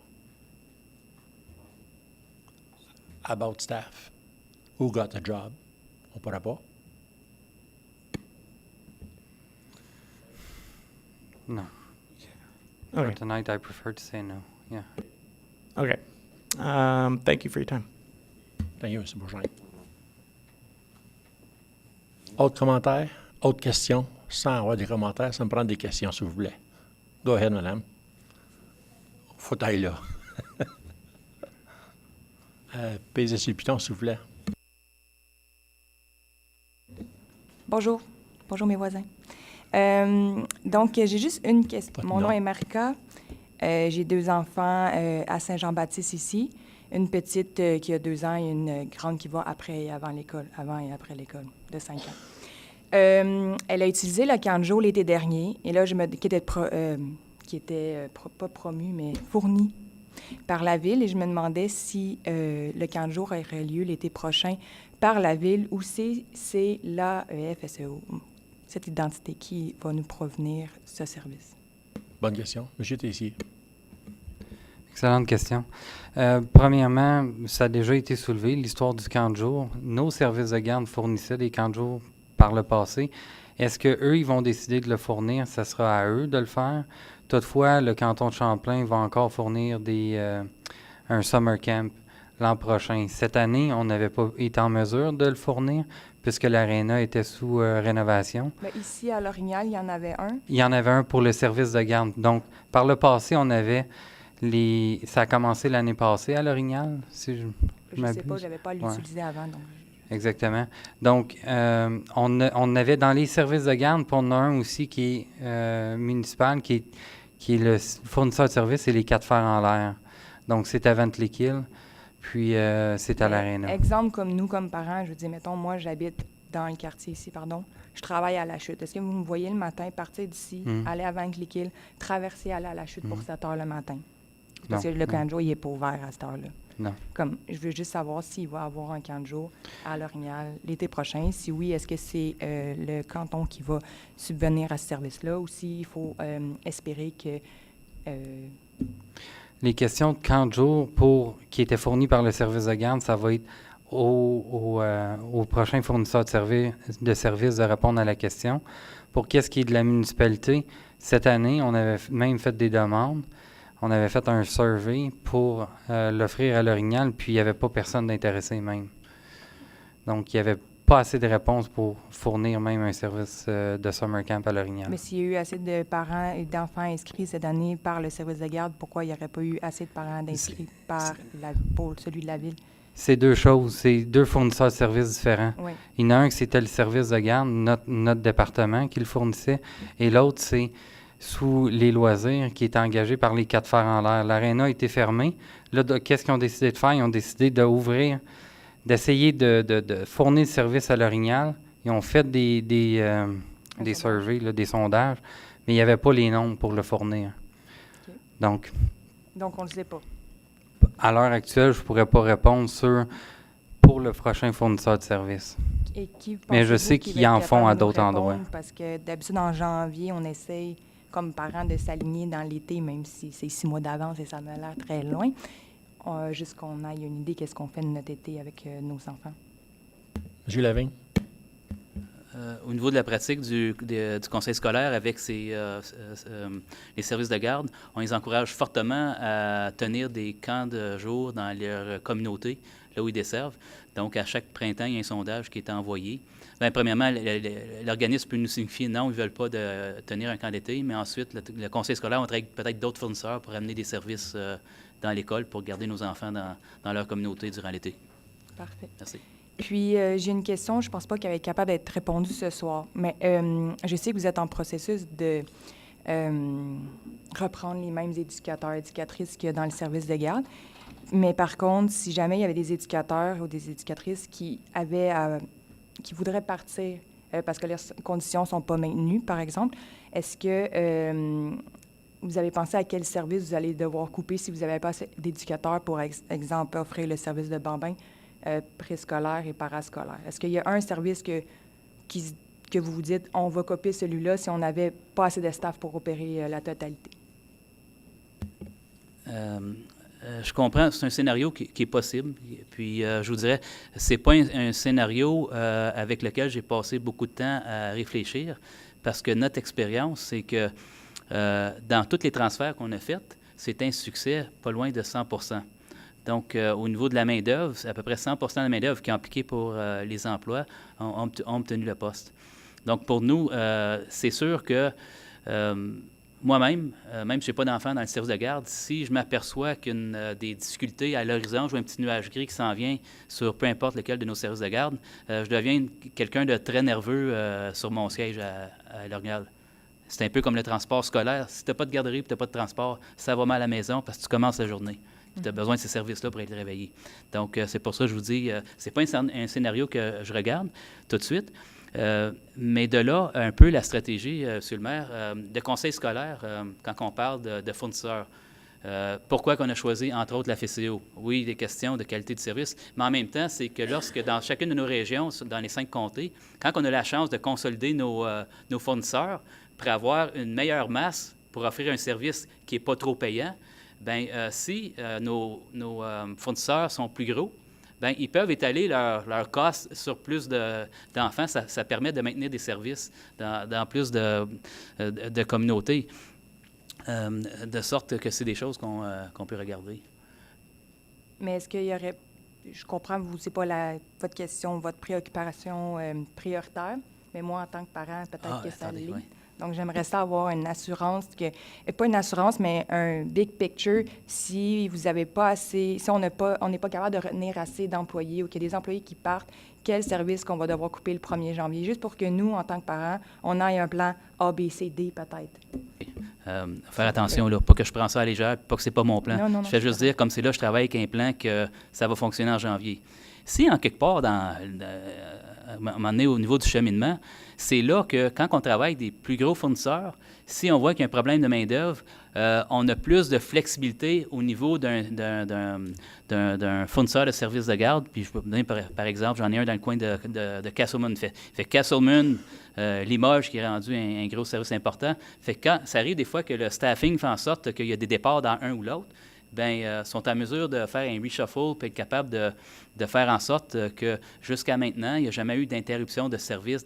About staff. Who got the job? On ne pourra pas?
No.
Okay.
For tonight, I prefer to say no. Yeah.
Okay. Thank you for your time.
Thank you, Mr. Bourgeois. Autres commentaires? Autres questions? Sans avoir des commentaires, ça me prend des questions, s'il vous plaît. Go ahead, madame. Faut tailler là. Pesez sur le piton, s'il vous plaît.
Bonjour. Bonjour, mes voisins. Donc, j'ai juste une question. Mon nom est Marika. J'ai 2 enfants à Saint-Jean-Baptiste ici. Une petite qui a 2 ans et une grande qui va après et avant l'école, avant et après l'école, de 5 ans. Elle a utilisé le camp de jour l'été dernier, et là, qui était pas promu, mais fourni par la Ville, et je me demandais si le camp de jour aurait lieu l'été prochain par la Ville, ou si c'est l'AEFSEO, cette identité qui va nous provenir ce service.
Bonne question. Monsieur Tessier.
Excellente question. Premièrement, ça a déjà été soulevé, l'histoire du camp de jour. Nos services de garde fournissaient des camps de jour par le passé. Est-ce qu'eux, ils vont décider de le fournir? Ça sera à eux de le faire. Toutefois, le canton de Champlain va encore fournir un summer camp l'an prochain. Cette année, on n'avait pas été en mesure de le fournir puisque l'aréna était sous rénovation.
Mais ici, à l'Orignal, il y en avait un?
Il y en avait un pour le service de garde. Donc, par le passé, on avait ça a commencé l'année passée à l'Orignal, si je
ne sais pas, je n'avais pas l'utilisé avant. Donc...
Exactement. Donc, on avait dans les services de garde, puis on a un aussi qui est municipal, qui est le fournisseur de services, c'est les 4 fers en l'air. Donc, c'est à Ventliquille, puis c'est à l'Aréna.
Exemple, comme nous, comme parents, je veux dire, mettons, moi, j'habite dans le quartier ici, je travaille à la chute. Est-ce que vous me voyez le matin partir d'ici, aller à Ventliquille, traverser, aller à la chute pour 7 heures le matin? Parce que le camp de jour, il n'est pas ouvert à cette heure-là.
Non.
Comme, je veux juste savoir s'il va y avoir un camp de jour à l'Orignal l'été prochain. Si oui, est-ce que c'est le canton qui va subvenir à ce service-là, ou s'il faut espérer que...
Les questions de camp de jour qui étaient fournies par le service de garde, ça va être au prochain fournisseur de services de répondre à la question. Pour qu'est-ce qui est de la municipalité, cette année, on avait même fait des demandes. On avait fait un survey pour l'offrir à l'Orignal, puis il n'y avait pas personne d'intéressé même. Donc, il n'y avait pas assez de réponses pour fournir même un service de summer camp à l'Orignal.
Mais s'il y a eu assez de parents et d'enfants inscrits cette année par le service de garde, pourquoi il n'y aurait pas eu assez de parents inscrits pour celui de la Ville?
C'est deux choses, c'est deux fournisseurs de services différents.
Oui.
Il y en a un que c'était le service de garde, notre département qui le fournissait, et l'autre, c'est sous les loisirs qui est engagé par les 4 fers en l'air. L'aréna a été fermée. Là, qu'est-ce qu'ils ont décidé de faire? Ils ont décidé d'ouvrir, d'essayer de fournir le service à l'Orignal. Ils ont fait des surveys, là, des sondages, mais il n'y avait pas les nombres pour le fournir.
Okay.
Donc,
on ne le sait pas.
À l'heure actuelle, je ne pourrais pas répondre pour le prochain fournisseur de service.
Et qui
mais je sais
qui
qu'ils
va
en
être
font à
capable de nous
d'autres endroits.
répondre? Parce que d'habitude, en janvier, on essaye, comme parents, de s'aligner dans l'été, même si c'est 6 mois d'avance et ça m'a l'air très loin, juste qu'on ait une idée qu'est-ce qu'on fait de notre été avec nos enfants.
M. Lavigne.
Au niveau de la pratique du conseil scolaire avec les services de garde, on les encourage fortement à tenir des camps de jour dans leur communauté, là où ils desservent. Donc, à chaque printemps, il y a un sondage qui est envoyé. Bien, premièrement, l'organisme peut nous signifier non, ils ne veulent pas tenir un camp d'été, mais ensuite, le conseil scolaire va travailler avec peut-être d'autres fournisseurs pour amener des services dans l'école pour garder nos enfants dans leur communauté durant l'été.
Parfait.
Merci.
Puis, j'ai une question, je ne pense pas qu'elle est capable d'être répondue ce soir, mais je sais que vous êtes en processus de reprendre les mêmes éducateurs et éducatrices qu'il y a dans le service de garde. Mais par contre, si jamais il y avait des éducateurs ou des éducatrices qui voudraient partir parce que leurs conditions ne sont pas maintenues, par exemple, est-ce que vous avez pensé à quel service vous allez devoir couper si vous n'avez pas assez d'éducateurs pour, exemple, offrir le service de bambin préscolaire et parascolaire? Est-ce qu'il y a un service que vous vous dites, on va couper celui-là si on n'avait pas assez de staff pour opérer la totalité?
Je comprends, c'est un scénario qui est possible. Puis, je vous dirais, c'est pas un scénario avec lequel j'ai passé beaucoup de temps à réfléchir, parce que notre expérience, c'est que dans tous les transferts qu'on a faits, c'est un succès pas loin de 100 %. Donc, au niveau de la main-d'œuvre, c'est à peu près 100 % de la main-d'œuvre qui est impliquée pour les emplois ont obtenu le poste. Donc, pour nous, c'est sûr que moi-même, même si je n'ai pas d'enfant dans le service de garde, si je m'aperçois qu'il y a des difficultés à l'horizon, je vois un petit nuage gris qui s'en vient sur peu importe lequel de nos services de garde, je deviens quelqu'un de très nerveux sur mon siège à l'Orignal. C'est un peu comme le transport scolaire. Si tu n'as pas de garderie et tu n'as pas de transport, ça va mal à la maison parce que tu commences la journée. Tu as besoin de ces services-là pour être réveillé. Donc, c'est pour ça que je vous dis, c'est pas un scénario que je regarde tout de suite. Mais de là, un peu la stratégie, Monsieur le maire, de conseil scolaire, quand on parle de fournisseurs. Pourquoi qu'on a choisi, entre autres, la FCO? Oui, des questions de qualité de service, mais en même temps, c'est que lorsque dans chacune de nos régions, dans les 5 comtés, quand on a la chance de consolider nos fournisseurs pour avoir une meilleure masse pour offrir un service qui n'est pas trop payant, bien, si nos fournisseurs sont plus gros, bien, ils peuvent étaler leur cost sur plus d'enfants. Ça permet de maintenir des services dans plus de communautés, de sorte que c'est des choses qu'on peut regarder.
Mais est-ce qu'il y aurait... Je comprends, vous, c'est pas votre question, votre préoccupation prioritaire, mais moi, en tant que parent, peut-être que ça l'est. Oui. Donc, j'aimerais ça avoir une assurance, pas une assurance, mais un big picture, si vous n'avez pas assez, si on n'est pas capable de retenir assez d'employés ou qu'il y a des employés qui partent, quel service qu'on va devoir couper le 1er janvier, juste pour que nous, en tant que parents, on ait un plan A, B, C, D, peut-être.
Faire attention, là, pas que je prends ça à la légère, pas que c'est pas mon plan.
Non,
je fais juste dire, comme c'est là, je travaille avec un plan que ça va fonctionner en janvier. Si, en quelque part, à un moment donné, au niveau du cheminement, c'est là que, quand on travaille avec des plus gros fournisseurs, si on voit qu'il y a un problème de main-d'œuvre, on a plus de flexibilité au niveau d'un fournisseur de services de garde. Puis je peux vous donner, par exemple, j'en ai un dans le coin de Castleman. Fait Castleman, Limoges, qui est rendu un gros service important. Fait que quand ça arrive des fois que le staffing fait en sorte qu'il y a des départs dans un ou l'autre, bien, sont en mesure de faire un reshuffle puis être capable de faire en sorte que jusqu'à maintenant, il n'y a jamais eu d'interruption de service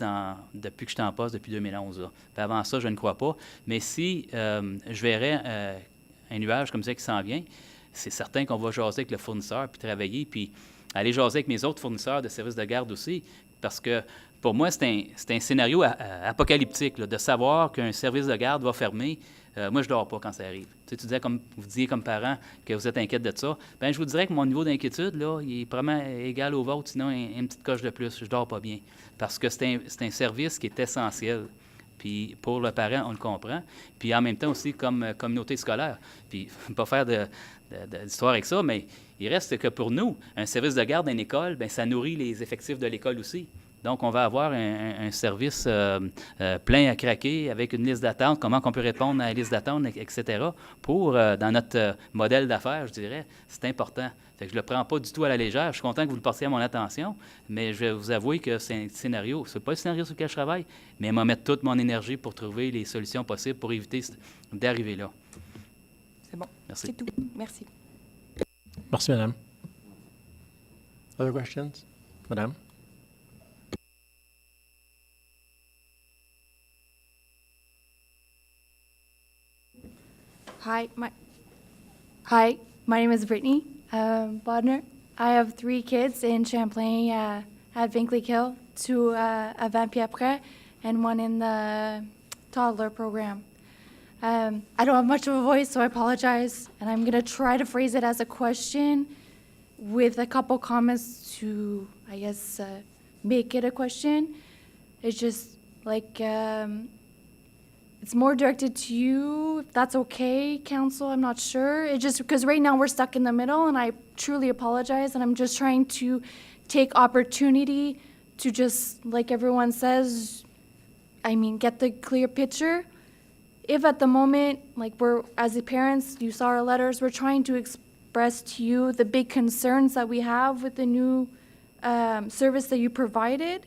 depuis que je suis en poste, depuis 2011. Là. Puis avant ça, je ne crois pas. Mais si je verrais un nuage comme ça qui s'en vient, c'est certain qu'on va jaser avec le fournisseur puis travailler, puis aller jaser avec mes autres fournisseurs de services de garde aussi. Parce que pour moi, c'est un scénario apocalyptique, là, de savoir qu'un service de garde va fermer. Moi, je ne dors pas quand ça arrive. Tu disais, comme vous disiez comme parent que vous êtes inquiète de ça. Bien, je vous dirais que mon niveau d'inquiétude, là, il est probablement égal au vôtre, sinon une petite coche de plus. Je ne dors pas bien. Parce que c'est un service qui est essentiel. Puis pour le parent, on le comprend. Puis en même temps aussi comme communauté scolaire. Puis pas faire d'histoire avec ça, mais il reste que pour nous, un service de garde dans une école, bien, ça nourrit les effectifs de l'école aussi. Donc, on va avoir un service plein à craquer avec une liste d'attente, comment on peut répondre à la liste d'attente, etc. Pour, dans notre modèle d'affaires, je dirais, c'est important. Fait que je ne le prends pas du tout à la légère. Je suis content que vous le portiez à mon attention, mais je vais vous avouer que c'est un scénario. Ce n'est pas le scénario sur lequel je travaille, mais je vais mettre toute mon énergie pour trouver les solutions possibles pour éviter d'arriver là.
C'est bon.
Merci.
C'est tout. Merci.
Merci, madame. Other questions? Madame?
Hi, my name is Brittany Bodner. I have 3 kids in Champlain at Vinkley Hill, 2 at Vingt-Pieds-Après, and 1 in the toddler program. I don't have much of a voice, so I apologize, and I'm going to try to phrase it as a question with a couple comments to, I guess, make it a question. It's just like... it's more directed to you, if that's okay, Council, I'm not sure. It's just because right now we're stuck in the middle, and I truly apologize, and I'm just trying to take opportunity to just, like everyone says, I mean, get the clear picture. If at the moment, like as the parents, you saw our letters, we're trying to express to you the big concerns that we have with the new service that you provided,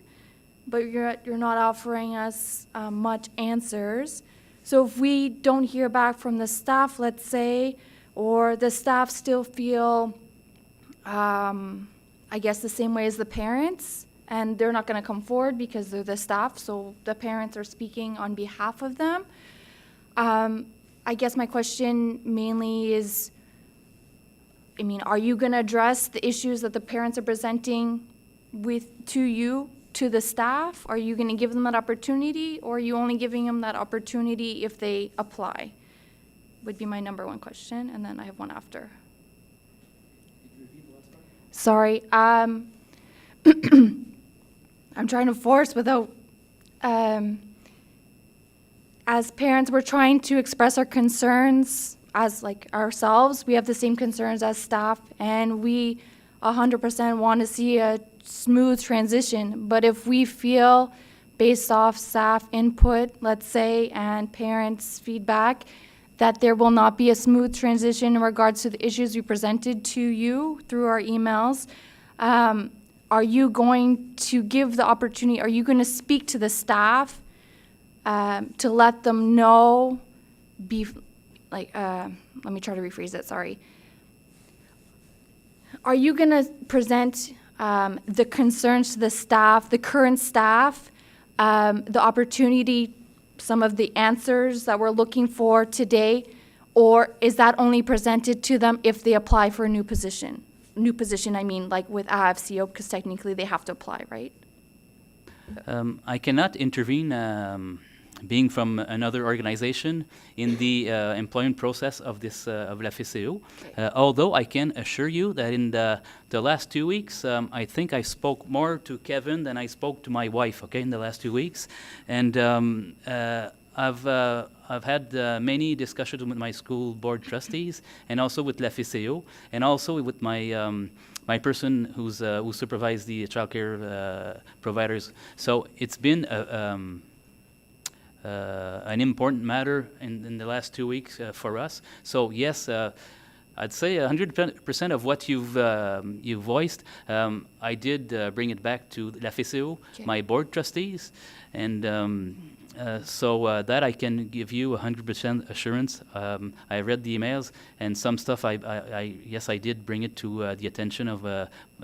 but you're not offering us much answers. So if we don't hear back from the staff, let's say, or the staff still feel, I guess, the same way as the parents, and they're not going to come forward because they're the staff, so the parents are speaking on behalf of them. I guess my question mainly is, I mean, are you going to address the issues that the parents are presenting to you, to the staff? Are you going to give them that opportunity, or are you only giving them that opportunity if they apply? Would be my number 1 question, and then I have one after. Sorry, I'm trying to force without, as parents, we're trying to express our concerns as like ourselves. We have the same concerns as staff, and we 100% want to see a smooth transition. But if we feel, based off staff input, let's say, and parents' feedback, that there will not be a smooth transition in regards to the issues we presented to you through our emails, are you going to give the opportunity, are you going to speak to the staff to let them know, let me try to rephrase it, sorry. Are you going to present the concerns to the staff, the current staff, the opportunity, some of the answers that we're looking for today, or is that only presented to them if they apply for a new position? New position, I mean, like with AFCO, because technically they have to apply, right?
I cannot intervene, being from another organization, in the employment process of this of la FCO. Although I can assure you that in the last 2 weeks, I think I spoke more to Kevin than I spoke to my wife. Okay, in the last 2 weeks, and I've had many discussions with my school board trustees, and also with la FCO, and also with my my person who supervises the child care providers. So it's been an important matter in the last 2 weeks for us. So yes, I'd say 100% of what you've voiced. I did bring it back to la FCO, my board trustees, and so that I can give you 100% assurance. I read the emails, and some stuff yes, I did bring it to the attention of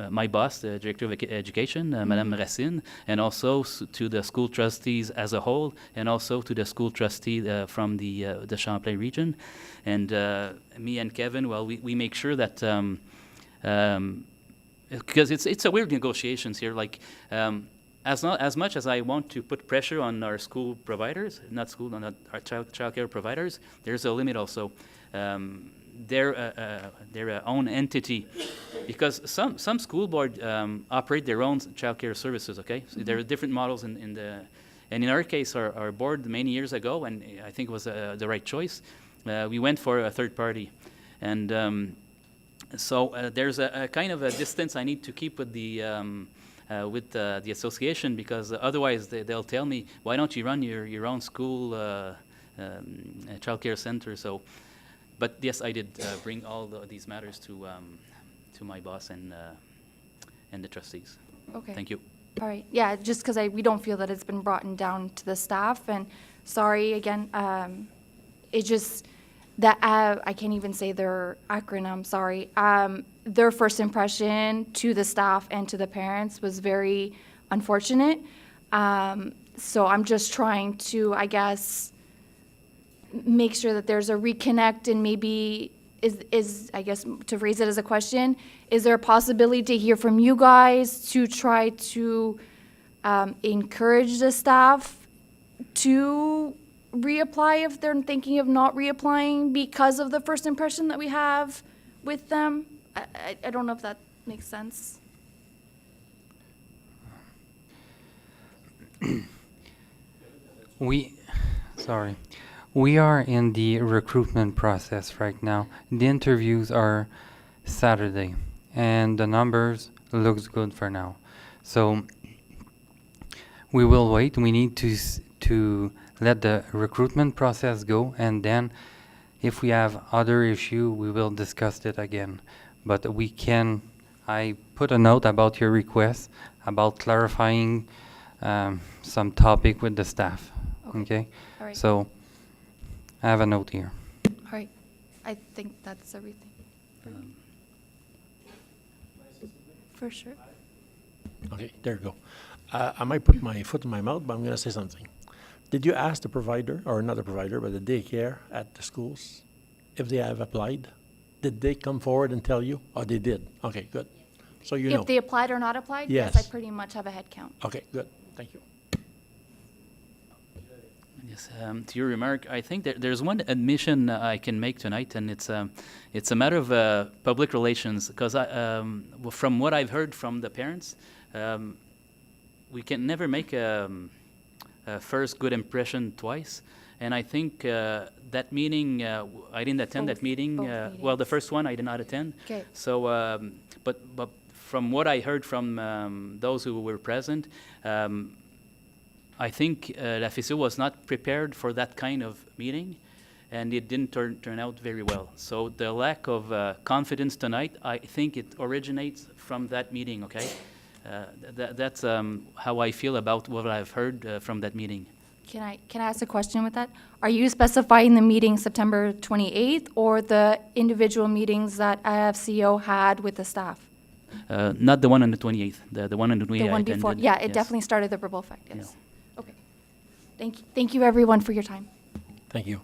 my boss, the director of education, Madame Racine, and also to the school trustees as a whole, and also to the school trustee from the Champlain region. And me and Kevin, well, we make sure that because it's a weird negotiations here. Like as much as I want to put pressure on our school providers, not our child care providers, there's a limit also. They're own entity, because some school board operate their own child care services. Okay, so there are different models in the, and in our case, our board many years ago, and I think it was the right choice. We went for a third party, and so there's a kind of a distance I need to keep with the association, because otherwise they'll tell me, why don't you run your own school child care center? So, but yes, I did bring all these matters to my boss and the trustees.
Okay.
Thank you.
All right. Yeah, just because we don't feel that it's been brought down to the staff, and sorry again. It just that I can't even say their acronym. Sorry. Their first impression to the staff and to the parents was very unfortunate. So I'm just trying to, I guess, make sure that there's a reconnect, and maybe is I guess, to phrase it as a question, is there a possibility to hear from you guys to try to encourage the staff to reapply if they're thinking of not reapplying because of the first impression that we have with them? I don't know if that makes sense.
We are in the recruitment process right now. The interviews are Saturday, and the numbers looks good for now. So we will wait. We need to let the recruitment process go, and then if we have other issue, we will discuss it again. But I put a note about your request about clarifying some topic with the staff. Okay?
All right.
So I have a note here.
All right. I think that's everything. For sure.
Okay, there you go. I might put my foot in my mouth, but I'm going to say something. Did you ask the provider, or not the provider, but the daycare at the schools, if they have applied? Did they come forward and tell you? Oh, they did. Okay, good. So you know.
If they applied or not applied?
Yes.
I pretty much have a head count.
Okay, good. Thank you.
Yes, to your remark, I think there's one admission I can make tonight, and it's a matter of public relations, because from what I've heard from the parents, we can never make a first good impression twice. And I think that meeting, I didn't attend that meeting. Well, the first one I did not attend.
Okay.
So, but from what I heard from those who were present, I think l'AFCO was not prepared for that kind of meeting, and it didn't turn out very well. So the lack of confidence tonight, I think it originates from that meeting, okay? That's how I feel about what I've heard from that meeting.
Can I ask a question with that? Are you specifying the meeting September 28th or the individual meetings that AFCO had with the staff?
Not the one on the 28th. The one on the 28th.
The one before. Yeah, it definitely started the ripple effect. Yes. Yeah. Okay. Thank you, everyone, for your time.
Thank you.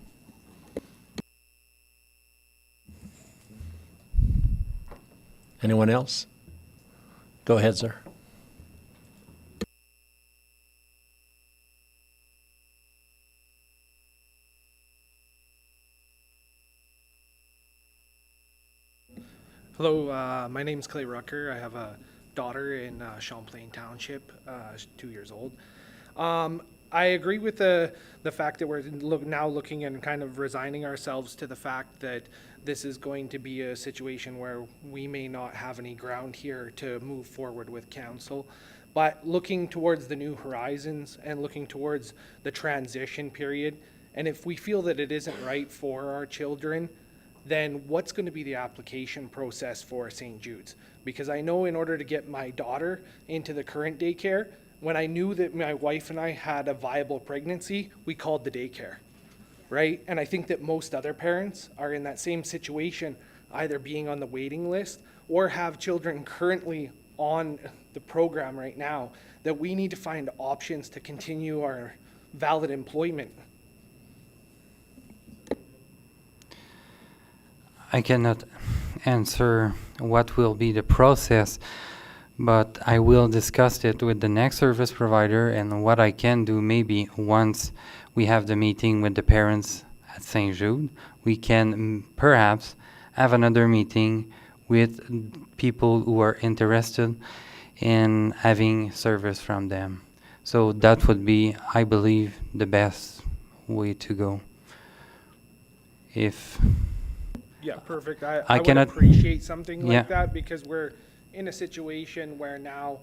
Anyone else? Go ahead, sir.
Hello, my name is Clay Rucker. I have a daughter in Champlain Township, 2 years old. I agree with the fact that we're now looking and kind of resigning ourselves to the fact that this is going to be a situation where we may not have any ground here to move forward with council. But looking towards the new horizons and looking towards the transition period, and if we feel that it isn't right for our children, then what's going to be the application process for St. Jude's? Because I know in order to get my daughter into the current daycare, when I knew that my wife and I had a viable pregnancy, we called the daycare, right? And I think that most other parents are in that same situation, either being on the waiting list or have children currently on the program right now, that we need to find options to continue our valid employment.
I cannot answer what will be the process, But I will discuss it with the next service provider and what I can do maybe once we have the meeting with the parents at St. Jude. We can perhaps have another meeting with people who are interested in having service from them. So that would be, I believe, the best way to go. If
Yeah, perfect.
I
I would
cannot-
appreciate something like
Yeah.
that because we're in a situation where now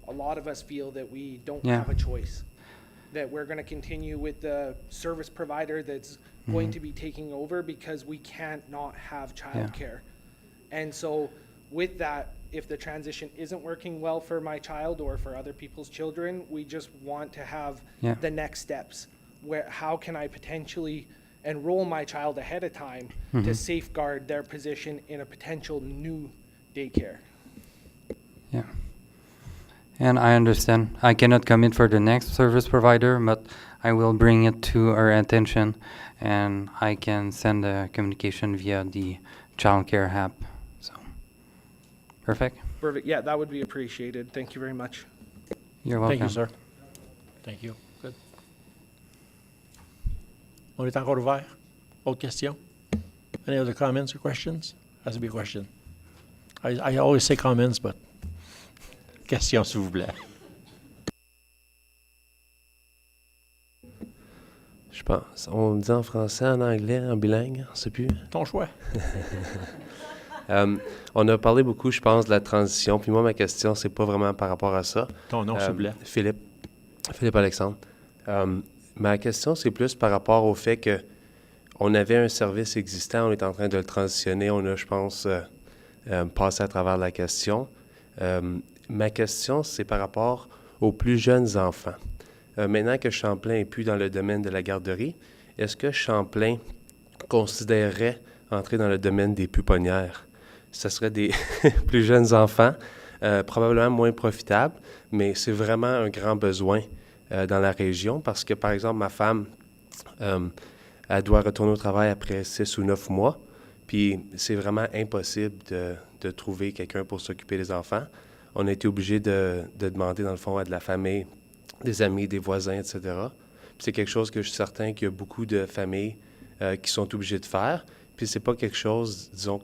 a lot of us feel that we don't
Yeah.
have a choice. That we're going to continue with the service provider that's going to be taking over because we can't not have childcare. And so with that, if the transition isn't working well for my child or for other people's children, we just want to have
Yeah.
the next steps. How can I potentially enroll my child ahead of time to safeguard their position in a potential new daycare?
Yeah. And I understand. I cannot commit for the next service provider, but I will bring it to our attention and I can send a communication via the childcare app. So, perfect.
Perfect. Yeah, that would be appreciated. Thank you very much.
You're welcome.
Thank you, sir. Thank you. Good. On est encore ouvert. Autres questions? Any other comments or questions? Has to be a question. I always say comments, but question, s'il vous plaît.
Je pense. On le dit en français, en anglais, en bilingue, on ne sait plus.
Ton choix.
On a parlé beaucoup, je pense, de la transition. Puis moi, ma question, c'est pas vraiment par rapport à ça.
Ton nom, s'il vous plaît.
Philippe Alexandre. Ma question, c'est plus par rapport au fait que on avait un service existant, on est en train de le transitionner. On a, je pense, passé à travers la question. Ma question, c'est par rapport aux plus jeunes enfants. Maintenant que Champlain n'est plus dans le domaine de la garderie, est-ce que Champlain considérerait entrer dans le domaine des pouponnières? Ce serait des plus jeunes enfants, probablement moins profitables, mais c'est vraiment un grand besoin dans la région parce que, par exemple, ma femme, elle doit retourner au travail après 6 ou 9 mois, puis c'est vraiment impossible de trouver quelqu'un pour s'occuper des enfants. On a été obligé de demander, dans le fond, à de la famille, des amis, des voisins, etc. Puis c'est quelque chose que je suis certain qu'il y a beaucoup de familles qui sont obligées de faire. Puis c'est pas quelque chose, disons,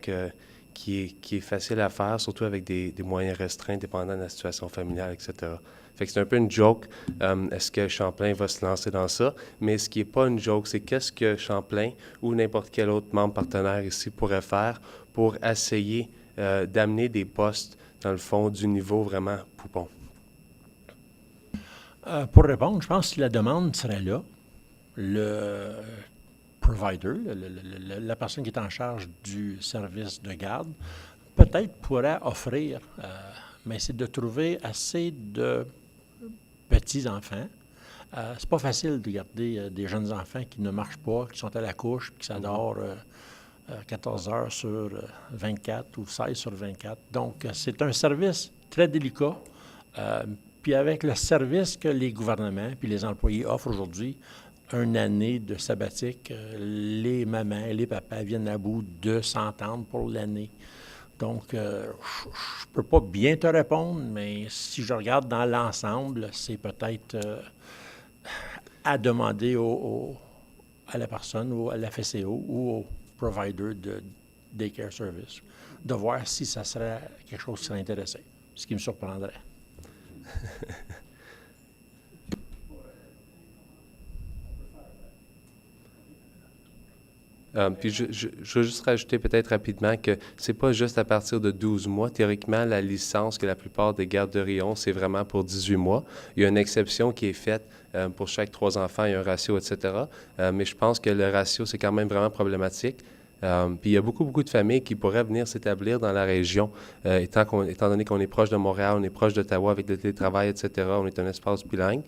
qui est facile à faire, surtout avec des moyens restreints, dépendant de la situation familiale, etc. Fait que c'est un peu une joke. Est-ce que Champlain va se lancer dans ça? Mais ce qui n'est pas une joke, c'est qu'est-ce que Champlain ou n'importe quel autre membre partenaire ici pourrait faire pour essayer d'amener des postes, dans le fond, du niveau vraiment poupon?
Pour répondre, je pense que la demande serait là. Le provider, la personne qui est en charge du service de garde, peut-être pourrait offrir, mais c'est de trouver assez de petits-enfants. C'est pas facile de garder des jeunes enfants qui ne marchent pas, qui sont à la couche, qui s'adorent 14 heures sur 24 ou 16 sur 24. Donc, c'est un service très délicat. Puis avec le service que les gouvernements puis les employés offrent aujourd'hui, une année de sabbatique, les mamans et les papas viennent à bout de s'entendre pour l'année. Donc, je ne peux pas bien te répondre, mais si je regarde dans l'ensemble, c'est peut-être à demander à la personne ou à la FCO ou au provider de daycare service de voir si ça serait quelque chose qui serait intéressant, ce qui me surprendrait.
Puis je veux juste rajouter peut-être rapidement que c'est pas juste à partir de 12 mois. Théoriquement, la licence que la plupart des garderies ont, c'est vraiment pour 18 mois. Il y a une exception qui est faite pour chaque 3 enfants, il y a un ratio, etc. Mais je pense que le ratio, c'est quand même vraiment problématique. Puis il y a beaucoup de familles qui pourraient venir s'établir dans la région, étant donné qu'on est proche de Montréal, on est proche d'Ottawa avec le télétravail, etc. On est un espace bilingue.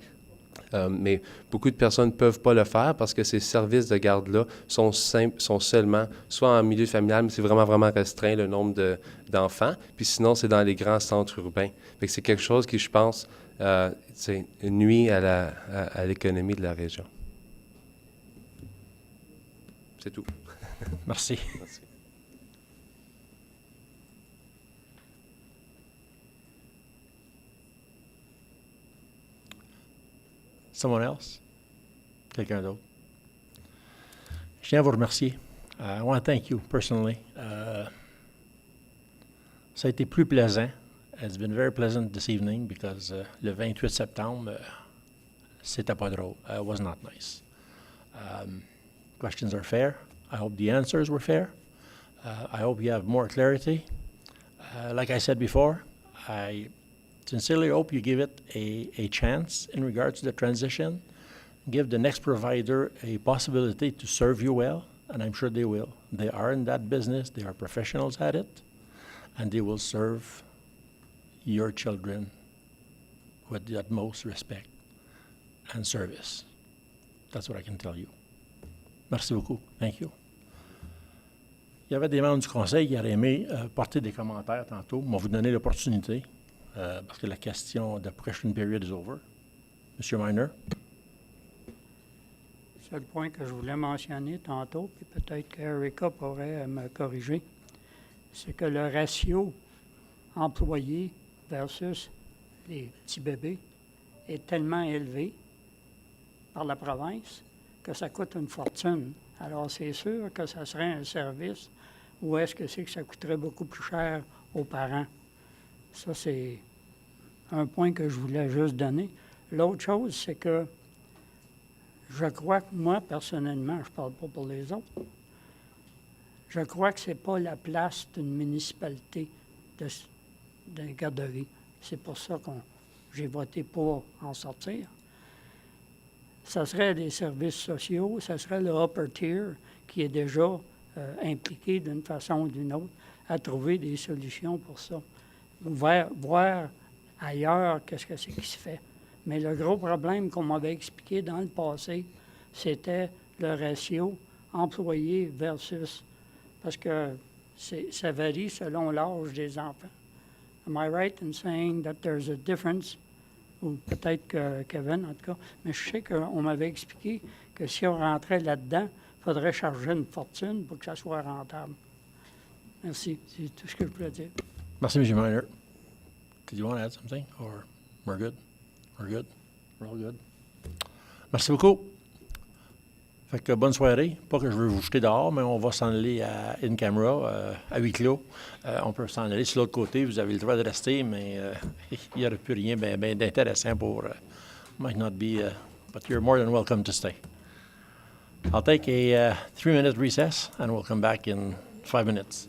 Mais beaucoup de personnes ne peuvent pas le faire parce que ces services de garde-là sont seulement soit en milieu familial, mais c'est vraiment restreint le nombre d'enfants. Puis sinon, c'est dans les grands centres urbains. Fait que c'est quelque chose qui, je pense, nuit à l'économie de la région. C'est tout.
Merci. Someone else? Quelqu'un d'autre? Je tiens à vous remercier. I want to thank you personally. Ça a été plus plaisant. It's been very pleasant this evening because le 28 septembre, c'était pas drôle. It was not nice. Questions are fair. I hope the answers were fair. I hope you have more clarity. Like I said before, I sincerely hope you give it a chance in regards to the transition. Give the next provider a possibility to serve you well, and I'm sure they will. They are in that business, they are professionals at it, and they will serve your children with the utmost respect and service. That's what I can tell you. Merci beaucoup. Thank you. Il y avait des membres du conseil qui auraient aimé porter des commentaires tantôt. On va vous donner l'opportunité parce que la question de question period is over. Monsieur Miner.
C'est le point que je voulais mentionner tantôt, puis peut-être qu'Erika pourrait me corriger. C'est que le ratio employé versus les petits bébés est tellement élevé par la province que ça coûte une fortune. Alors, c'est sûr que ça serait un service où est-ce que c'est que ça coûterait beaucoup plus cher aux parents. Ça, c'est un point que je voulais juste donner. L'autre chose, c'est que je crois que moi, personnellement, je ne parle pas pour les autres, je crois que ce n'est pas la place d'une municipalité de garderie. C'est pour ça que j'ai voté pour en sortir. Ça serait des services sociaux, ça serait le upper tier qui est déjà impliqué d'une façon ou d'une autre à trouver des solutions pour ça. Voir ailleurs qu'est-ce que c'est qui se fait. Mais le gros problème qu'on m'avait expliqué dans le passé, c'était le ratio employé versus, parce que ça varie selon l'âge des enfants. Am I right in saying that there's a difference? Ou peut-être que Kevin, en tout cas. Mais je sais qu'on m'avait expliqué que si on rentrait là-dedans, il faudrait charger une fortune pour que ça soit rentable. Merci. C'est tout ce que je voulais dire.
Merci, M. Miner. Did you want to add something? Or we're good? We're good? We're all good? Merci beaucoup. Fait que bonne soirée. Pas que je veux vous jeter dehors, mais on va s'en aller à in camera, à huis clos. On peut s'en aller sur l'autre côté. Vous avez le droit de rester, mais il n'y aurait plus rien d'intéressant pour... might not be... but you're more than welcome to stay. I'll take a 3-minute recess, and we'll come back in 5 minutes.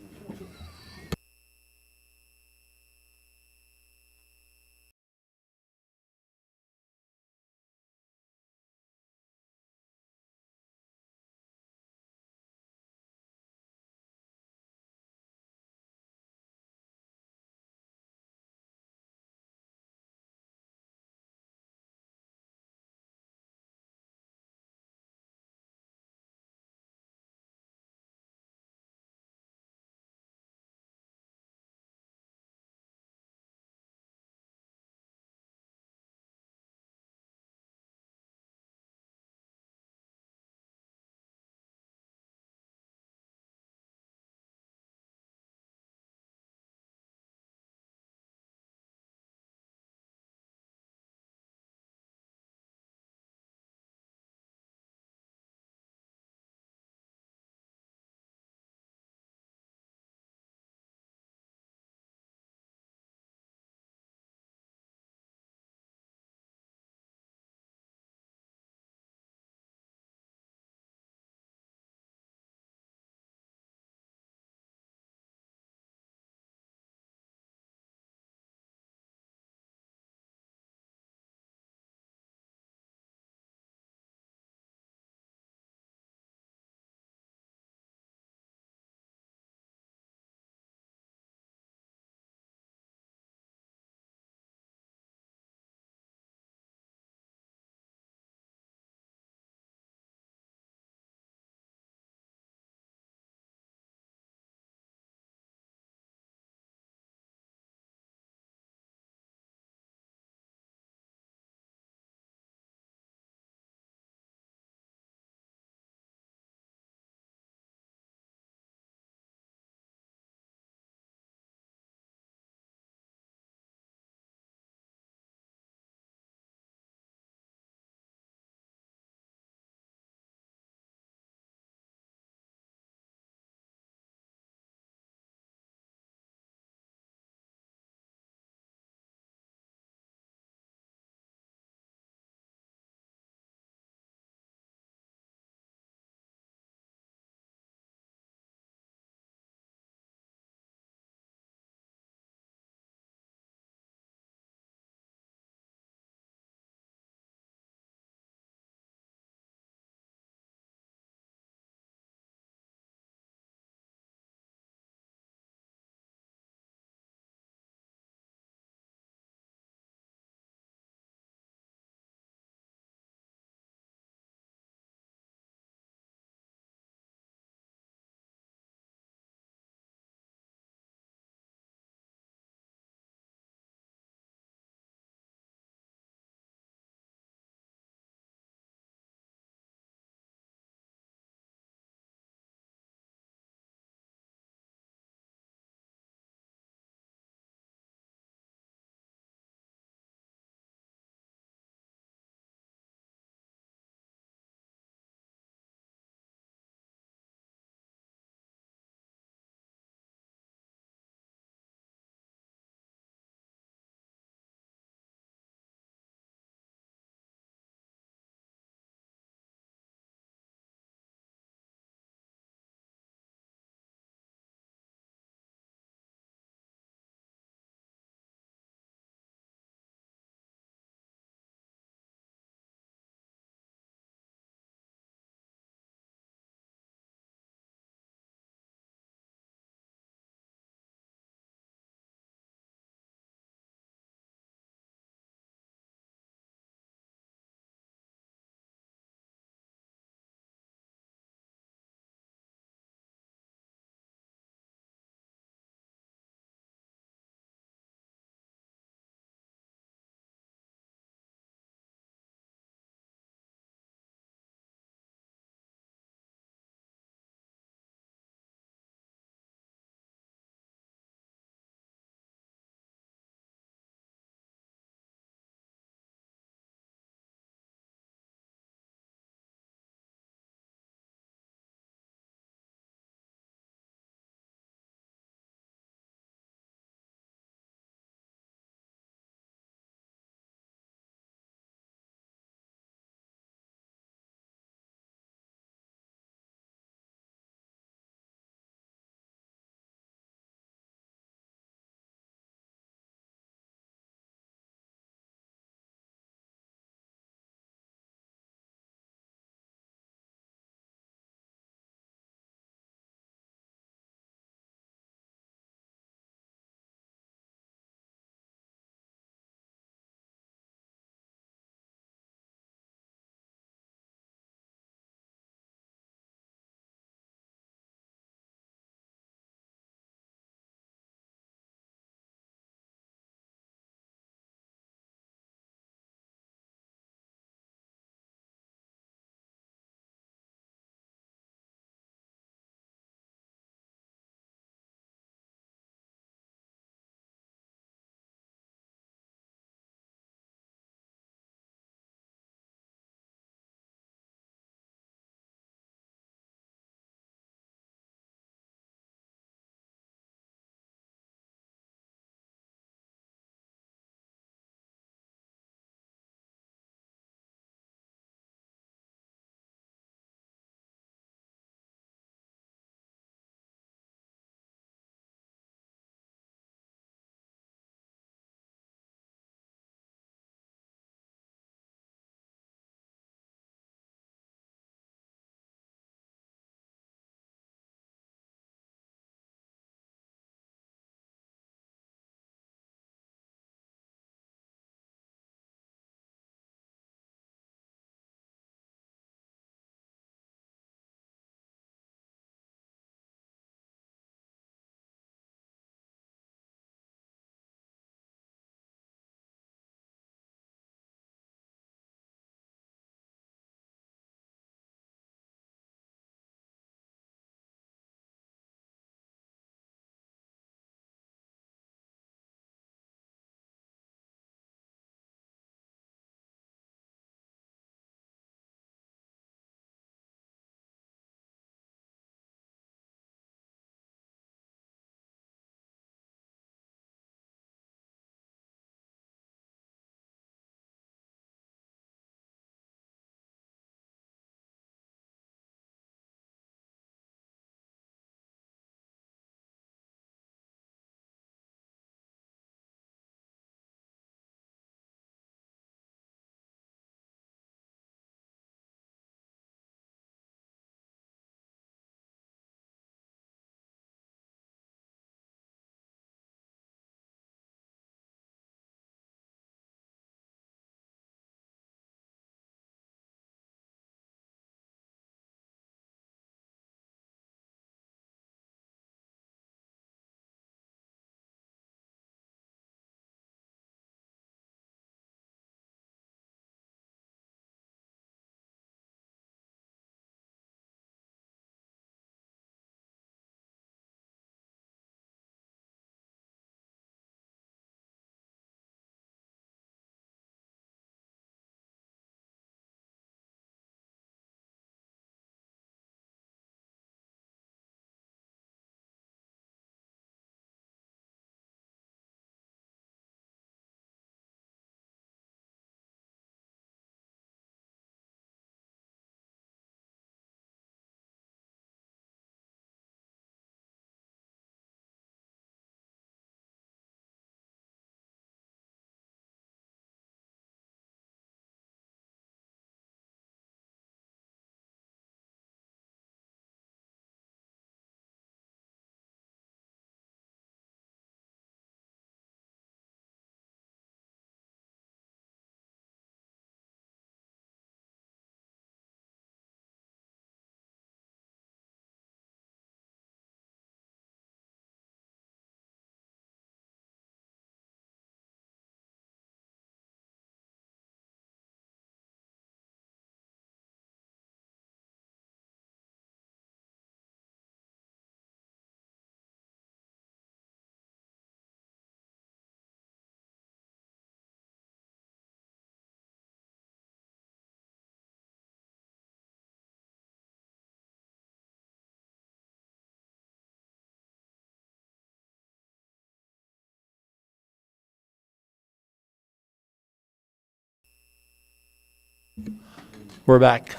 We're back.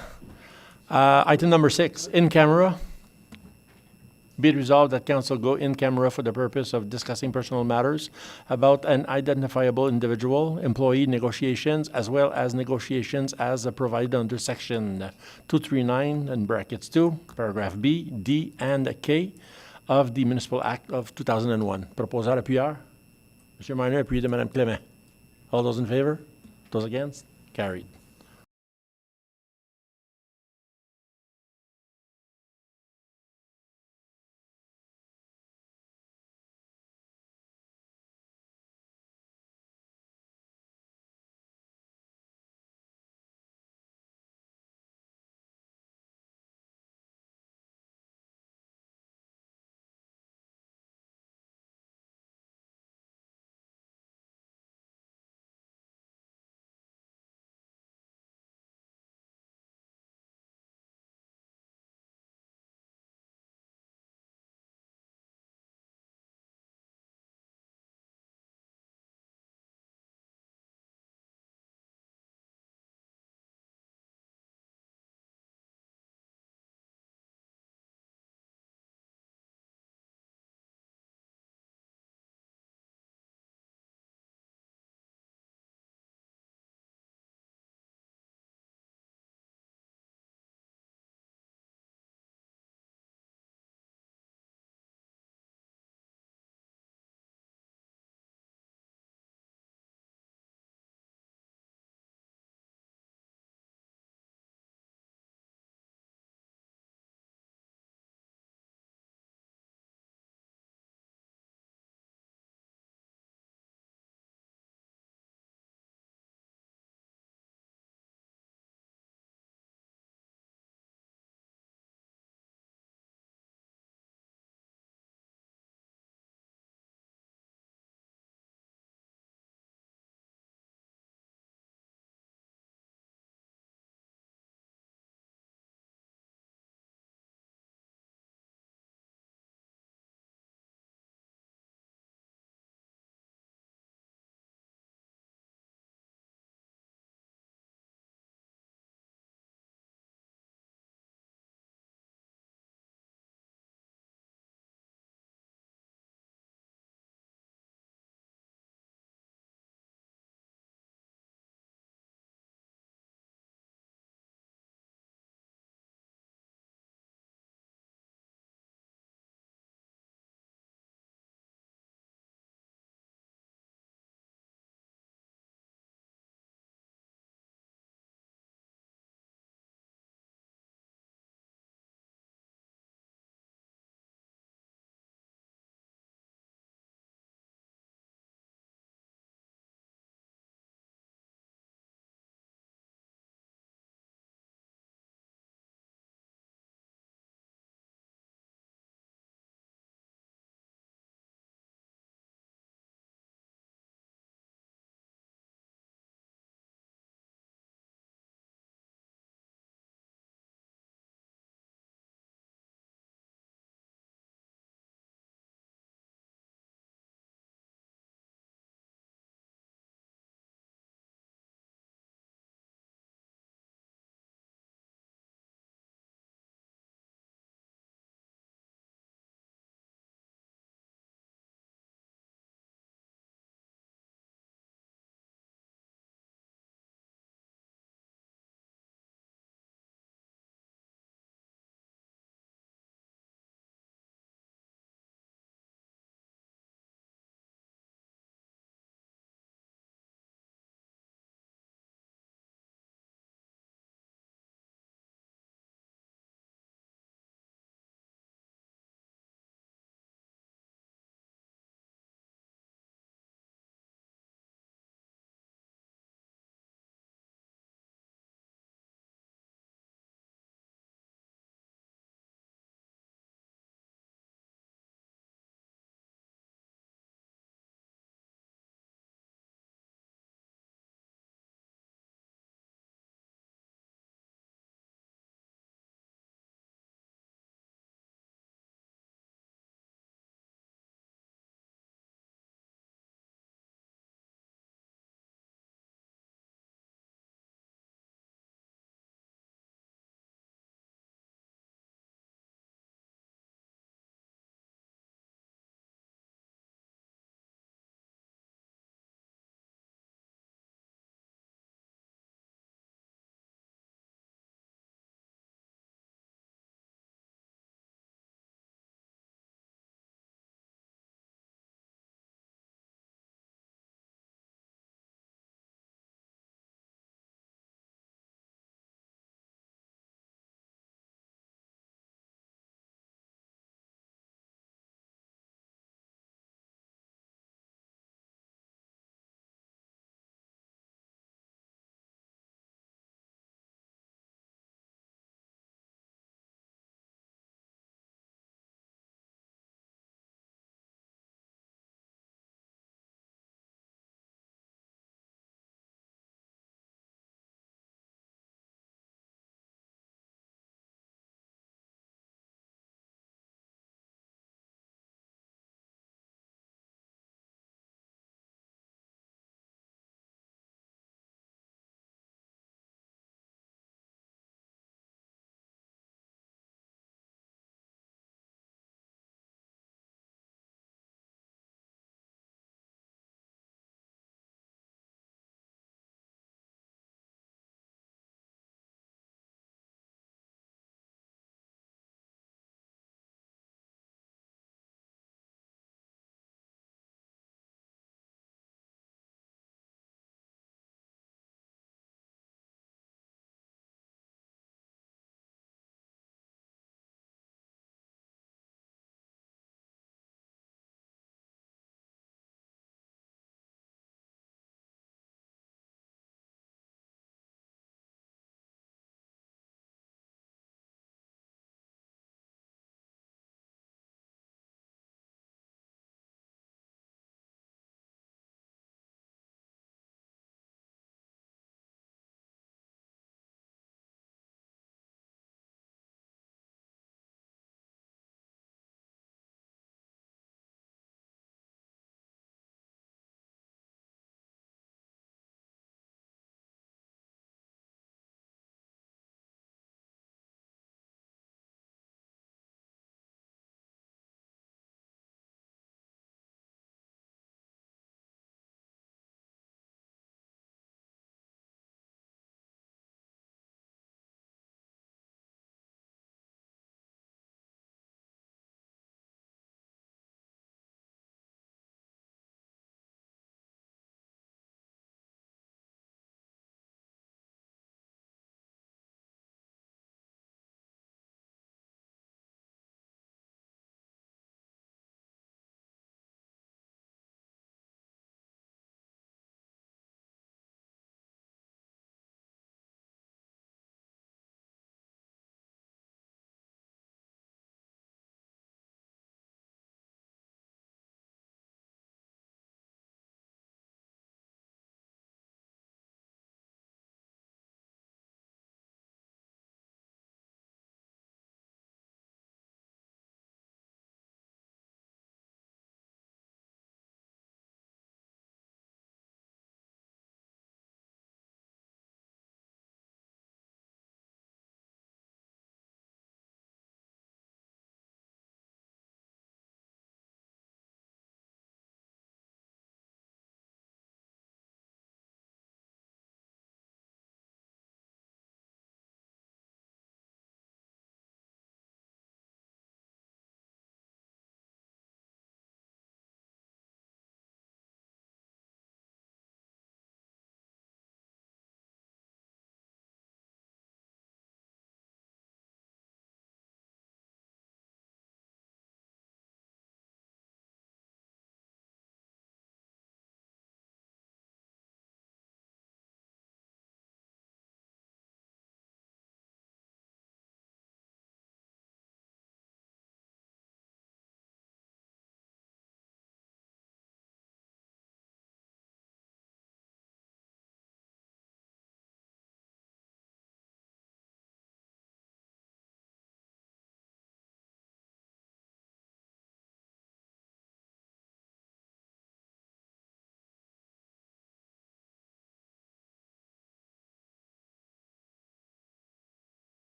Item number 6, in camera. Be it resolved that council go in camera for the purpose of discussing personal matters about an identifiable individual, employee negotiations, as well as negotiations as provided under section 239 and brackets 2, paragraph B, D, and K of the Municipal Act of 2001. Proposal appuyeur. Monsieur Minor, appuyé de Madame Clément. All those in favor? Those against? Carried.